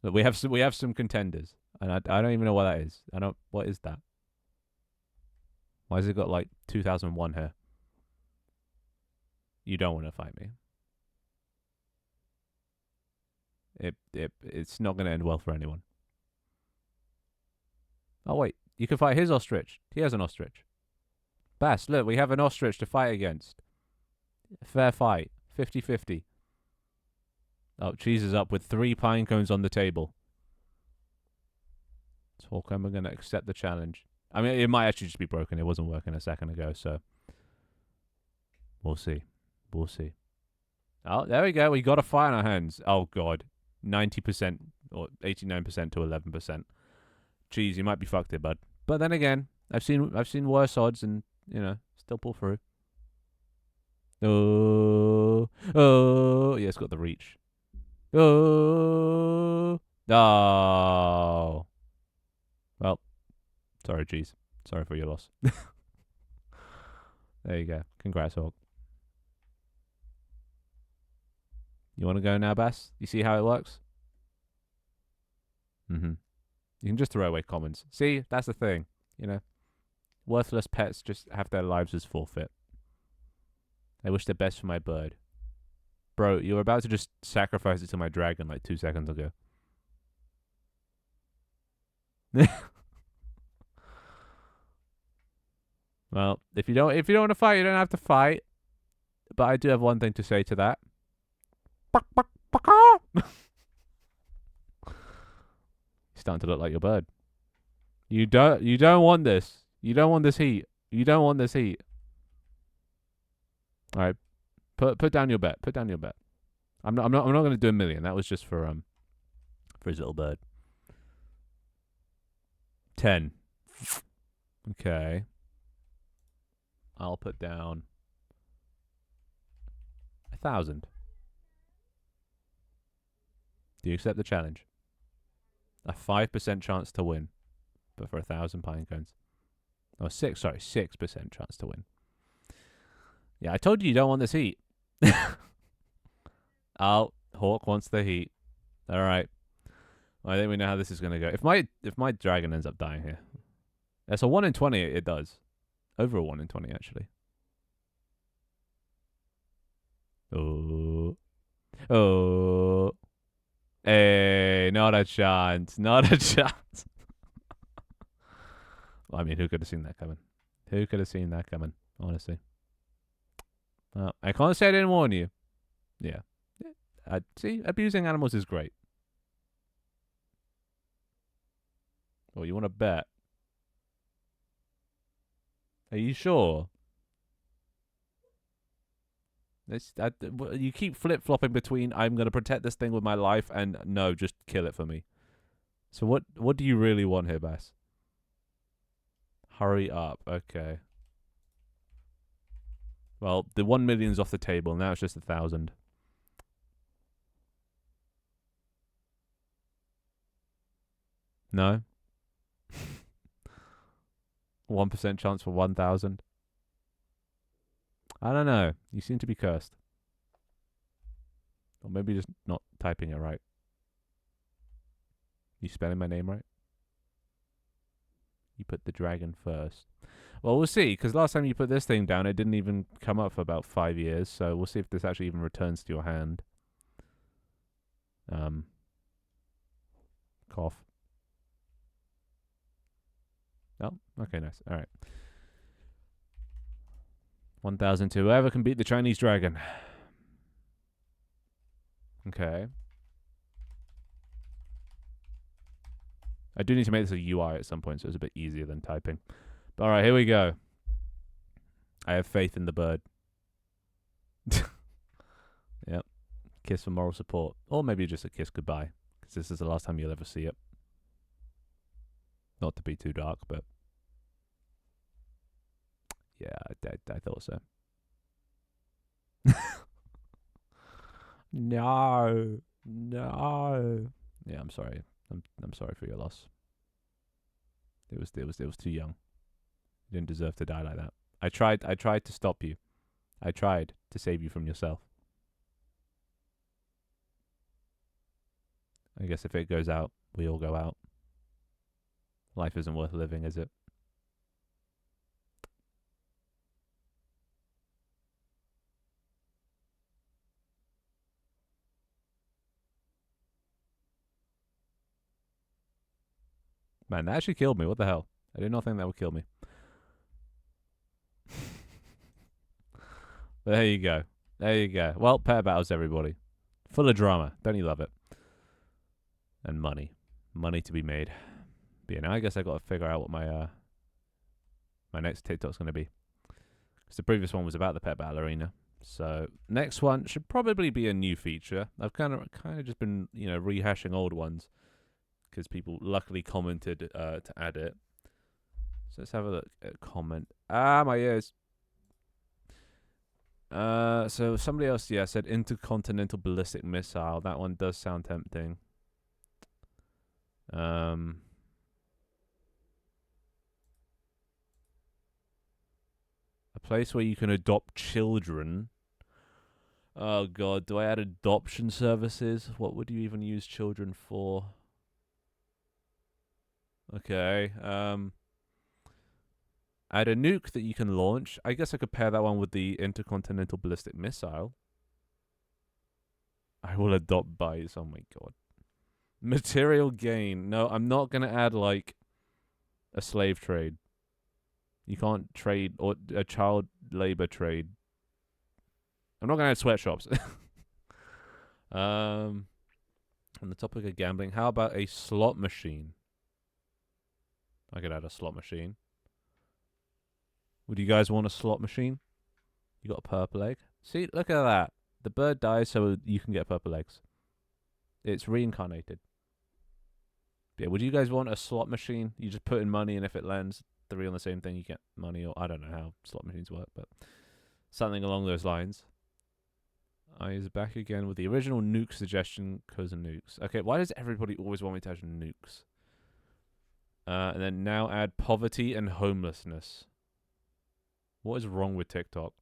Look, we have some contenders, and I don't even know what that is. What is that? Why has it got like 2001 here? You don't want to fight me. It's not going to end well for anyone. Oh wait, you can fight his ostrich. He has an ostrich. Bass, look, we have an ostrich to fight against. Fair fight. 50-50. Oh, cheese is up with 3 pine cones on the table. So I'm going to accept the challenge. I mean, it might actually just be broken. It wasn't working a second ago, so we'll see. We'll see. Oh, there we go. We got a fight on our hands. Oh god, 90% or 89% to 11%. Jeez, you might be fucked here, bud. But then again, I've seen worse odds, and still pull through. Oh, yeah, it's got the reach. Oh. Well, sorry, jeez. Sorry for your loss. There you go. Congrats, Hawk. You want to go now, Bass? You see how it works? You can just throw away commons. See, that's the thing. Worthless pets just have their lives as forfeit. I wish the best for my bird. Bro, you were about to just sacrifice it to my dragon like 2 seconds ago. Well, if you don't want to fight, you don't have to fight. But I do have one thing to say to that. Starting to look like your bird. You don't want this. You don't want this heat. You don't want this heat. All right. Put down your bet. Put down your bet. I'm not going to do a million. That was just for his little bird. 10. Okay. I'll put down 1,000. Do you accept the challenge? A 5% chance to win, but for 1,000 pine cones. Oh, 6% chance to win. Yeah, I told you don't want this heat. Oh, Hawk wants the heat. All right. Well, I think we know how this is going to go. If my dragon ends up dying here, that's a 1 in 20. It does. Over a 1 in 20, actually. Oh. Oh. Hey, not a chance. Not a chance. Well, I mean, who could have seen that coming? Who could have seen that coming, honestly? I can't say I didn't warn you. Yeah. See, abusing animals is great. Oh, you want to bet? Are you sure? You keep flip-flopping between I'm going to protect this thing with my life and no, just kill it for me. So what do you really want here, Bass? Hurry up. Okay. Well, the 1 million's off the table. Now it's just 1,000. No? 1% chance for 1,000. I don't know. You seem to be cursed. Or maybe just not typing it right. You spelling my name right? You put the dragon first. Well, we'll see, because last time you put this thing down, it didn't even come up for about 5 years, so we'll see if this actually even returns to your hand. Cough. Oh, okay, nice. All right. 1,002. Whoever can beat the Chinese dragon. Okay. I do need to make this a UI at some point, so it's a bit easier than typing. But all right, here we go. I have faith in the bird. Yep. Kiss for moral support. Or maybe just a kiss goodbye, because this is the last time you'll ever see it. Not to be too dark, but... yeah, I thought so. No. No. Yeah, I'm sorry. I'm sorry for your loss. It was too young. You didn't deserve to die like that. I tried to stop you. I tried to save you from yourself. I guess if it goes out, we all go out. Life isn't worth living, is it? Man, that actually killed me. What the hell? I did not think that would kill me. But there you go. There you go. Well, pair battles, everybody. Full of drama. Don't you love it? And money. Money to be made. But yeah, now I guess I got to figure out what my my next TikTok's going to be. Because the previous one was about the pet battle arena. So next one should probably be a new feature. I've kind of just been, rehashing old ones. Because people luckily commented to add it. So let's have a look at comment. My ears. So somebody else, said intercontinental ballistic missile. That one does sound tempting. A place where you can adopt children. Oh god, do I add adoption services? What would you even use children for? Okay. Add a nuke that you can launch. I guess I could pair that one with the intercontinental ballistic missile. I will adopt buyers. Oh my god. Material gain. No, I'm not going to add, like, a slave trade. You can't trade, or a child labor trade. I'm not going to add sweatshops. On the topic of gambling, how about a slot machine? I could add a slot machine. Would you guys want a slot machine? You got a purple egg. See, look at that. The bird dies so you can get purple eggs. It's reincarnated. Yeah, would you guys want a slot machine? You just put in money, and if it lands three on the same thing, you get money. Or I don't know how slot machines work, but something along those lines. I is back again with the original nuke suggestion because of nukes. Okay, why does everybody always want me to add nukes? And then now add poverty and homelessness. What is wrong with TikTok?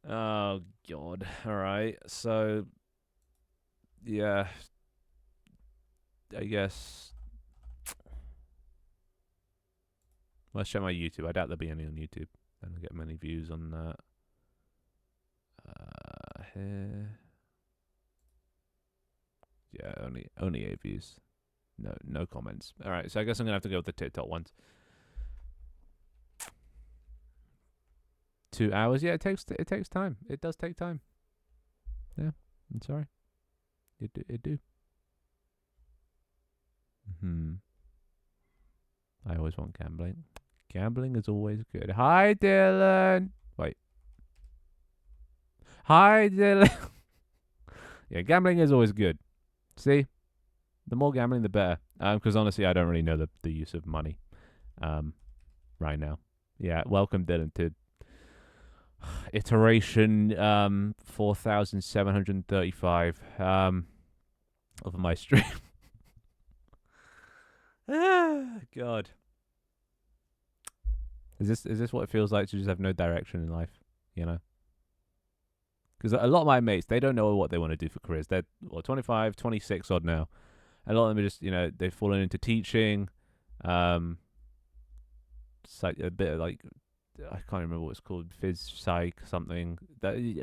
Oh, God. All right. So, yeah. I guess. Let's check my YouTube. I doubt there'll be any on YouTube. I don't get many views on that. Here. Yeah, only 8 views. No comments. All right, so I guess I'm gonna have to go with the TikTok ones. 2 hours. Yeah, it takes time. It does take time. Yeah, I'm sorry. It do. I always want gambling. Gambling is always good. Hi, Dylan. Wait. Hi, Dylan. Yeah, gambling is always good. See, the more gambling, the better. Because honestly, I don't really know the use of money, right now. Yeah, welcome, Dylan, to iteration 4735 of my stream. God. Is this what it feels like to just have no direction in life? You know? Because a lot of my mates, they don't know what they want to do for careers. They're 25, 26 odd now. A lot of them are just, they've fallen into teaching. It's like a bit of like, I can't remember what it's called, phys, psych, something.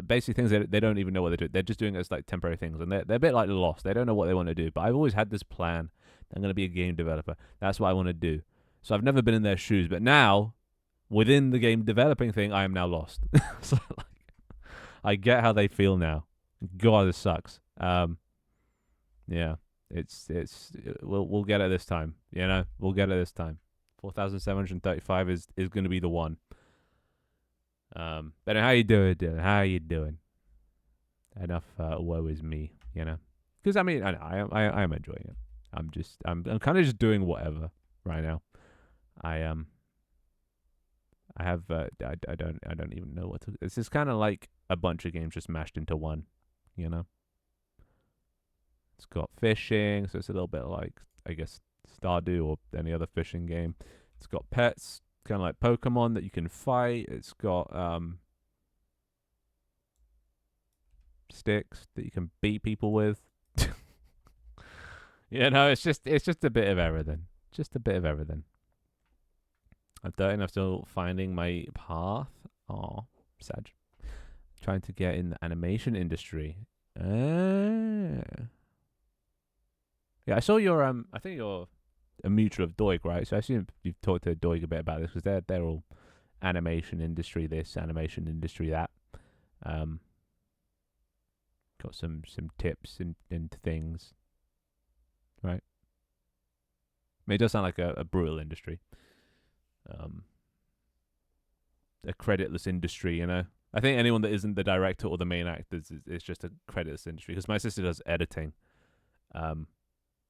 Basically things that they don't even know what they're doing. They're just doing it as like temporary things. And they're a bit like lost. They don't know what they want to do. But I've always had this plan. I'm going to be a game developer. That's what I want to do. So I've never been in their shoes. But now, within the game developing thing, I am now lost. So like, I get how they feel now. God, this sucks. Yeah, we'll get it this time. We'll get it this time. 4,735 is going to be the one. But how you doing, Dylan? How you doing? Enough woe is me, because I mean I am enjoying it. I'm kind of just doing whatever right now. I have I don't even know what to. This is kind of like a bunch of games just mashed into one, It's got fishing, so it's a little bit like, I guess, Stardew or any other fishing game. It's got pets, kind of like Pokemon that you can fight. It's got sticks that you can beat people with. It's just a bit of everything. Just a bit of everything. I'm 13. I'm still finding my path. Oh, sad. Trying to get in the animation industry. Yeah, I saw your I think you're a mutual of Doig, right? So I assume you've talked to Doig a bit about this because they're all animation industry this, animation industry that. Got some tips and things, right? I mean, it does sound like a brutal industry. A creditless industry, I think anyone that isn't the director or the main actor is just a creditless industry. Because my sister does editing,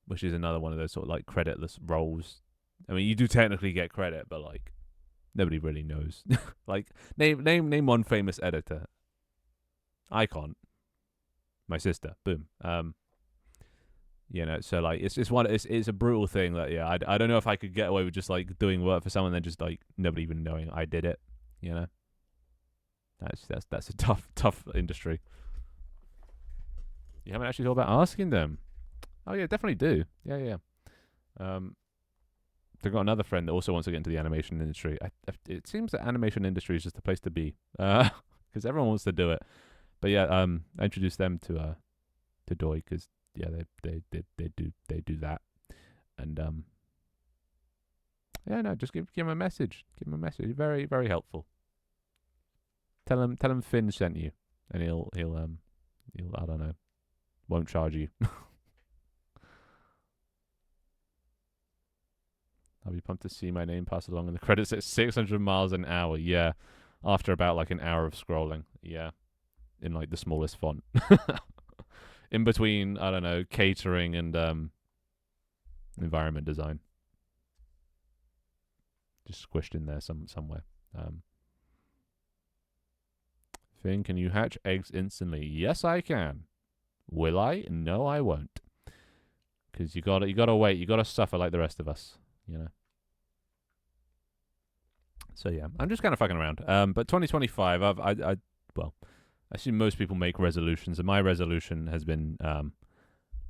which is another one of those sort of like creditless roles. I mean, you do technically get credit, but like nobody really knows. Like name one famous editor. I can't. My sister, boom. So like it's a brutal thing that I don't know if I could get away with just like doing work for someone and then just like nobody even knowing I did it. That's a tough industry. You haven't actually thought about asking them. Oh yeah, definitely do. Yeah. They've got another friend that also wants to get into the animation industry. It seems that animation industry is just the place to be, because everyone wants to do it. But yeah, I introduced them to Doi because they do that, and just give him a message. Give him a message. Very very helpful. Tell him Finn sent you. and he'll I don't know, won't charge you. I'll be pumped to see my name passed along in the credits at 600 miles an hour. Yeah, after about like an hour of scrolling. Yeah, in like the smallest font. In between, I don't know, catering and environment design. Just squished in there somewhere. Finn, can you hatch eggs instantly? Yes, I can. Will I? No, I won't. Because you gotta wait. You gotta suffer like the rest of us. You know. So yeah, I'm just kind of fucking around. But 2025, I assume most people make resolutions, and my resolution has been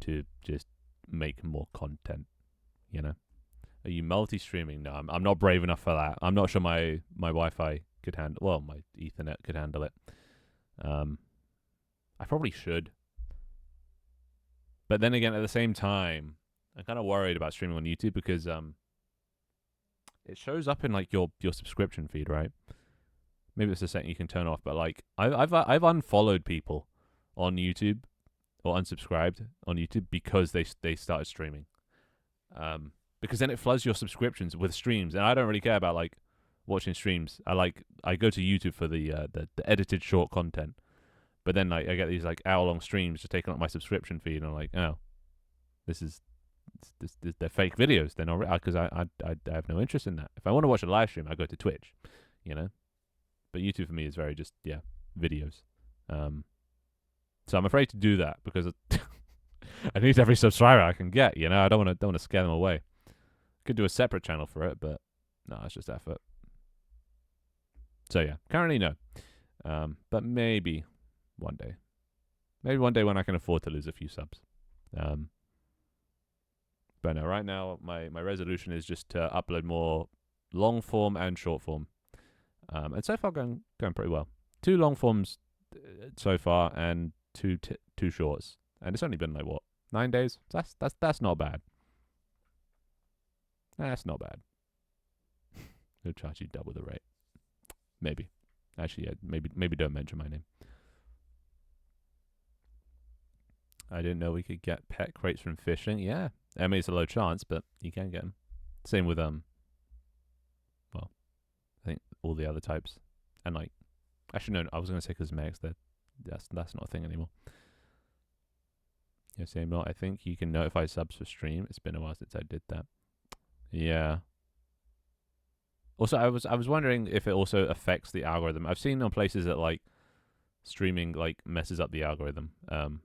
to just make more content. You know, are you multi-streaming? No, I'm not brave enough for that. I'm not sure my Wi-Fi could handle. Well, my Ethernet could handle it. I probably should, but then again, at the same time, I'm kind of worried about streaming on YouTube because it shows up in like your subscription feed, right? Maybe it's a setting you can turn off, but like I've unfollowed people on YouTube or unsubscribed on YouTube because they started streaming. Because then it floods your subscriptions with streams, and I don't really care about like watching streams. I go to YouTube for the edited short content, but then like I get these like hour-long streams just taking up my subscription feed, and I'm like, oh, they're fake videos. They're not, because I have no interest in that. If I want to watch a live stream, I go to Twitch, you know. But YouTube for me is very just videos. So I'm afraid to do that because I need every subscriber I can get. You know, I don't want to scare them away. Could do a separate channel for it, but no, it's just effort. So yeah, currently no. But maybe one day. Maybe one day when I can afford to lose a few subs. But no, right now my resolution is just to upload more long form and short form. And so far going pretty well. 2 long forms so far and two shorts. And it's only been like what, 9 days? That's not bad. That's not bad. They'll charge you double the rate. Maybe. Actually, yeah, maybe don't mention my name. I didn't know we could get pet crates from Fishin. Yeah. I mean, it's a low chance, but you can get them. Same with, well, I think all the other types. And like, actually, no, I was going to say cosmetics. That's not a thing anymore. Yeah, same not. I think you can notify subs for stream. It's been a while since I did that. Yeah. Also, I was wondering if it also affects the algorithm. I've seen on places that like streaming like messes up the algorithm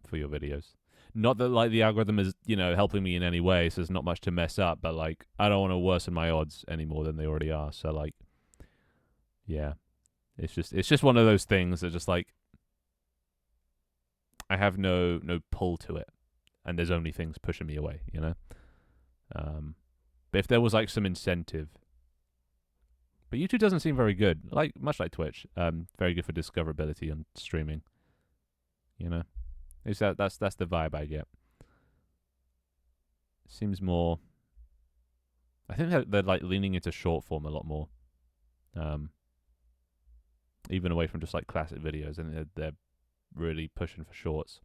for your videos. Not that like the algorithm is, you know, helping me in any way, so there's not much to mess up, but like I don't want to worsen my odds any more than they already are. So like, yeah, it's just one of those things that just like I have no pull to it, and there's only things pushing me away, you know. But if there was like some incentive, but YouTube doesn't seem very good, like much like Twitch, very good for discoverability on streaming, you know. It's that's the vibe I get. Seems more. I think they're like leaning into short form a lot more, even away from just like classic videos, and they're really pushing for shorts.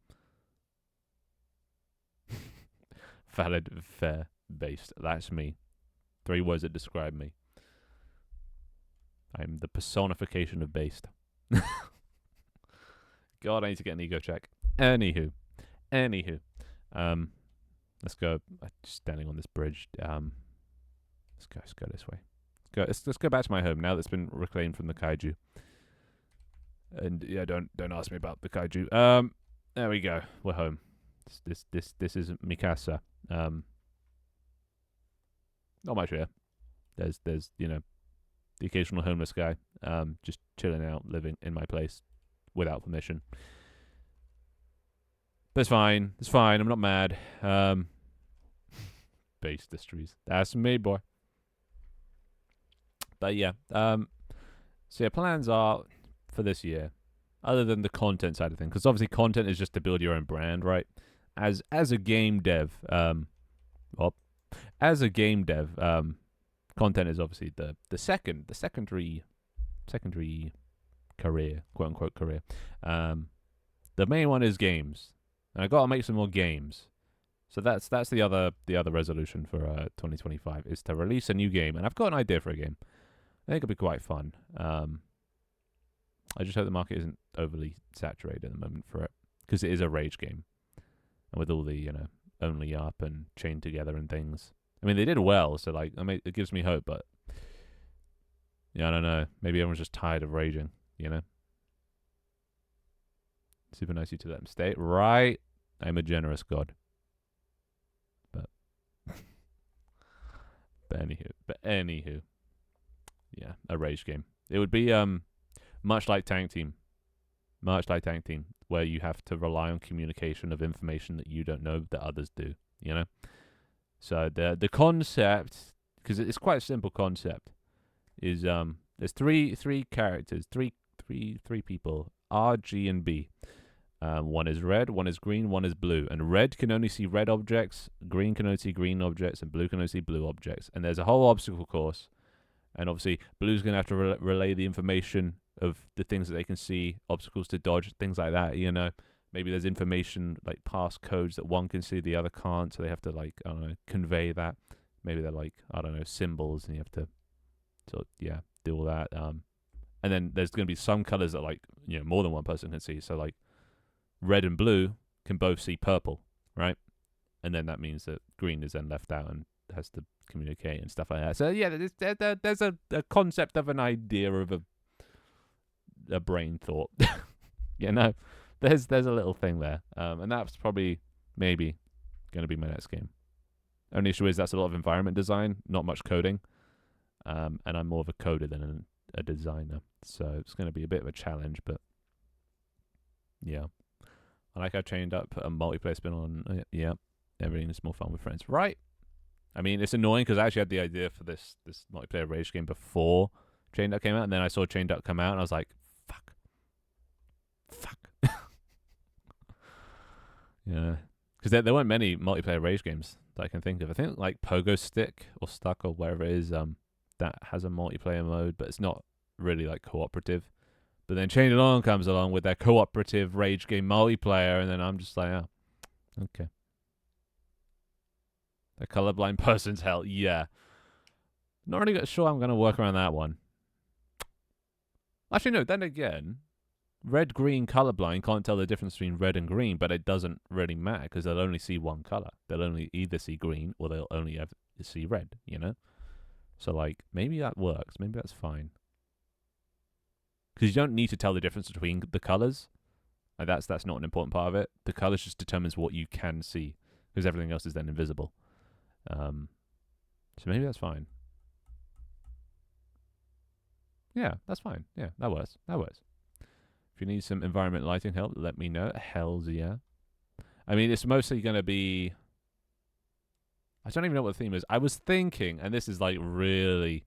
Valid, fair, based. That's me. 3 words that describe me. I'm the personification of based. God, I need to get an ego check. Anywho, let's go. Just standing on this bridge. Let's go this way. Let's go back to my home now that's been reclaimed from the kaiju. And yeah, don't ask me about the kaiju. There we go. We're home. This is Mikasa. Not much here. There's you know, the occasional homeless guy just chilling out, living in my place without permission. But it's fine. It's fine. I'm not mad. Base Distries. That's me, boy. But yeah. So yeah, plans are for this year, other than the content side of things, because obviously content is just to build your own brand, right? As a game dev, content is obviously the secondary career, quote unquote career. The main one is games, and I got to make some more games. So that's the other resolution for 2025 is to release a new game, and I've got an idea for a game. I think it'll be quite fun. I just hope the market isn't overly saturated at the moment for it, because it is a rage game, and with all the only up and chained together and things. I mean, they did well, so like, it gives me hope, but yeah, I don't know. Maybe everyone's just tired of raging, Super nice of you to let them stay. Right. I'm a generous god. But anywho. Yeah, a rage game. It would be much like Tank Team. Where you have to rely on communication of information that you don't know that others do, So the concept, because it's quite a simple concept, is there's three characters, three people, R, G, and B. One is red, one is green, one is blue. And red can only see red objects, green can only see green objects, and blue can only see blue objects. And there's a whole obstacle course. And obviously, blue's going to have to relay the information of the things that they can see, obstacles to dodge, things like that, Maybe there's information, like past codes that one can see, the other can't. So they have to, like, I don't know, convey that. Maybe they're, like, I don't know, symbols, and you have to do all that. And then there's going to be some colors that, like, more than one person can see. So, like, red and blue can both see purple, right? And then that means that green is then left out and has to communicate and stuff like that. So yeah, there's a concept of an idea of a brain thought. There's a little thing there, and that's probably maybe going to be my next game. Only issue is that's a lot of environment design, not much coding, and I'm more of a coder than a designer, so it's going to be a bit of a challenge. But yeah. I like how chained up, put a multiplayer spin on. Yeah, everything is more fun with friends, right? I mean, it's annoying because I actually had the idea for this multiplayer rage game before Chained Up came out, and then I saw Chained Up come out, and I was like, fuck. Yeah, because there weren't many multiplayer rage games that I can think of. I think like Pogo Stick or Stuck or wherever it is, that has a multiplayer mode, but it's not really like cooperative. But then Chained Along comes along with their cooperative rage game multiplayer, and then I'm just like, oh, okay. A colorblind person's hell, yeah. Not really sure I'm going to work around that one. Actually, no, then again, red-green colorblind can't tell the difference between red and green, but it doesn't really matter because they'll only see one color. They'll only either see green or they'll only see red, So, like, maybe that works. Maybe that's fine. Because you don't need to tell the difference between the colors. Like that's not an important part of it. The colors just determines what you can see, because everything else is then invisible. So maybe that's fine. Yeah, that's fine. Yeah, that works. If you need some environment lighting help, let me know. Hells yeah. I mean, it's mostly going to be... I don't even know what the theme is. I was thinking, and this is like really...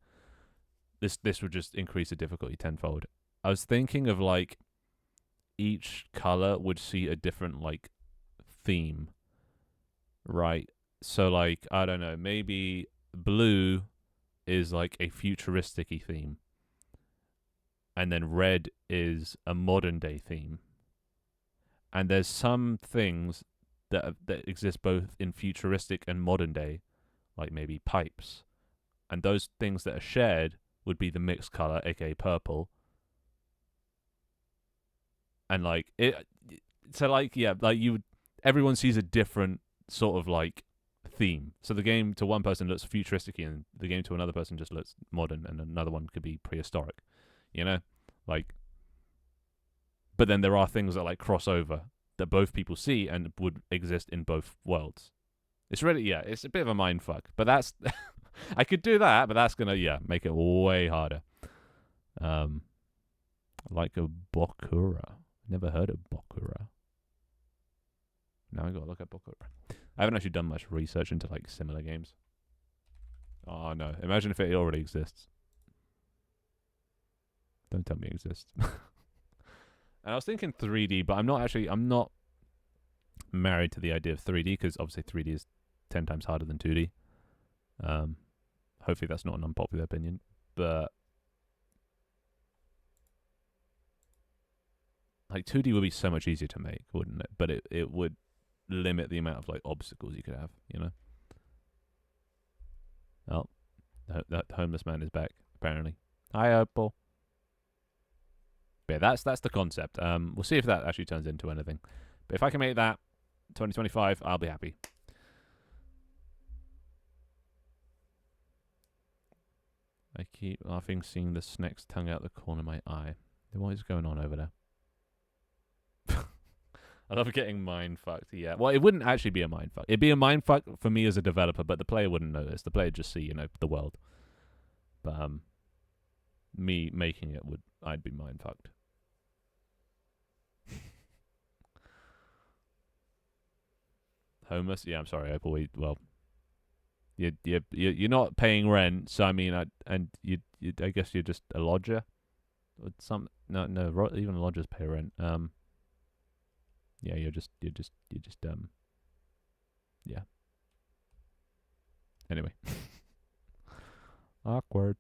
This would just increase the difficulty tenfold. I was thinking of like each color would see a different like theme, right? So like, I don't know, maybe blue is like a futuristic-y theme, and then red is a modern day theme, and there's some things that exist both in futuristic and modern day, like maybe pipes, and those things that are shared would be the mixed color, aka purple. And like it, so like yeah, like everyone sees a different sort of like theme. So the game to one person looks futuristic, and the game to another person just looks modern, and another one could be prehistoric, like. But then there are things that like cross over that both people see and would exist in both worlds. It's really it's a bit of a mind fuck. But that's I could do that, but that's gonna make it way harder. Like a Bokura. Never heard of Bokura. Now I gotta look at Bokura. I haven't actually done much research into like similar games. Oh no! Imagine if it already exists. Don't tell me it exists. And I was thinking 3D, but I'm not married to the idea of 3D because obviously 3D is 10 times harder than 2D. Hopefully that's not an unpopular opinion, but like 2D would be so much easier to make, wouldn't it? But it would limit the amount of like obstacles you could have, you know. Oh, that homeless man is back apparently. Hi, Opal. But yeah, that's the concept. We'll see if that actually turns into anything. But if I can make that 2025, I'll be happy. I keep laughing, seeing the snake's tongue out the corner of my eye. What is going on over there? I love getting mind fucked. Yeah. Well, it wouldn't actually be a mind fuck. It'd be a mind fuck for me as a developer, but the player wouldn't notice. The player would just see, the world. But me making it I'd be mind fucked. Homeless? Yeah, I'm sorry, Opal. Well, you're not paying rent, so I mean, I guess you're just a lodger. No, even lodgers pay rent. Yeah, you're just yeah. Anyway, awkward.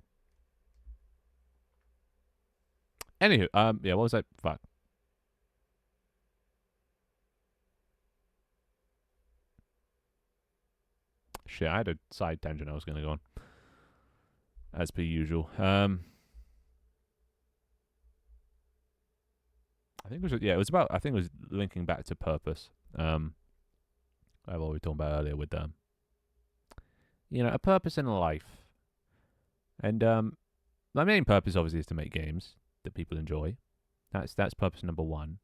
Anywho, yeah, what was that? Fuck. Shit, I had a side tangent I was going to go on, as per usual. I think it was about. I think it was linking back to purpose. What we were talking about earlier with a purpose in life, and my main purpose obviously is to make games that people enjoy. That's purpose number one.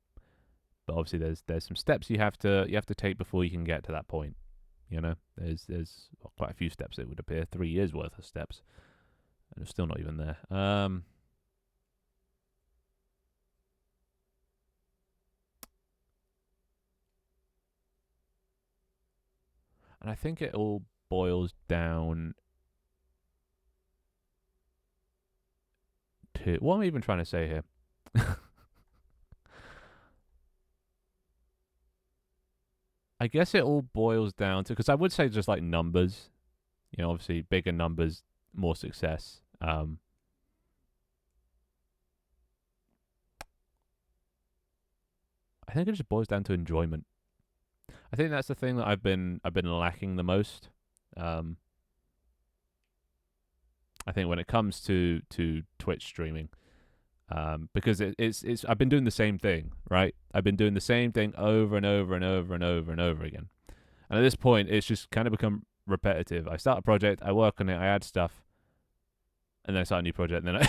But obviously, there's some steps you have to take before you can get to that point. There's quite a few steps. It would appear 3 years worth of steps, and it's still not even there. And I think it all boils down to what am I even trying to say here? I guess it all boils down to, because I would say just like numbers, obviously bigger numbers, more success. I think it just boils down to enjoyment. I think that's the thing that I've been lacking the most. I think when it comes to Twitch streaming, because it's I've been doing the same thing, right? I've been doing the same thing over and over and over and over and over again, and at this point, it's just kind of become repetitive. I start a project, I work on it, I add stuff, and then I start a new project, and then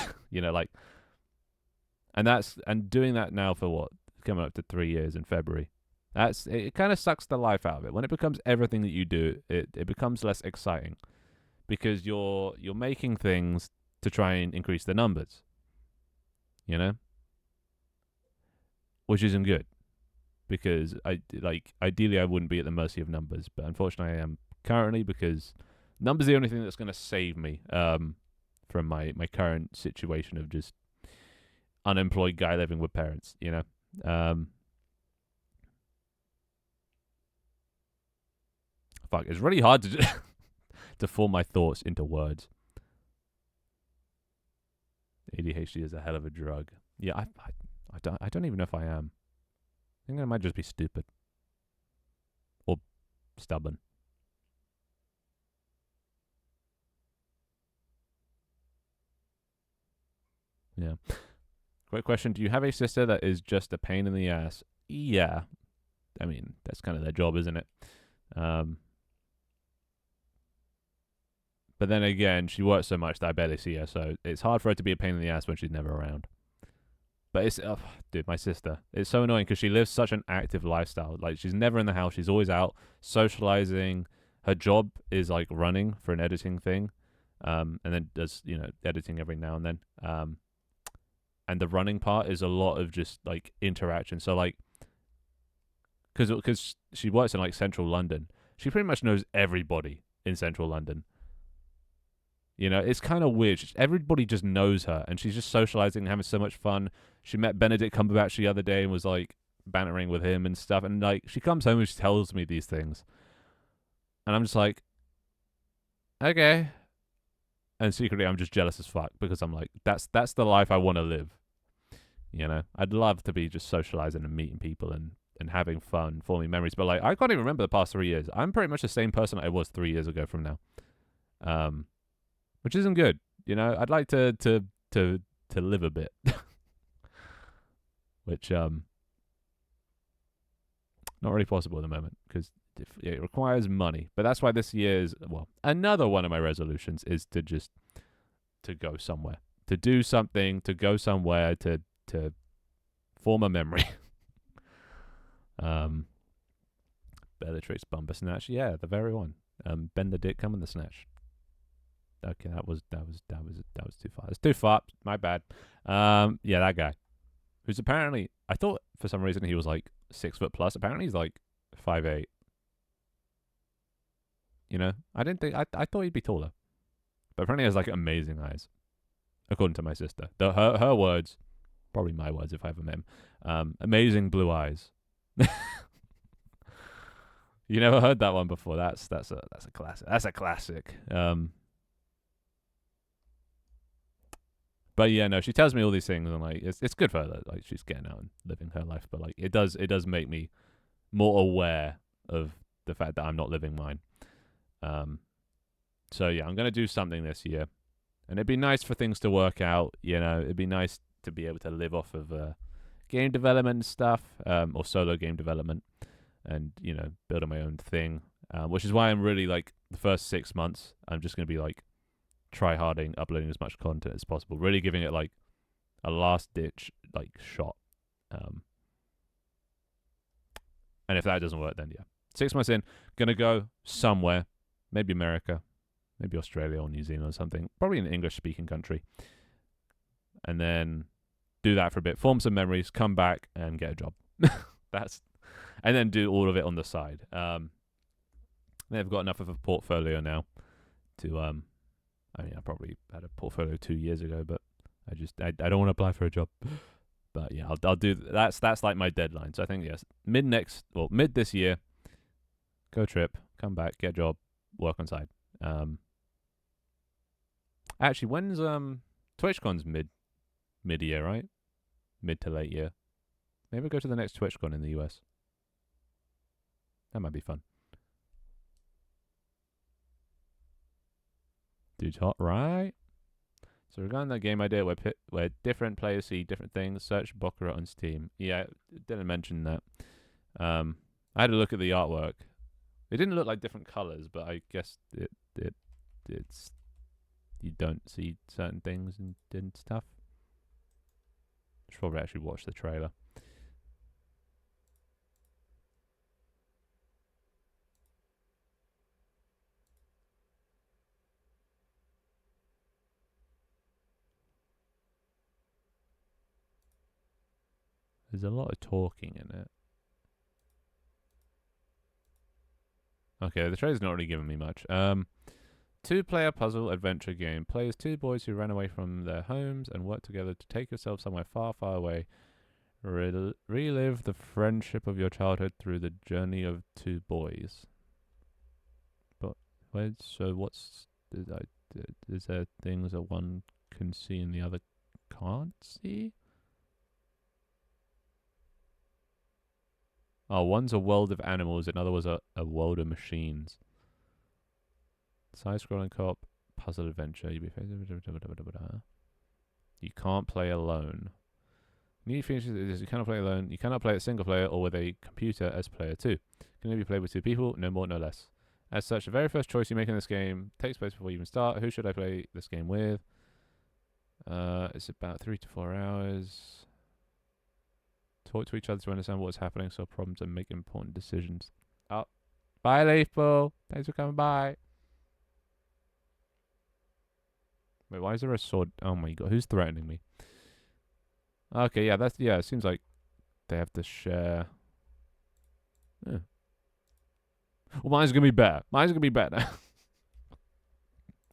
and doing that now for what, coming up to 3 years in February. It kind of sucks the life out of it. When it becomes everything that you do, it becomes less exciting because you're making things to try and increase the numbers, which isn't good because ideally I wouldn't be at the mercy of numbers, but unfortunately I am currently because numbers are the only thing that's going to save me from my current situation of just unemployed guy living with parents, Fuck, it's really hard to to form my thoughts into words. ADHD is a hell of a drug. Yeah, I don't even know if I am. I think I might just be stupid or stubborn. Yeah. Great question. Do you have a sister that is just a pain in the ass? Yeah. I mean, that's kind of their job, isn't it? But then again, she works so much that I barely see her, so it's hard for her to be a pain in the ass when she's never around. But it's, dude, my sister. It's so annoying because she lives such an active lifestyle. Like, she's never in the house. She's always out socializing. Her job is like running for an editing thing, and then does editing every now and then. And the running part is a lot of just like interaction. So like, because she works in like central London, she pretty much knows everybody in central London. It's kind of weird. Everybody just knows her, and she's just socializing and having so much fun. She met Benedict Cumberbatch the other day and was like bantering with him and stuff. And like, she comes home and she tells me these things, and I'm just like, okay. And secretly, I'm just jealous as fuck because I'm like, that's the life I want to live. You know, I'd love to be just socializing and meeting people and having fun, forming memories. But like, I can't even remember the past 3 years. I'm pretty much the same person I was 3 years ago from now, which isn't good. You know, I'd like to live a bit, which not really possible at the moment because it requires money. But that's why this year is, well, another one of my resolutions is to just to go somewhere, to do something, to go somewhere, to form a memory. Bellatrix bumper snatch, yeah, the very one. Bend the dick, come in the snatch. Okay, that was too far. It's too far. My bad. Yeah, that guy, who's apparently, I thought for some reason he was like 6 foot plus. Apparently he's like 5'8". You know, I didn't think I thought he'd be taller, but apparently he has like amazing eyes, according to my sister. Her words, probably my words if I ever met him. Amazing blue eyes. You never heard that one before. That's a classic. That's a classic. But yeah, no, she tells me all these things, and like it's good for her that like she's getting out and living her life. But like it does make me more aware of the fact that I'm not living mine. So yeah, I'm gonna do something this year, and it'd be nice for things to work out. You know, it'd be nice to be able to live off of game development stuff, or solo game development, and you know, building my own thing. Which is why I'm really like the first 6 months, I'm just gonna be like try harding, uploading as much content as possible, really giving it like a last ditch like shot. And if that doesn't work, then yeah, 6 months in, gonna go somewhere, maybe America, maybe Australia or New Zealand or something, probably an English speaking country, and then do that for a bit, form some memories, come back and get a job. And then do all of it on the side. They've got enough of a portfolio now to I mean, I probably had a portfolio 2 years ago, but I don't want to apply for a job. But yeah, I'll do that's like my deadline. So I think yes, mid this year, go trip, come back, get a job, work on side. Actually, when's TwitchCon's mid year, right? Mid to late year. Maybe we'll go to the next TwitchCon in the US. That might be fun. Dude's hot, right? So regarding that game idea where different players see different things, search Bokura on Steam. Yeah, didn't mention that. I had a look at the artwork. It didn't look like different colors, but I guess it's you don't see certain things and stuff. Should probably actually watch the trailer. There's a lot of talking in it. Okay, the trailer's not really giving me much. 2-player puzzle adventure game. Play as 2 boys who ran away from their homes and work together to take yourself somewhere far, far away. Relive the friendship of your childhood through the journey of 2 boys. But is there things that one can see and the other can't see? Oh, one's a world of animals, another was a world of machines. Side-scrolling co-op puzzle adventure. You can't play alone. New features is you cannot play alone. You cannot play it single player or with a computer as player 2. Can only be played with 2 people, no more, no less. As such, the very first choice you make in this game takes place before you even start. Who should I play this game with? It's about 3 to 4 hours. Talk to each other to understand what's happening, solve problems, and make important decisions. Oh, bye, Leafball. Thanks for coming by. Wait, why is there a sword? Oh my god, who's threatening me? Okay, yeah, it seems like they have to share. Yeah. Well, mine's gonna be better.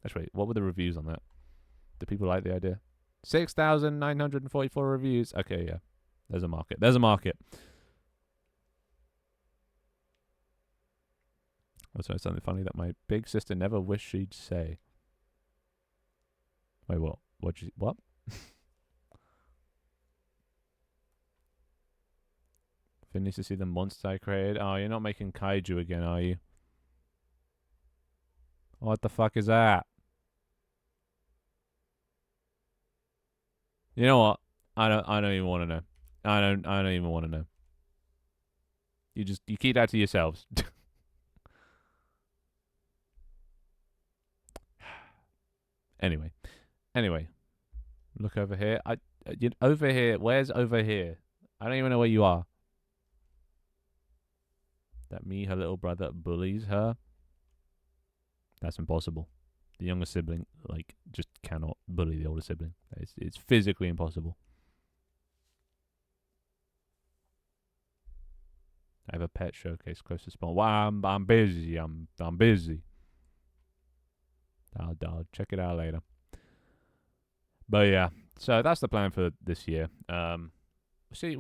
Actually, what were the reviews on that? Do people like the idea? 6,944 reviews. Okay, yeah. There's a market. Also, something funny that my big sister never wished she'd say. Wait, what? What? Finn needs to see the monster I created. Oh, you're not making kaiju again, are you? What the fuck is that? You know what? I don't even want to know. I don't even want to know. You keep that to yourselves. Anyway. Look over here. Over here. Where's over here? I don't even know where you are. That me, her little brother, bullies her. That's impossible. The younger sibling, like, just cannot bully the older sibling. It's physically impossible. I have a pet showcase close to spawn. Wow, I'm busy. I'm busy. I'll check it out later. But yeah, so that's the plan for this year. We'll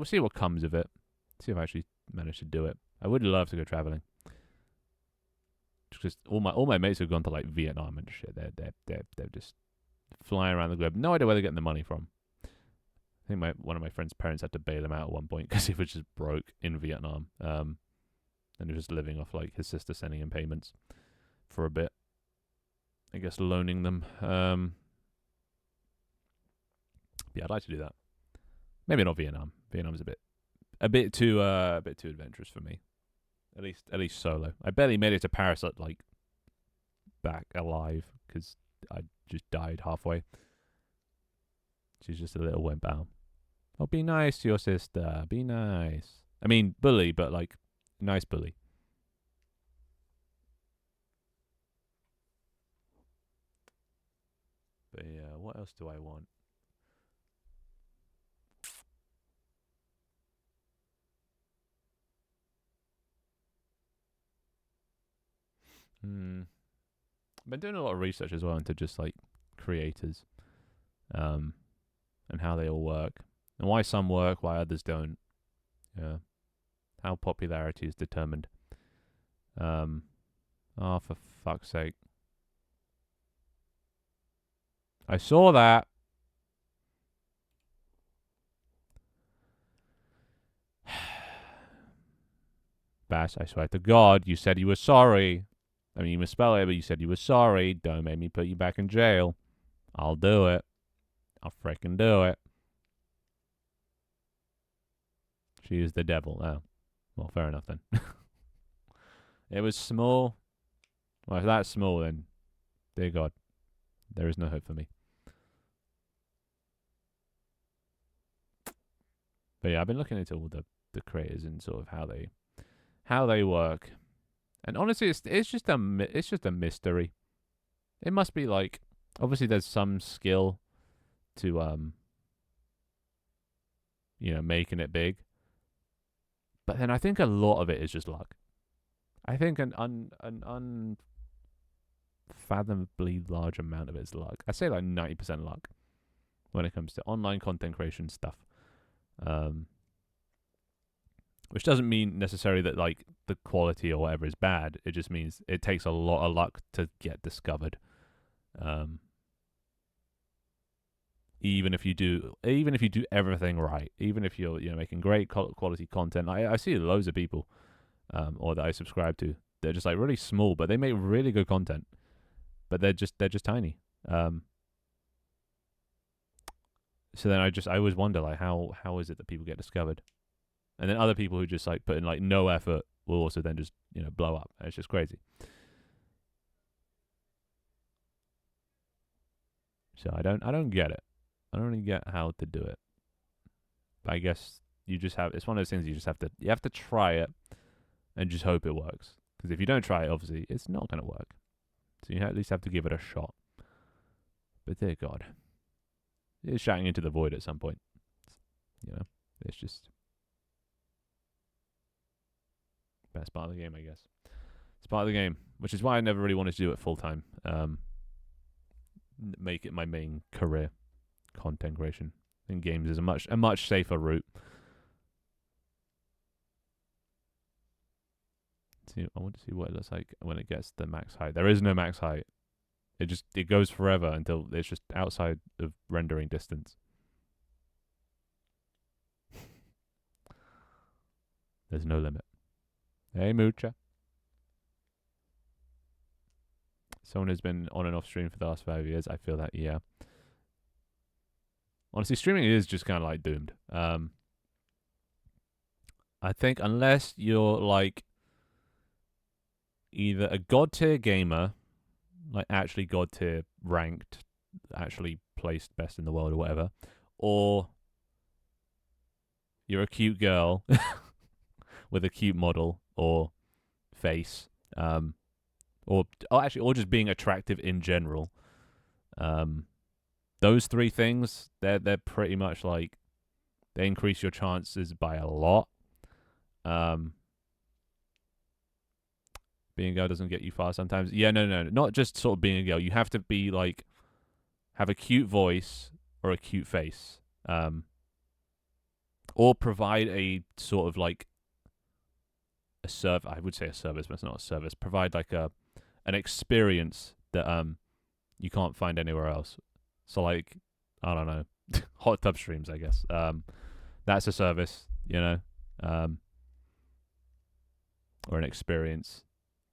see what comes of it. See if I actually manage to do it. I would love to go traveling. Just all my mates have gone to like Vietnam and shit. They're just flying around the globe. No idea where they're getting the money from. I think one of my friend's parents had to bail him out at one point because he was just broke in Vietnam. And he was just living off like his sister sending him payments for a bit. I guess loaning them. Yeah, I'd like to do that. Maybe not Vietnam. Vietnam's a bit too adventurous for me. At least solo. I barely made it to Paris like back alive because I just died halfway. She's just a little wimp out. Oh, be nice to your sister. Be nice. I mean, bully, but like nice bully. But yeah, what else do I want? I've been doing a lot of research as well into just like creators, and how they all work, and why some work, why others don't. Yeah, how popularity is determined. Oh, for fuck's sake! I saw that. Bass, I swear to God, you said you were sorry. I mean, you misspelled it, but you said you were sorry. Don't make me put you back in jail. I'll do it. I'll frickin' do it. She is the devil. Oh. Well, fair enough then. It was small. Well, if that's small, then, dear God, there is no hope for me. But yeah, I've been looking into all the creators and sort of how they work. And honestly, it's just a mystery. It must be like, obviously there's some skill to making it big. But then I think a lot of it is just luck. I think an unfathomably large amount of it is luck. I say like 90% luck when it comes to online content creation stuff. Which doesn't mean necessarily that like the quality or whatever is bad. It just means it takes a lot of luck to get discovered. Even if you do everything right, even if you're making great quality content, I see loads of people, or that I subscribe to. They're just like really small, but they make really good content. But they're just tiny. So then I always wonder like how is it that people get discovered? And then other people who just like put in like no effort will also then just blow up. It's just crazy. So I don't get it. I don't really get how to do it. But I guess it's one of those things you have to try it and just hope it works. Because if you don't try it, obviously it's not going to work. So you at least have to give it a shot. But dear God, it's shouting into the void at some point. It's just best part of the game, I guess. It's part of the game, which is why I never really wanted to do it full time. Make it my main career, content creation. And games is a much safer route. See, I want to see what it looks like when it gets the max height. There is no max height. It goes forever until it's just outside of rendering distance. There's no limit. Hey, Moocha. Someone who's been on and off stream for the last 5 years. I feel that, yeah. Honestly, streaming is just kind of like doomed. I think unless you're like either a god tier gamer, like actually god tier ranked, actually placed best in the world or whatever, or you're a cute girl with a cute model or face, or just being attractive in general. Those three things, they're pretty much like they increase your chances by a lot. Being a girl doesn't get you far sometimes. Yeah, no, not just sort of being a girl. You have to be like have a cute voice or a cute face, or provide a sort of like a service. I would say a service, but it's not a service. Provide like an experience that you can't find anywhere else. So like I don't know, hot tub streams, I guess. That's a service, you know, or an experience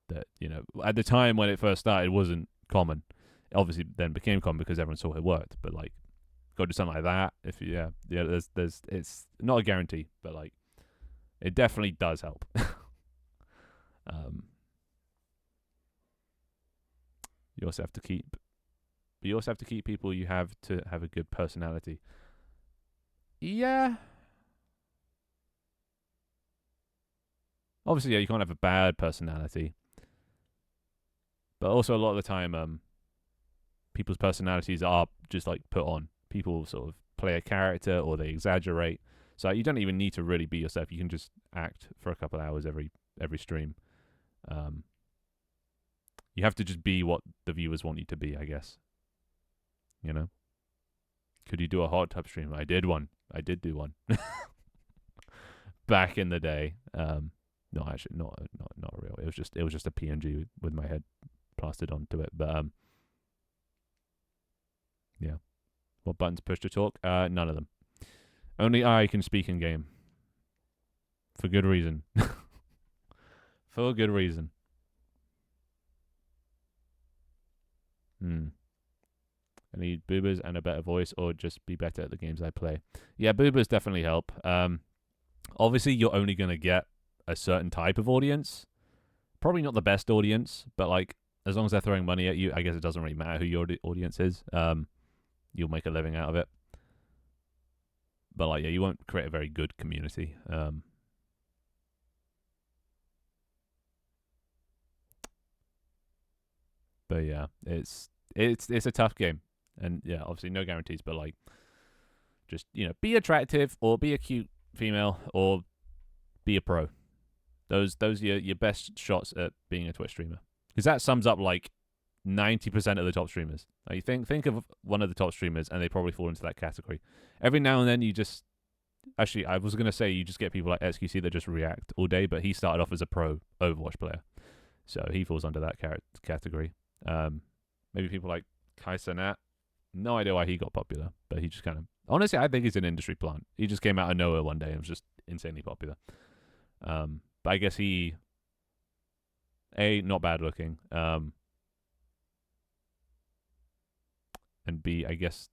that, you know, at the time when it first started wasn't common. It obviously then became common because everyone saw it worked. But like, go do something like that. If there's it's not a guarantee, but like, it definitely does help. You also have to keep people you have to have a good personality. Yeah. Obviously, yeah, you can't have a bad personality. But also a lot of the time, people's personalities are just like put on. People sort of play a character or they exaggerate. So you don't even need to really be yourself. You can just act for a couple of hours every stream. You have to just be what the viewers want you to be, I guess. You know? Could you do a hot tub stream? I did one. I did do one. Back in the day. No, actually, not real. It was just a PNG with my head plastered onto it. But yeah. What buttons push to talk? None of them. Only I can speak in game. For good reason. For good reason. I need boobers and a better voice, or just be better at the games I play. Yeah, boobers definitely help. Obviously, you're only going to get a certain type of audience. Probably not the best audience, but like, as long as they're throwing money at you, I guess it doesn't really matter who your audience is. You'll make a living out of it. But like, yeah, you won't create a very good community. But yeah, it's a tough game, and yeah, obviously no guarantees. But like, just, you know, be attractive or be a cute female or be a pro. Those are your best shots at being a Twitch streamer, because that sums up like 90% of the top streamers. Like, think of one of the top streamers, and they probably fall into that category. Every now and then, you just actually, I was gonna say you just get people like SQC that just react all day, but he started off as a pro Overwatch player, so he falls under that category. Maybe people like Kai Cenat. No idea why he got popular, but he just kind of, honestly, I think he's an industry plant. He just came out of nowhere one day and was just insanely popular. But I guess he, not bad looking, and B, I guess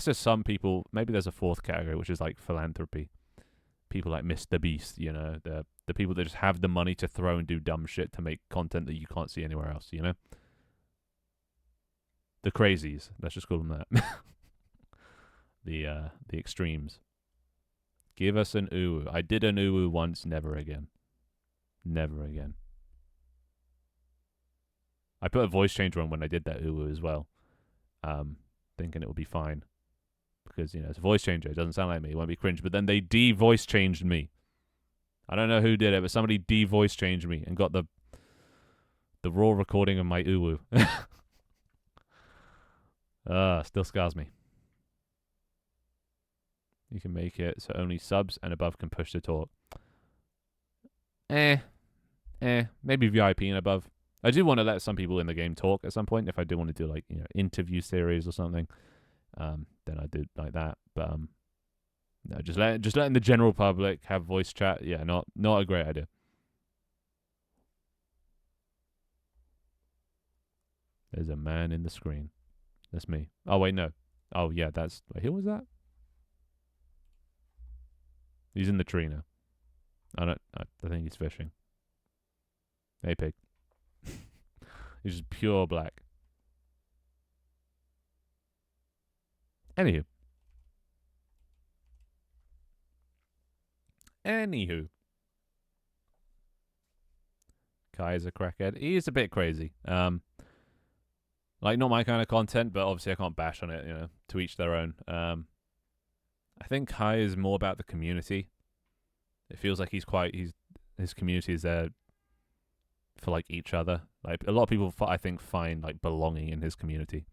there's some people, maybe there's a fourth category, which is like philanthropy. People like Mr. Beast, you know, the people that just have the money to throw and do dumb shit to make content that you can't see anywhere else, you know? The crazies, let's just call them that. The extremes. Give us an uwu. I did an uwu once, never again. Never again. I put a voice changer on when I did that uwu as well, thinking it would be fine. Because, you know, it's a voice changer. It doesn't sound like me. It won't be cringe. But then they de-voice changed me. I don't know who did it, but somebody de-voice changed me and got the raw recording of my uwu. Still scars me. You can make it so only subs and above can push to talk. Maybe VIP and above. I do want to let some people in the game talk at some point. If I do want to do, like, you know, interview series or something, then I do like that. But No, just letting the general public have voice chat. Yeah, not a great idea. There's a man in the screen. That's me. Oh wait, no. Oh yeah, who was that? He's in the tree now. I think he's fishing. Hey pig. He's just pure black. Anywho. Kai is a crackhead. He is a bit crazy. Like not my kind of content, but obviously I can't bash on it. To each their own. I think Kai is more about the community. It feels like his community is there for like each other. Like a lot of people, I think, find like belonging in his community.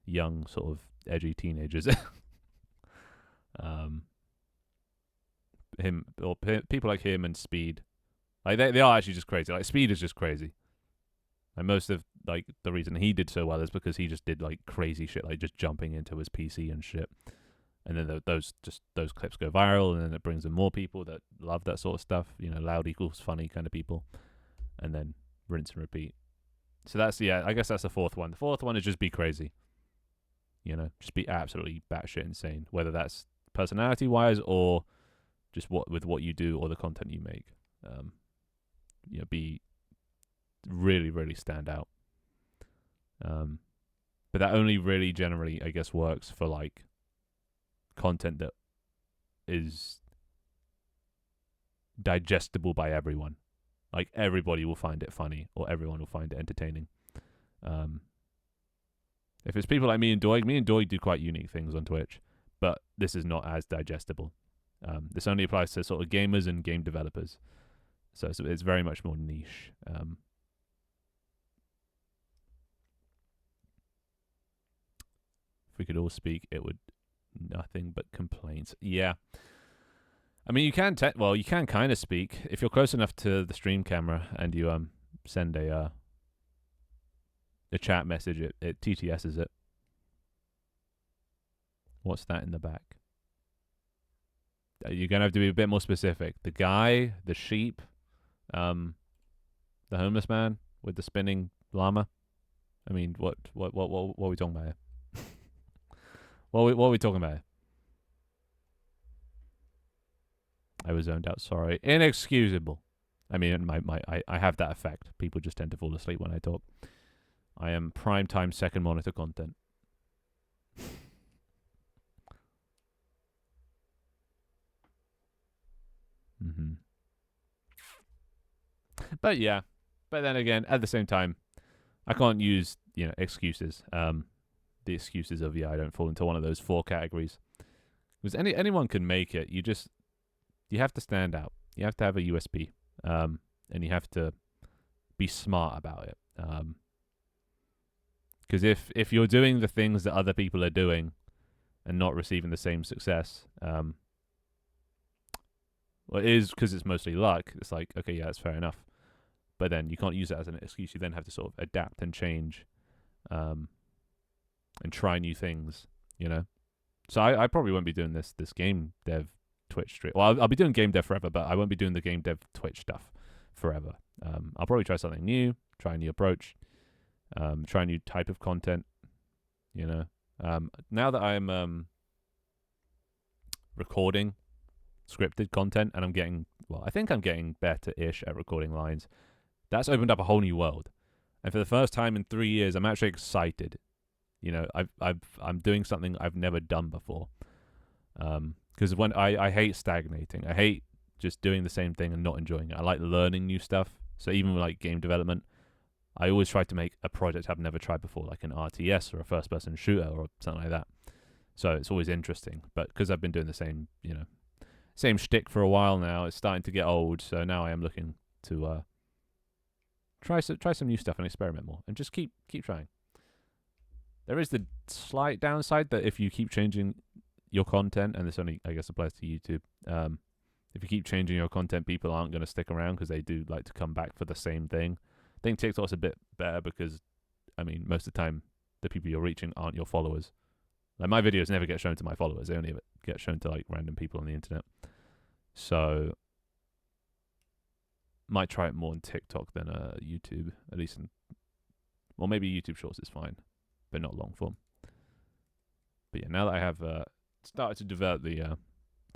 Young, sort of edgy teenagers. People like him and Speed, like they are actually just crazy. Like Speed is just crazy. Like most of like the reason he did so well is because he just did like crazy shit, like just jumping into his PC and shit. And then those clips go viral, and then it brings in more people that love that sort of stuff. Loud equals funny kind of people, and then rinse and repeat. So I guess that's the fourth one. The fourth one is just be crazy. Just be absolutely batshit insane, whether that's personality wise or just with what you do or the content you make. Be really, really stand out. But that only really generally, I guess, works for like content that is digestible by everyone. Like everybody will find it funny, or everyone will find it entertaining. If it's people like me and Doig do quite unique things on Twitch, but this is not as digestible. This only applies to sort of gamers and game developers, so it's very much more niche. If we could all speak, it would nothing but complaints. Yeah, I mean you can kind of speak if you're close enough to the stream camera and you send a chat message. It TTS's it. What's that in the back? You're gonna have to be a bit more specific. The guy, the sheep, the homeless man with the spinning llama. I mean, what are we talking about here? What are we talking about here? I was zoned out. Sorry, inexcusable. I mean, I have that effect. People just tend to fall asleep when I talk. I am prime time second monitor content. But yeah, but then again, at the same time, I can't use excuses. The excuses of I don't fall into one of those four categories. Because anyone can make it. You have to stand out. You have to have a USB, and you have to be smart about it. Because if you're doing the things that other people are doing and not receiving the same success, well, it is because it's mostly luck. It's like, okay, yeah, that's fair enough. But then you can't use that as an excuse. You then have to sort of adapt and change, and try new things, So I probably won't be doing this game dev Twitch stream. Well, I'll be doing game dev forever, but I won't be doing the game dev Twitch stuff forever. I'll probably try something new, try a new approach, try a new type of content, Now that I'm recording scripted content and I think I'm getting better-ish at recording lines. That's opened up a whole new world. And for the first time in 3 years, I'm actually excited. I'm doing something I've never done before. Because when I hate stagnating. I hate just doing the same thing and not enjoying it. I like learning new stuff. So even with like game development, I always try to make a project I've never tried before, like an RTS or a first-person shooter or something like that. So it's always interesting. But because I've been doing the same, same shtick for a while now, it's starting to get old. So now I am looking to try some new stuff and experiment more, and just keep trying. There is the slight downside that if you keep changing your content, and this only, I guess, applies to YouTube, if you keep changing your content, people aren't going to stick around because they do like to come back for the same thing. I think TikTok's a bit better because, I mean, most of the time, the people you're reaching aren't your followers. Like my videos never get shown to my followers; they only get shown to like random people on the internet. So might try it more on TikTok than YouTube, at least. Well, maybe YouTube Shorts is fine, but not long form. But yeah, now that I have started to develop the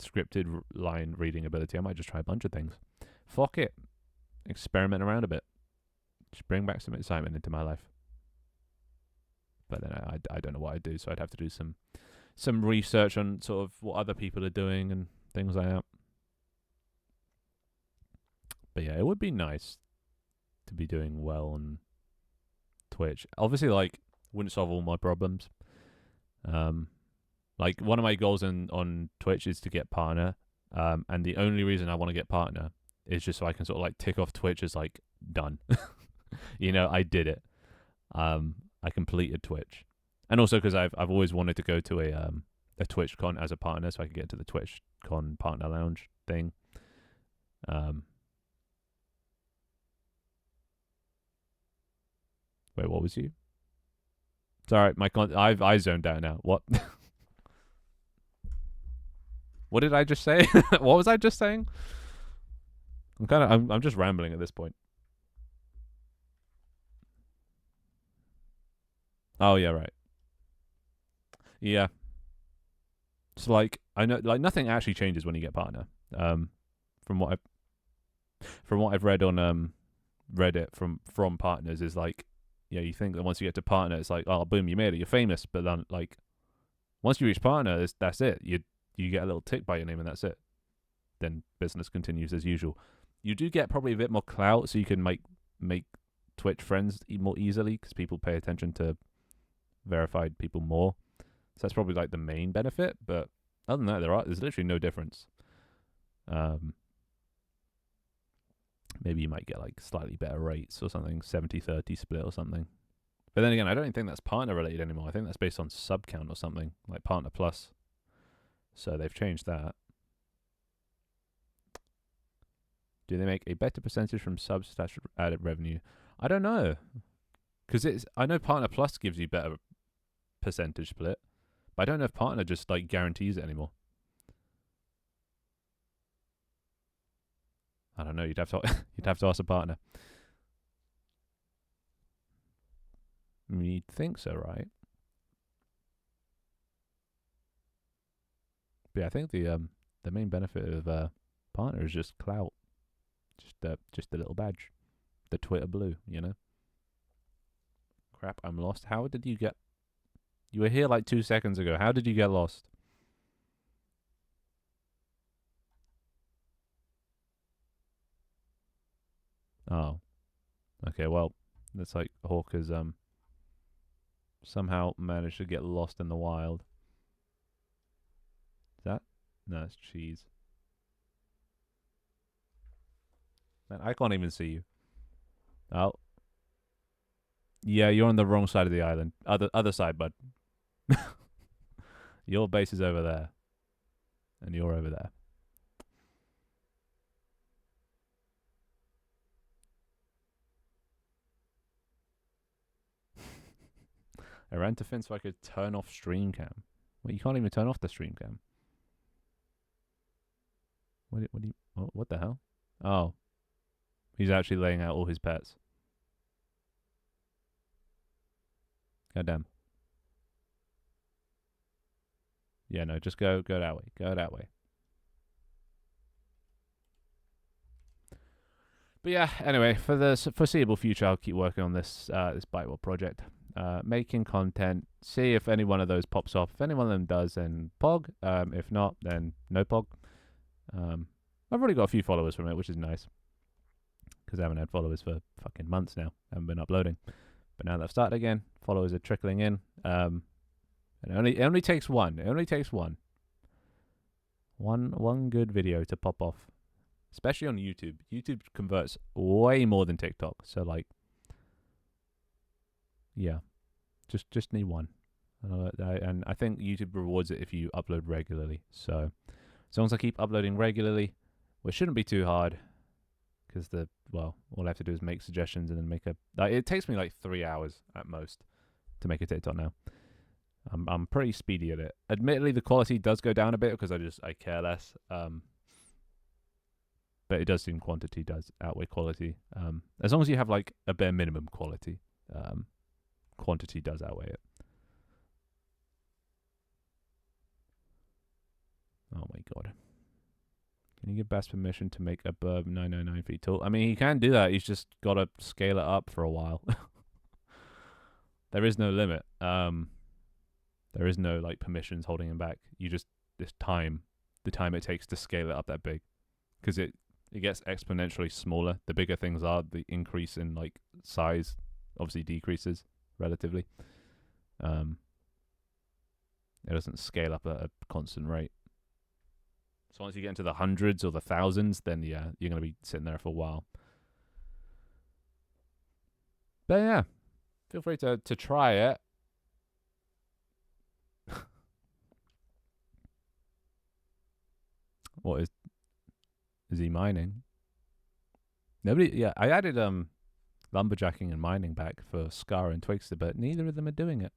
scripted line reading ability, I might just try a bunch of things. Fuck it, experiment around a bit, just bring back some excitement into my life. But then I don't know what I'd do, so I'd have to do some research on sort of what other people are doing and things like that. But yeah, it would be nice to be doing well on Twitch. Obviously, like, wouldn't solve all my problems. Like, one of my goals on Twitch is to get partner. And the only reason I want to get partner is just so I can sort of like tick off Twitch as like done. You know, I did it. I completed Twitch, and also because I've always wanted to go to a TwitchCon as a partner, so I could get to the TwitchCon partner lounge thing. Wait, what was you? Sorry, I zoned out now. What? What did I just say? What was I just saying? I'm just rambling at this point. Oh yeah, right. Yeah. So like I know like nothing actually changes when you get partner. From what I've read on Reddit from partners is like, yeah, you think that once you get to partner, it's like, oh boom, you made it, you're famous. But then like once you reach partner, that's it. You get a little tick by your name and that's it. Then business continues as usual. You do get probably a bit more clout, so you can make Twitch friends more easily because people pay attention to verified people more. So that's probably like the main benefit. But other than that, there's literally no difference. Maybe you might get like slightly better rates or something, 70-30 split or something. But then again, I don't even think that's partner related anymore. I think that's based on sub count or something, like partner plus. So they've changed that. Do they make a better percentage from subs / added revenue? I don't know. Because I know partner plus gives you better percentage split. But I don't know if partner just like guarantees it anymore. I don't know. You'd have to ask a partner. You'd think so, right? But yeah, I think the main benefit of partner is just clout, just the little badge, the Twitter blue, you know. Crap, I'm lost. How did you get? You were here like 2 seconds ago. How did you get lost? Oh, okay. Well, that's like Hawker's somehow managed to get lost in the wild. Is that? No, it's cheese. Man, I can't even see you. Oh, yeah, you're on the wrong side of the island. Other side, bud. Your base is over there, and you're over there. I ran to Finn so I could turn off stream cam. Well, you can't even turn off the stream cam. What the hell? Oh, he's actually laying out all his pets. Goddamn. Yeah, no, just go that way. Go that way. But yeah, anyway, for the foreseeable future, I'll keep working on this this Bitewell project, making content. See if any one of those pops off. If any one of them does, then pog. If not, then no pog. I've already got a few followers from it, which is nice, because I haven't had followers for fucking months now. I haven't been uploading, but now that I've started again, followers are trickling in. And it only takes one. It only takes one. One good video to pop off. Especially on YouTube. YouTube converts way more than TikTok. So like, yeah, just need one. And I think YouTube rewards it if you upload regularly. So as long as I keep uploading regularly, which shouldn't be too hard, because all I have to do is make suggestions and then make a. It takes me like 3 hours at most to make a TikTok now. I'm pretty speedy at it. Admittedly, the quality does go down a bit because I care less. But it does seem quantity does outweigh quality. As long as you have like a bare minimum quality, quantity does outweigh it. Oh my god. Can you give Bass permission to make a burb 999 feet tall? I mean, he can do that. He's just got to scale it up for a while. There is no limit. There is no like permissions holding him back. You just this time, the time it takes to scale it up that big, because it gets exponentially smaller. The bigger things are, the increase in like size obviously decreases relatively. It doesn't scale up at a constant rate. So once you get into the hundreds or the thousands, then yeah, you're going to be sitting there for a while. But yeah, feel free to try it. What is he mining? Nobody. Yeah, I added lumberjacking and mining back for Scar and Twigster, but neither of them are doing it.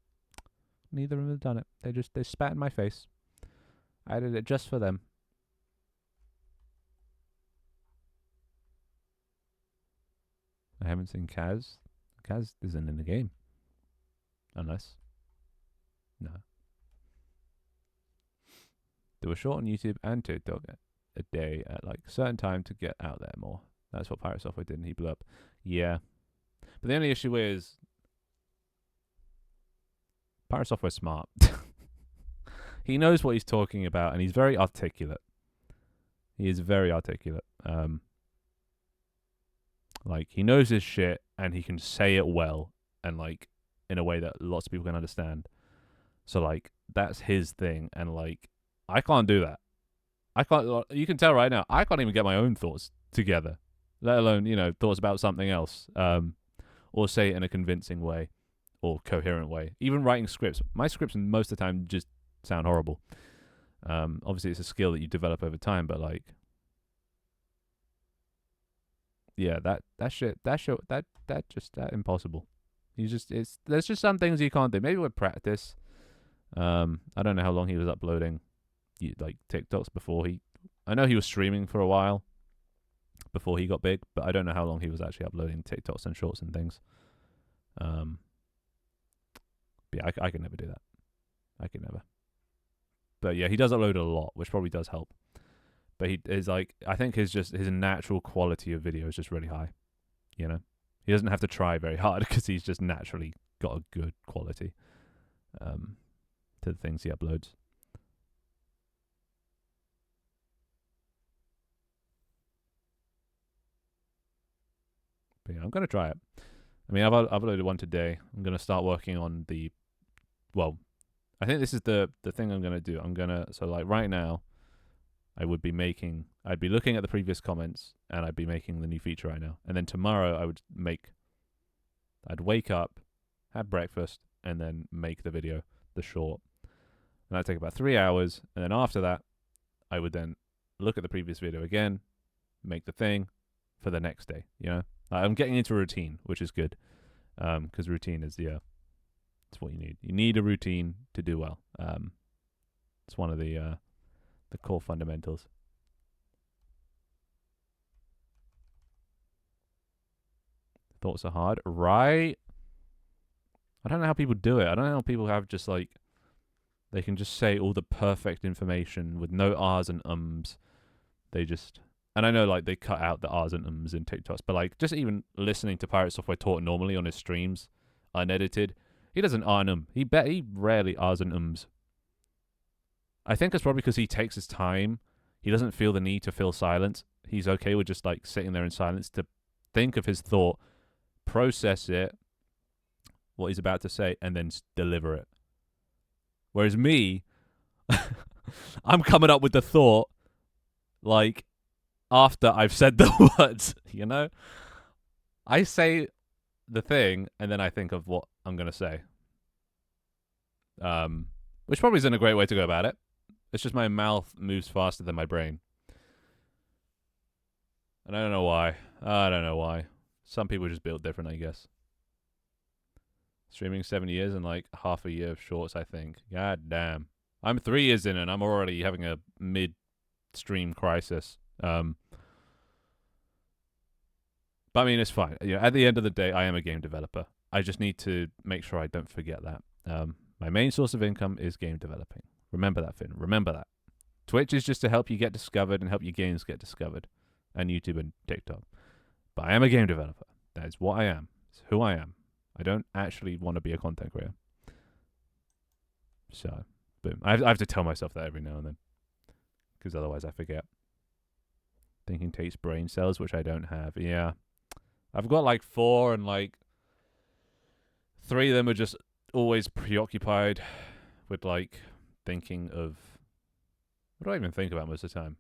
Neither of them have done it. They spat in my face. I added it just for them. I haven't seen Kaz. Kaz isn't in the game. Unless. No. Do a short on YouTube and TikTok a day at like a certain time to get out there more. That's what Pirate Software did and he blew up. Yeah. But the only issue is Pirate Software's smart. He knows what he's talking about and he's very articulate. He is very articulate. Like, he knows his shit and he can say it well and like in a way that lots of people can understand. So like that's his thing, and like I can't do that. I can't. You can tell right now. I can't even get my own thoughts together, let alone thoughts about something else, or say it in a convincing way or coherent way. Even writing scripts, my scripts most of the time just sound horrible. Obviously, it's a skill that you develop over time, but like, yeah, that impossible. There's just some things you can't do. Maybe with practice. I don't know how long he was uploading like TikToks before I know he was streaming for a while before he got big, but I don't know how long he was actually uploading TikToks and shorts and things. But yeah, I could never do that. I could never. But yeah, he does upload a lot, which probably does help. But he is like, I think his natural quality of video is just really high. He doesn't have to try very hard because he's just naturally got a good quality to the things he uploads. But yeah, I'm gonna try it. I mean, I've uploaded one today. I'm gonna start working on I think this is the thing I'm gonna do. So like right now, I'd be looking at the previous comments and I'd be making the new feature right now. And then tomorrow I'd wake up, have breakfast, and then make the video, the short. And that'd take about 3 hours. And then after that, I would then look at the previous video again, make the thing for the next day. I'm getting into a routine, which is good. Because routine is it's what you need. You need a routine to do well. It's one of the core fundamentals. Thoughts are hard, right? I don't know how people do it. I don't know how people have just like, they can just say all the perfect information with no R's and ums. And I know like they cut out the R's and ums in TikToks, but like just even listening to Pirate Software talk normally on his streams, unedited, he doesn't R and um. He rarely R's and ums. I think it's probably because he takes his time. He doesn't feel the need to fill silence. He's okay with just like sitting there in silence to think of his thought, process it, what he's about to say, and then deliver it. Whereas me, I'm coming up with the thought like after I've said the words, I say the thing and then I think of what I'm going to say. Which probably isn't a great way to go about it. It's just my mouth moves faster than my brain. And I don't know why. Some people just build different, I guess. Streaming 7 years and like half a year of shorts, I think. God damn. I'm 3 years in and I'm already having a mid-stream crisis. But I mean, it's fine. You know, at the end of the day, I am a game developer. I just need to make sure I don't forget that. My main source of income is game developing. Remember that, Finn. Remember that. Twitch is just to help you get discovered and help your games get discovered. And YouTube and TikTok. But I am a game developer. That is what I am. It's who I am. I don't actually want to be a content creator. So, boom. I have to tell myself that every now and then. Because otherwise I forget. Thinking takes brain cells, which I don't have. Yeah. I've got like 4 and like 3 of them are just always preoccupied with like thinking of... What do I even think about most of the time?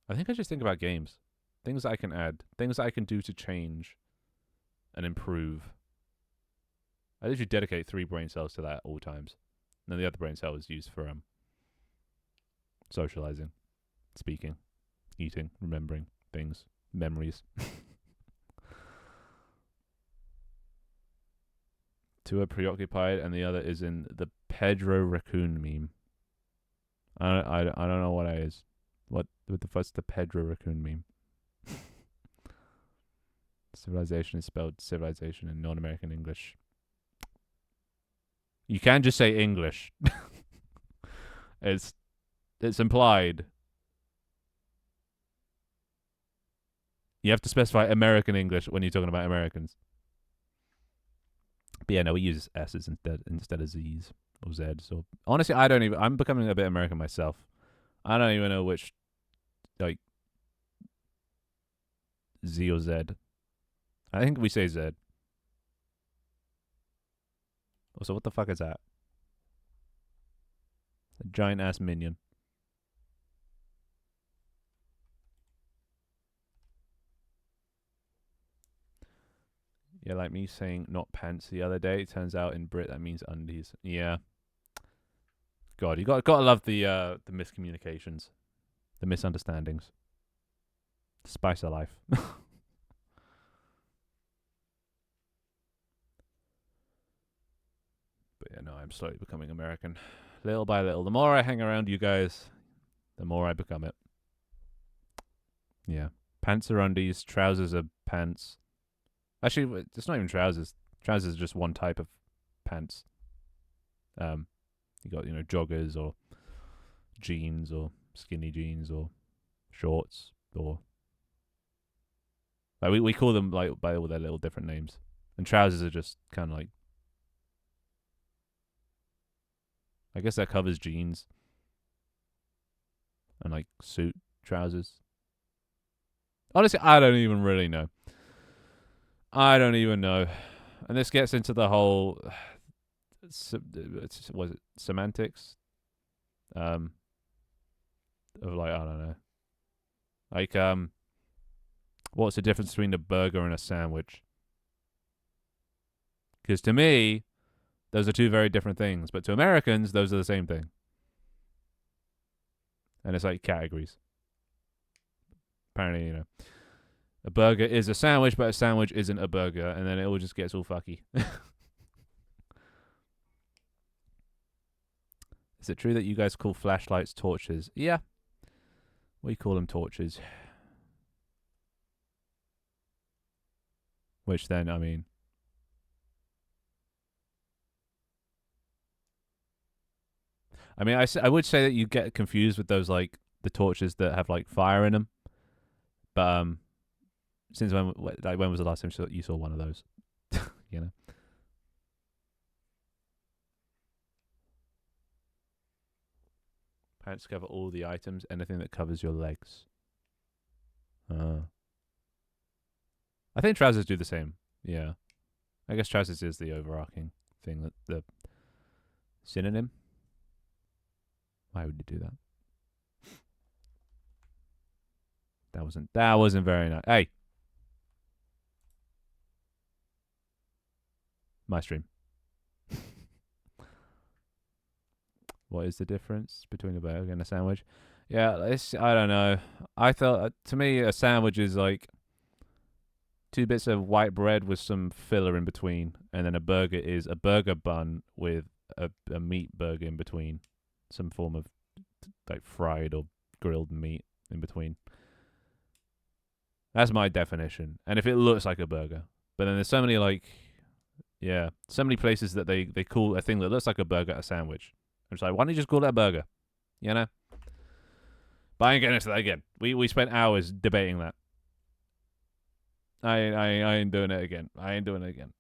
I think I just think about games. Things that I can add. Things that I can do to change and improve. I literally dedicate 3 brain cells to that at all times. And then the other brain cell is used for socializing, speaking, eating, remembering things, memories. 2 are preoccupied, and the other is in the Pedro Raccoon meme. I don't know what that is. What's the Pedro Raccoon meme? Civilization is spelled civilization in non-American English. You can just say English. It's implied. You have to specify American English when you're talking about Americans. But yeah, no, we use S's instead of Z's or Z's. So honestly, I'm becoming a bit American myself. I don't even know which, like, Z or Z. I think we say Z. Also, what the fuck is that? A giant ass minion. Yeah, like me saying not pants the other day. It turns out in Brit that means undies. Yeah. God, you gotta love the miscommunications, the misunderstandings. The spice of life. But yeah, no, I'm slowly becoming American. Little by little. The more I hang around you guys, the more I become it. Yeah. Pants are undies, trousers are pants. Actually, it's not even trousers. Trousers are just one type of pants. You got, joggers or jeans or skinny jeans or shorts or... Like we call them like by all their little different names. And trousers are just kind of like... I guess that covers jeans. And like suit trousers. Honestly, I don't even really know. I don't even know. And this gets into the whole... was it semantics? Of like, I don't know. Like, what's the difference between a burger and a sandwich? Because to me, those are 2 very different things. But to Americans, those are the same thing. And it's like categories. Apparently, a burger is a sandwich, but a sandwich isn't a burger. And then it all just gets all fucky. Is it true that you guys call flashlights torches? Yeah. We call them torches. Which then, I mean... I would say that you get confused with those, like, the torches that have, like, fire in them. But, since when was the last time you saw one of those? You know? Pants cover all the items, anything that covers your legs. I think trousers do the same. Yeah. I guess trousers is the overarching thing, that the synonym. Why would you do that? That wasn't very nice. Hey. My stream. What is the difference between a burger and a sandwich? Yeah, I don't know. I thought, to me, a sandwich is like 2 bits of white bread with some filler in between, and then a burger is a burger bun with a meat burger in between, some form of like fried or grilled meat in between. That's my definition. And if it looks like a burger, but then there's so many so many places that they call a thing that looks like a burger a sandwich. I'm just like, why don't you just call it a burger? You know. But I ain't getting into that again. We spent hours debating that. I ain't doing it again. I ain't doing it again.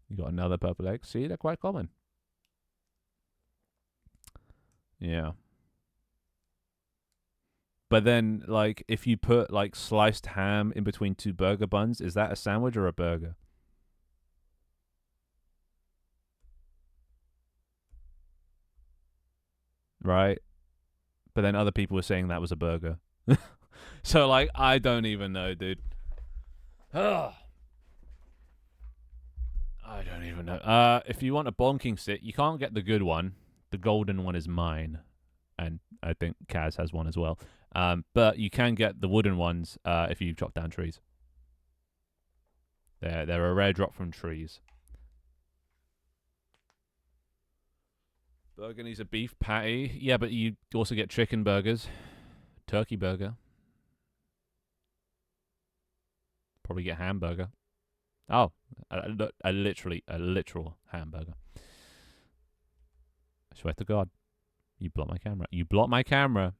You got another purple egg. See, they're quite common. Yeah. But then, like, if you put like sliced ham in between 2 burger buns, is that a sandwich or a burger? Right. But then other people were saying that was a burger. So like, I don't even know, dude. I don't even know. If you want a bonking stick, you can't get the good one. The golden one is mine, and I think Kaz has one as well. But you can get the wooden ones if you chop down trees. They're a rare drop from trees. Burger needs a beef patty. Yeah, but you also get chicken burgers, turkey burger. Probably get hamburger. Oh, a literal hamburger. I swear to God, you block my camera. You block my camera.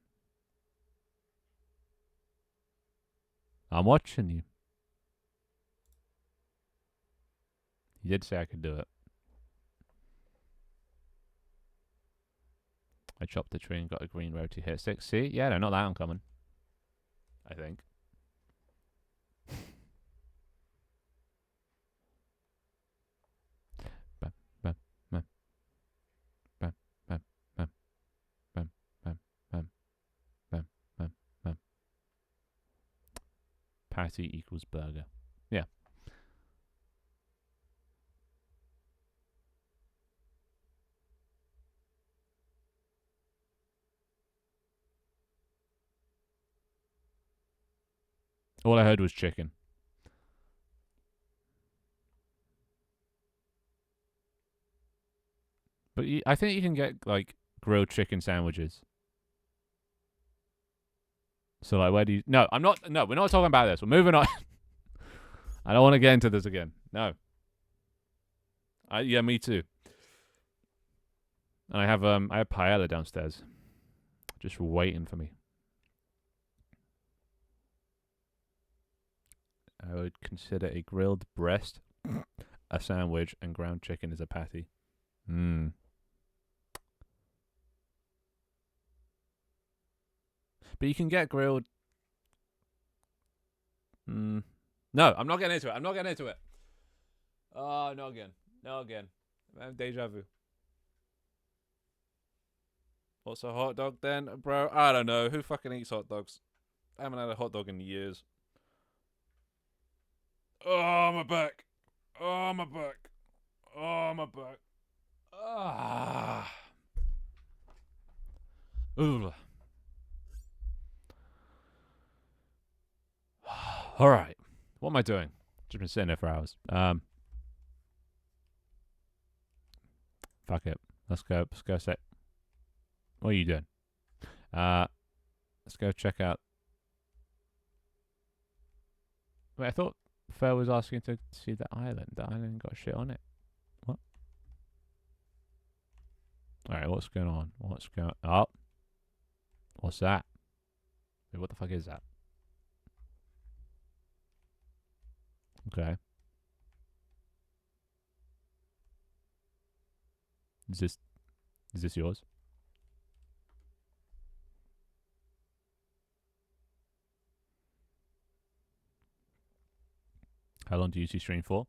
I'm watching you. You did say I could do it. I chopped the tree and got a green roti hit stick. See? Yeah, they're not that uncommon. I think. Bam, bam, bam, bam, bam, bam, bam, bam, bam, bam, bam, bam. Patty equals burger. Yeah. All I heard was chicken. But I think you can get like grilled chicken sandwiches. So like, where do you? No, I'm not. No, we're not talking about this. We're moving on. I don't want to get into this again. No. Yeah, me too. And I have paella downstairs, just waiting for me. I would consider a grilled breast a sandwich and ground chicken is a patty. But you can get grilled. No, I'm not getting into it. I'm not getting into it. Oh, no again. No again. I have deja vu. What's a hot dog then, bro? I don't know. Who fucking eats hot dogs? I haven't had a hot dog in years. Oh, my back. Oh, my back. Oh, my back. Ah. Ooh. All right. What am I doing? Just been sitting there for hours. Fuck it. Let's go. Let's go set. What are you doing? Let's go check out. Wait, I thought Phil was asking to see the island. The island got shit on it. What? Alright, what's going on? What's going on? Oh. What's that? Wait, what the fuck is that? Okay. Is this yours? How long do you usually stream for?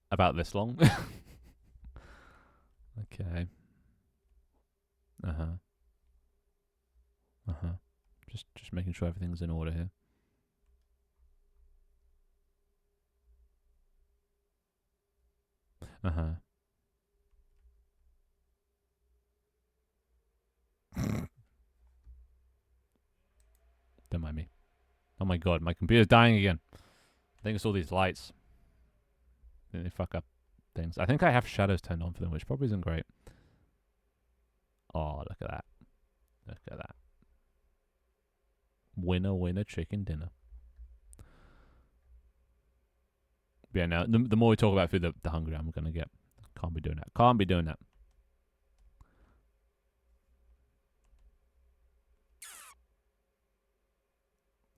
About this long. Okay. Uh-huh. Just making sure everything's in order here. Uh-huh. mind me. Oh my god, my computer's dying again. I think it's all these lights. I think they fuck up things. I think I have shadows turned on for them, which probably isn't great. Oh, look at that. Look at that. Winner, winner, chicken dinner. Yeah, now, the more we talk about food, the hungrier I'm going to get. Can't be doing that. Can't be doing that.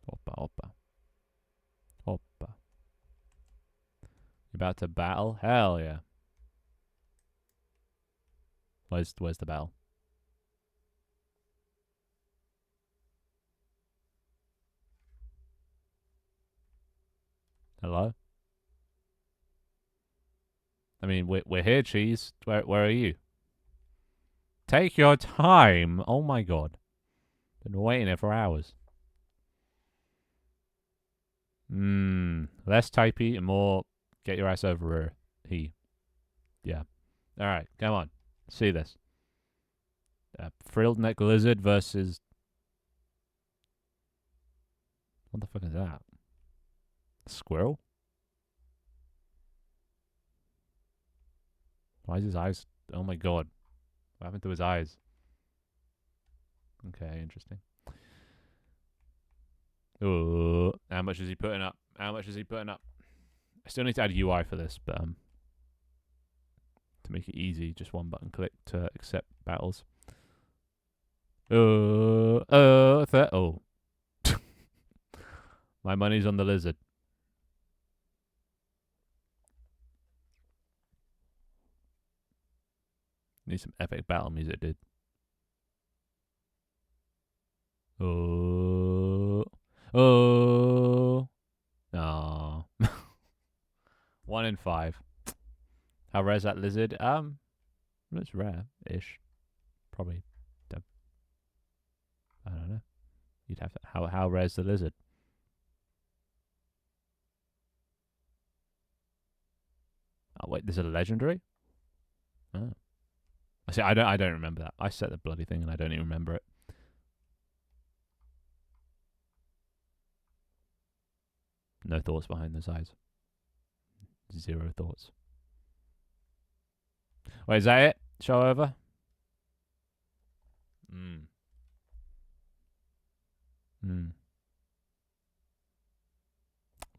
Hoppa, hoppa. Hoppa. You about to battle? Hell yeah. Where's the battle? Hello? I mean, we're here, cheese. Where are you? Take your time. Oh my god. Been waiting here for hours. Less typey and more get your ass over here. Yeah. Alright, come on. See this. Frilled neck lizard versus... What the fuck is that? Squirrel? Why is his eyes... Oh my god. What happened to his eyes? Okay, interesting. Oh, how much is he putting up? How much is he putting up? I still need to add UI for this, but to make it easy, just one button click to accept battles. Oh. My money's on the lizard. Need some epic battle music, dude. Oh. Oh. Oh. 1 in 5. How rare is that lizard? It's rare-ish. Probably. I don't know. You'd have to. How rare is the lizard? Oh wait, there's a legendary. Oh. I see. I don't remember that. I set the bloody thing and I don't even remember it. No thoughts behind those eyes. 0 thoughts. Wait, is that it? Show over?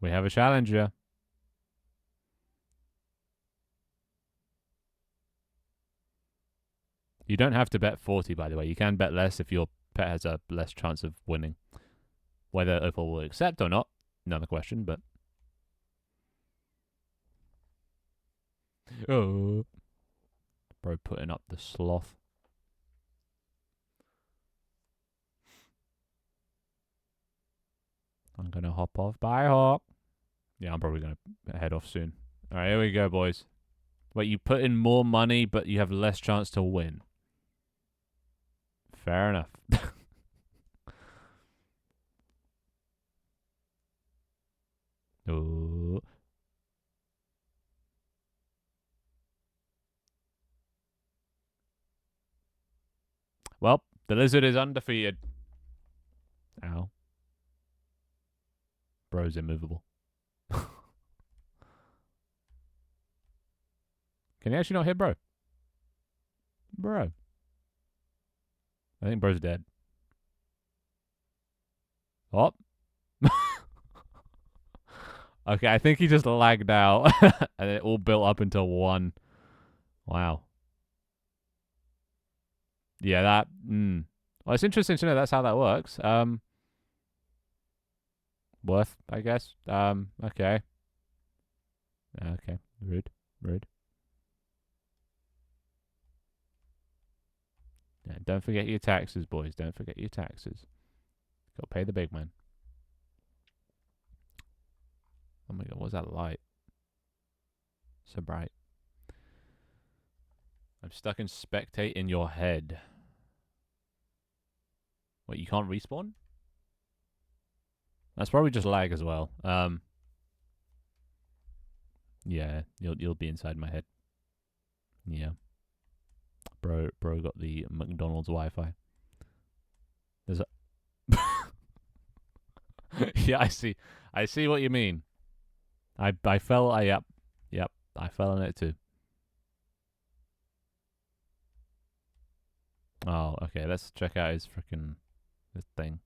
We have a challenger. You don't have to bet 40, by the way. You can bet less if your pet has a less chance of winning. Whether Opal will accept or not, another question, but... Oh. Bro putting up the sloth. I'm going to hop off. Bye, Hawk. Yeah, I'm probably going to head off soon. All right, here we go, boys. Wait, you put in more money, but you have less chance to win. Fair enough. Oh. Well, the lizard is undefeated. Ow. Bro's immovable. Can you actually not hit bro? Bro. I think bro's dead. Oh. Okay, I think he just lagged out. And it all built up into one. Wow. Yeah, that... Well, it's interesting to know that's how that works. Worth, I guess. Okay. Okay. Rude. Yeah, don't forget your taxes, boys. Don't forget your taxes. Got to pay the big man. Oh my god, what's that light? So bright. I'm stuck in spectate in your head. Wait, you can't respawn? That's probably just lag as well. Yeah, you'll be inside my head. Yeah. Bro got the McDonald's Wi-Fi. There's a Yeah, I see what you mean. I fell. Yep. I fell in it too. Oh, okay. Let's check out his freaking this thing.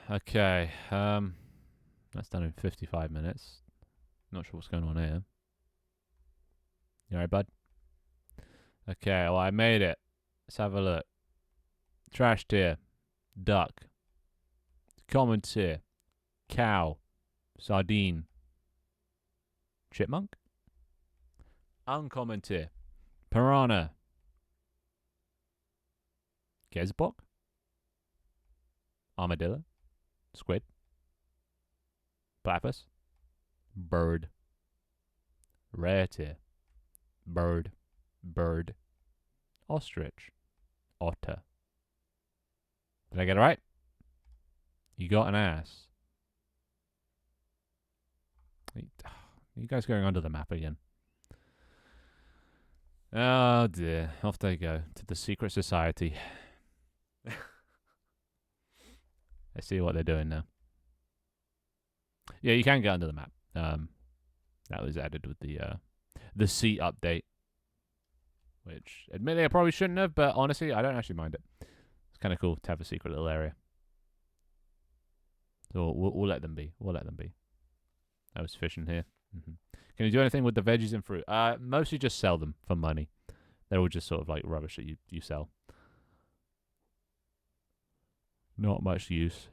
Okay. That's done in 55 minutes. Not sure what's going on here. You alright, bud? Okay. Well, I made it. Let's have a look. Trash tier, duck, common tier, cow, sardine, chipmunk, uncommon tier, piranha, gezbok, armadillo, squid, platypus, bird, rare tier, bird, ostrich, otter. Did I get it right? You got an ass. You guys going under the map again? Oh dear. Off they go to the secret society. I see what they're doing now. Yeah, you can get under the map. That was added with the seat update, which admittedly I probably shouldn't have, but honestly, I don't actually mind it. It's kind of cool to have a secret little area. So we'll let them be. We'll let them be. I was fishing here. Can you do anything with the veggies and fruit? Mostly just sell them for money. They're all just sort of like rubbish that you sell. Not much use.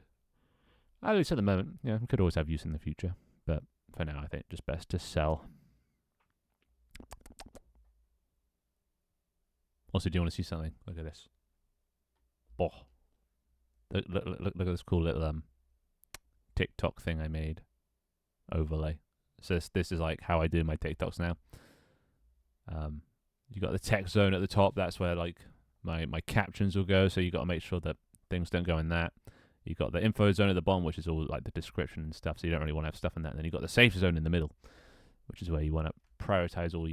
At least at the moment. Yeah, we could always have use in the future. But for now, I think just best to sell. Also, do you want to see something? Look at this. Oh. Look at this cool little TikTok thing I made. Overlay. So this is like how I do my TikToks now. You got the text zone at the top. That's where like my captions will go. So you got to make sure that things don't go in that. You got the info zone at the bottom, which is all like the description and stuff. So you don't really want to have stuff in that. And then you got the safe zone in the middle, which is where you want to prioritize all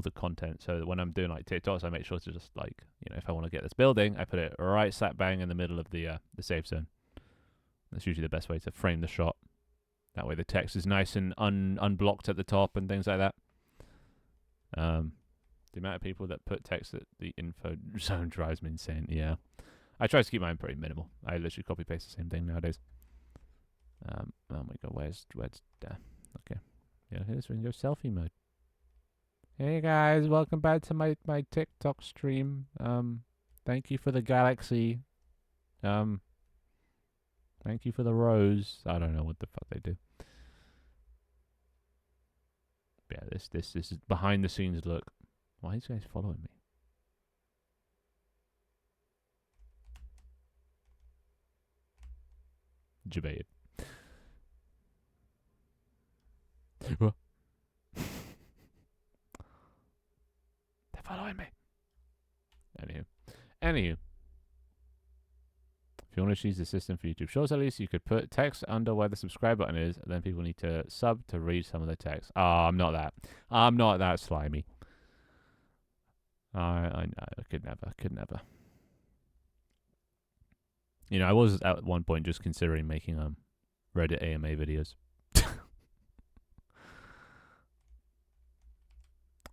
the content. So when I'm doing like TikToks, I make sure to just like, you know, if I want to get this building, I put it right slap bang in the middle of the safe zone. That's usually the best way to frame the shot. That way the text is nice and unblocked at the top and things like that. The amount of people that put text at the info zone drives me insane. Yeah. I try to keep mine pretty minimal. I literally copy paste the same thing nowadays. Oh my god, where's okay. Yeah, here's when you go selfie mode. Hey guys, welcome back to my TikTok stream. Thank you for the galaxy. Thank you for the rose. I don't know what the fuck they do. Yeah, this is behind the scenes look. Why are these guys following me? Debated. They're following me. Anywho. If you want to choose the system for YouTube Shorts, at least you could put text under where the subscribe button is, and then people need to sub to read some of the text. Oh, I'm not that slimy. I could never. You know, I was at one point just considering making Reddit AMA videos.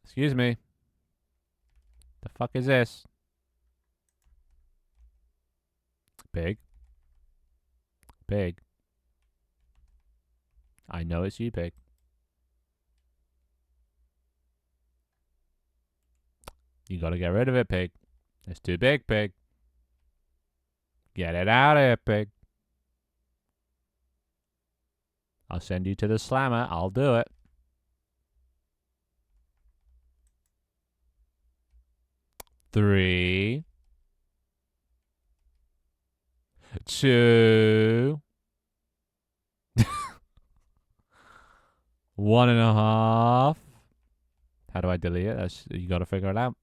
Excuse me. The fuck is this? Pig. I know it's you, pig. You gotta get rid of it, pig. It's too big, pig. Get it out of here, pig. I'll send you to the slammer. I'll do it. Three. 2. 1.5. How do I delete it? You gotta figure it out.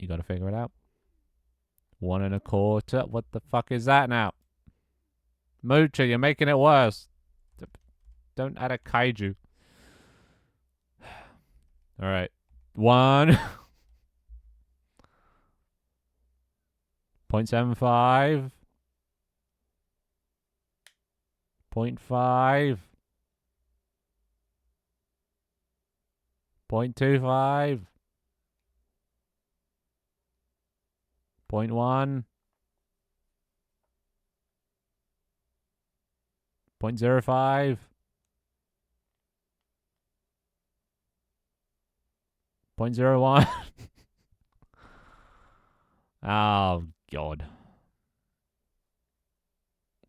1.25. What the fuck is that now? Moocher, you're making it worse. Don't add a kaiju. Alright. 1. 0.75. 0.5. 0.25. 0.1. 0.05. 0.01. Oh, God.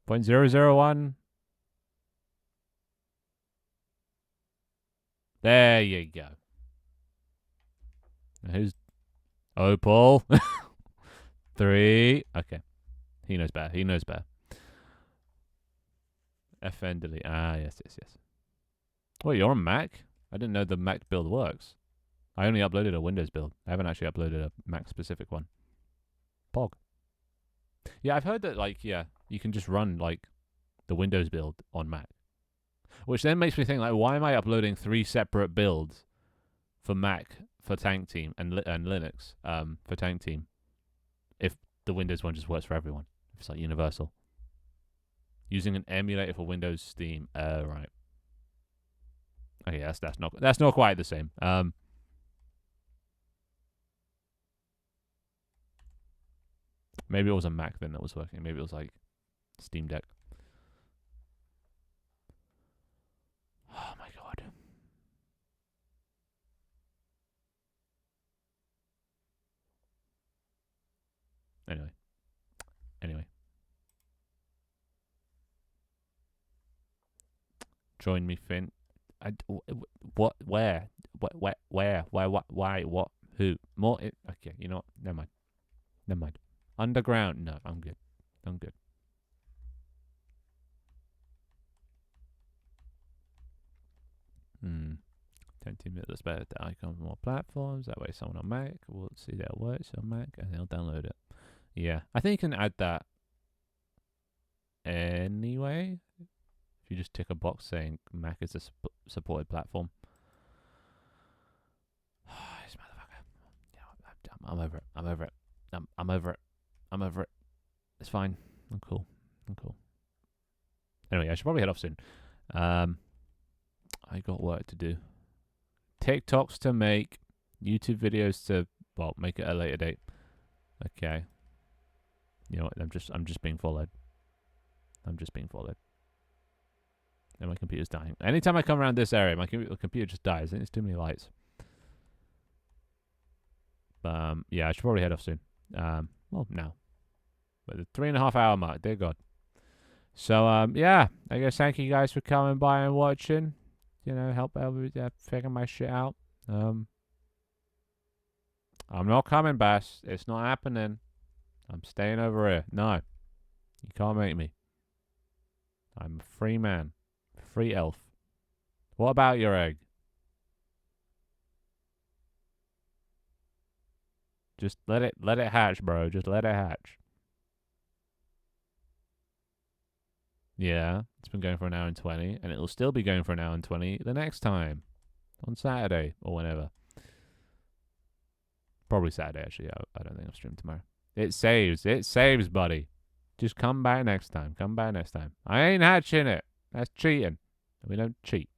0.001. There you go. Who's Opal? 3. Okay. He knows better. He knows better. FN delete. Ah, yes. Wait, you're on Mac? I didn't know the Mac build works. I only uploaded a Windows build. I haven't actually uploaded a Mac-specific one. Pog. Yeah, I've heard that, like, yeah, you can just run, like, the Windows build on Mac. Which then makes me think, like, why am I uploading 3 separate builds for Mac for Tank Team and Linux for Tank Team if the Windows one just works for everyone? If it's, like, universal. Using an emulator for Windows Steam. Right. Okay, that's not quite the same. Maybe it was a Mac then that was working. Maybe it was like Steam Deck. Oh my God. Anyway. Join me, Finn. What? Where? Where? Why? What? Why? What? Who? More? Okay, you know what? Never mind. Underground? No, I'm good. 10 minutes. Let's better the icon for more platforms. That way, someone on Mac will see that it works on Mac and they'll download it. Yeah, I think you can add that anyway. If you just tick a box saying Mac is a supported platform. This motherfucker. Yeah, I'm over it. I'm over it. It's fine. I'm cool. Anyway, I should probably head off soon. I got work to do. TikToks to make. YouTube videos to, well, make it a later date. Okay. You know what? I'm just being followed. And my computer's dying. Anytime I come around this area, my computer just dies. I think there's too many lights. Yeah, I should probably head off soon. Well, now. But the 3.5 hour mark, dear God. So, yeah, I guess thank you guys for coming by and watching. You know, help out with figuring my shit out. I'm not coming, Bass. It's not happening. I'm staying over here. No. You can't make me. I'm a free man. Free elf. What about your egg? Just let it hatch, bro. Just let it hatch. Yeah, it's been going for 1 hour and 20, and it'll still be going for 1 hour and 20 the next time. On Saturday, or whenever. Probably Saturday, actually. I don't think I'll stream tomorrow. It saves, buddy. Just come back next time. I ain't hatching it. That's cheating. We don't cheat.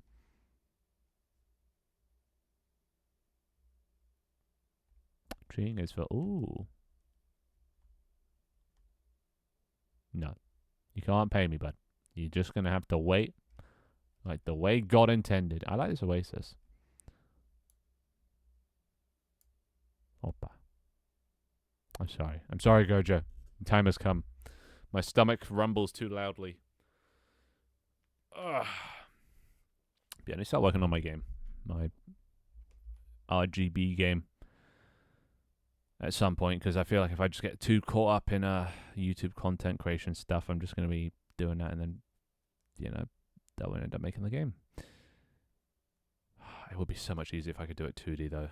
Cheating is for... Ooh. No. You can't pay me, bud. You're just going to have to wait. Like the way God intended. I like this oasis. Opa. I'm sorry, Gojo. The time has come. My stomach rumbles too loudly. Ugh. Yeah, I need to start working on my game. My RGB game. At some point, because I feel like if I just get too caught up in YouTube content creation stuff, I'm just going to be doing that, and then, you know, that won't end up making the game. It would be so much easier if I could do it 2D, though.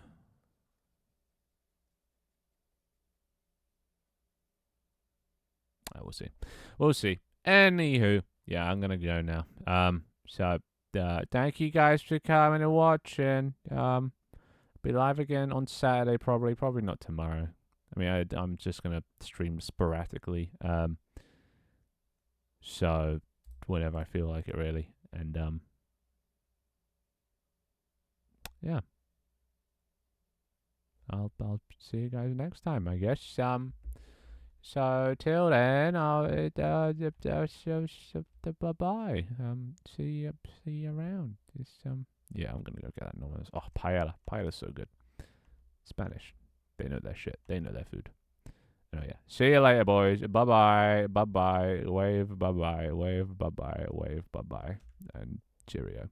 We'll see. Anywho, yeah, I'm going to go now. So, thank you guys for coming and watching. Be live again on Saturday, probably not tomorrow. I mean, I'm just gonna stream sporadically. So whenever I feel like it, really. And yeah, I'll see you guys next time, I guess. So till then, bye bye. See you around. Yeah, I'm gonna go get that noise. Oh, paella, paella's so good. Spanish, they know their shit. They know their food. Oh yeah. See you later, boys. Bye bye. Bye bye. Wave. Bye bye. Wave. Bye bye. Wave. Bye bye. And cheerio.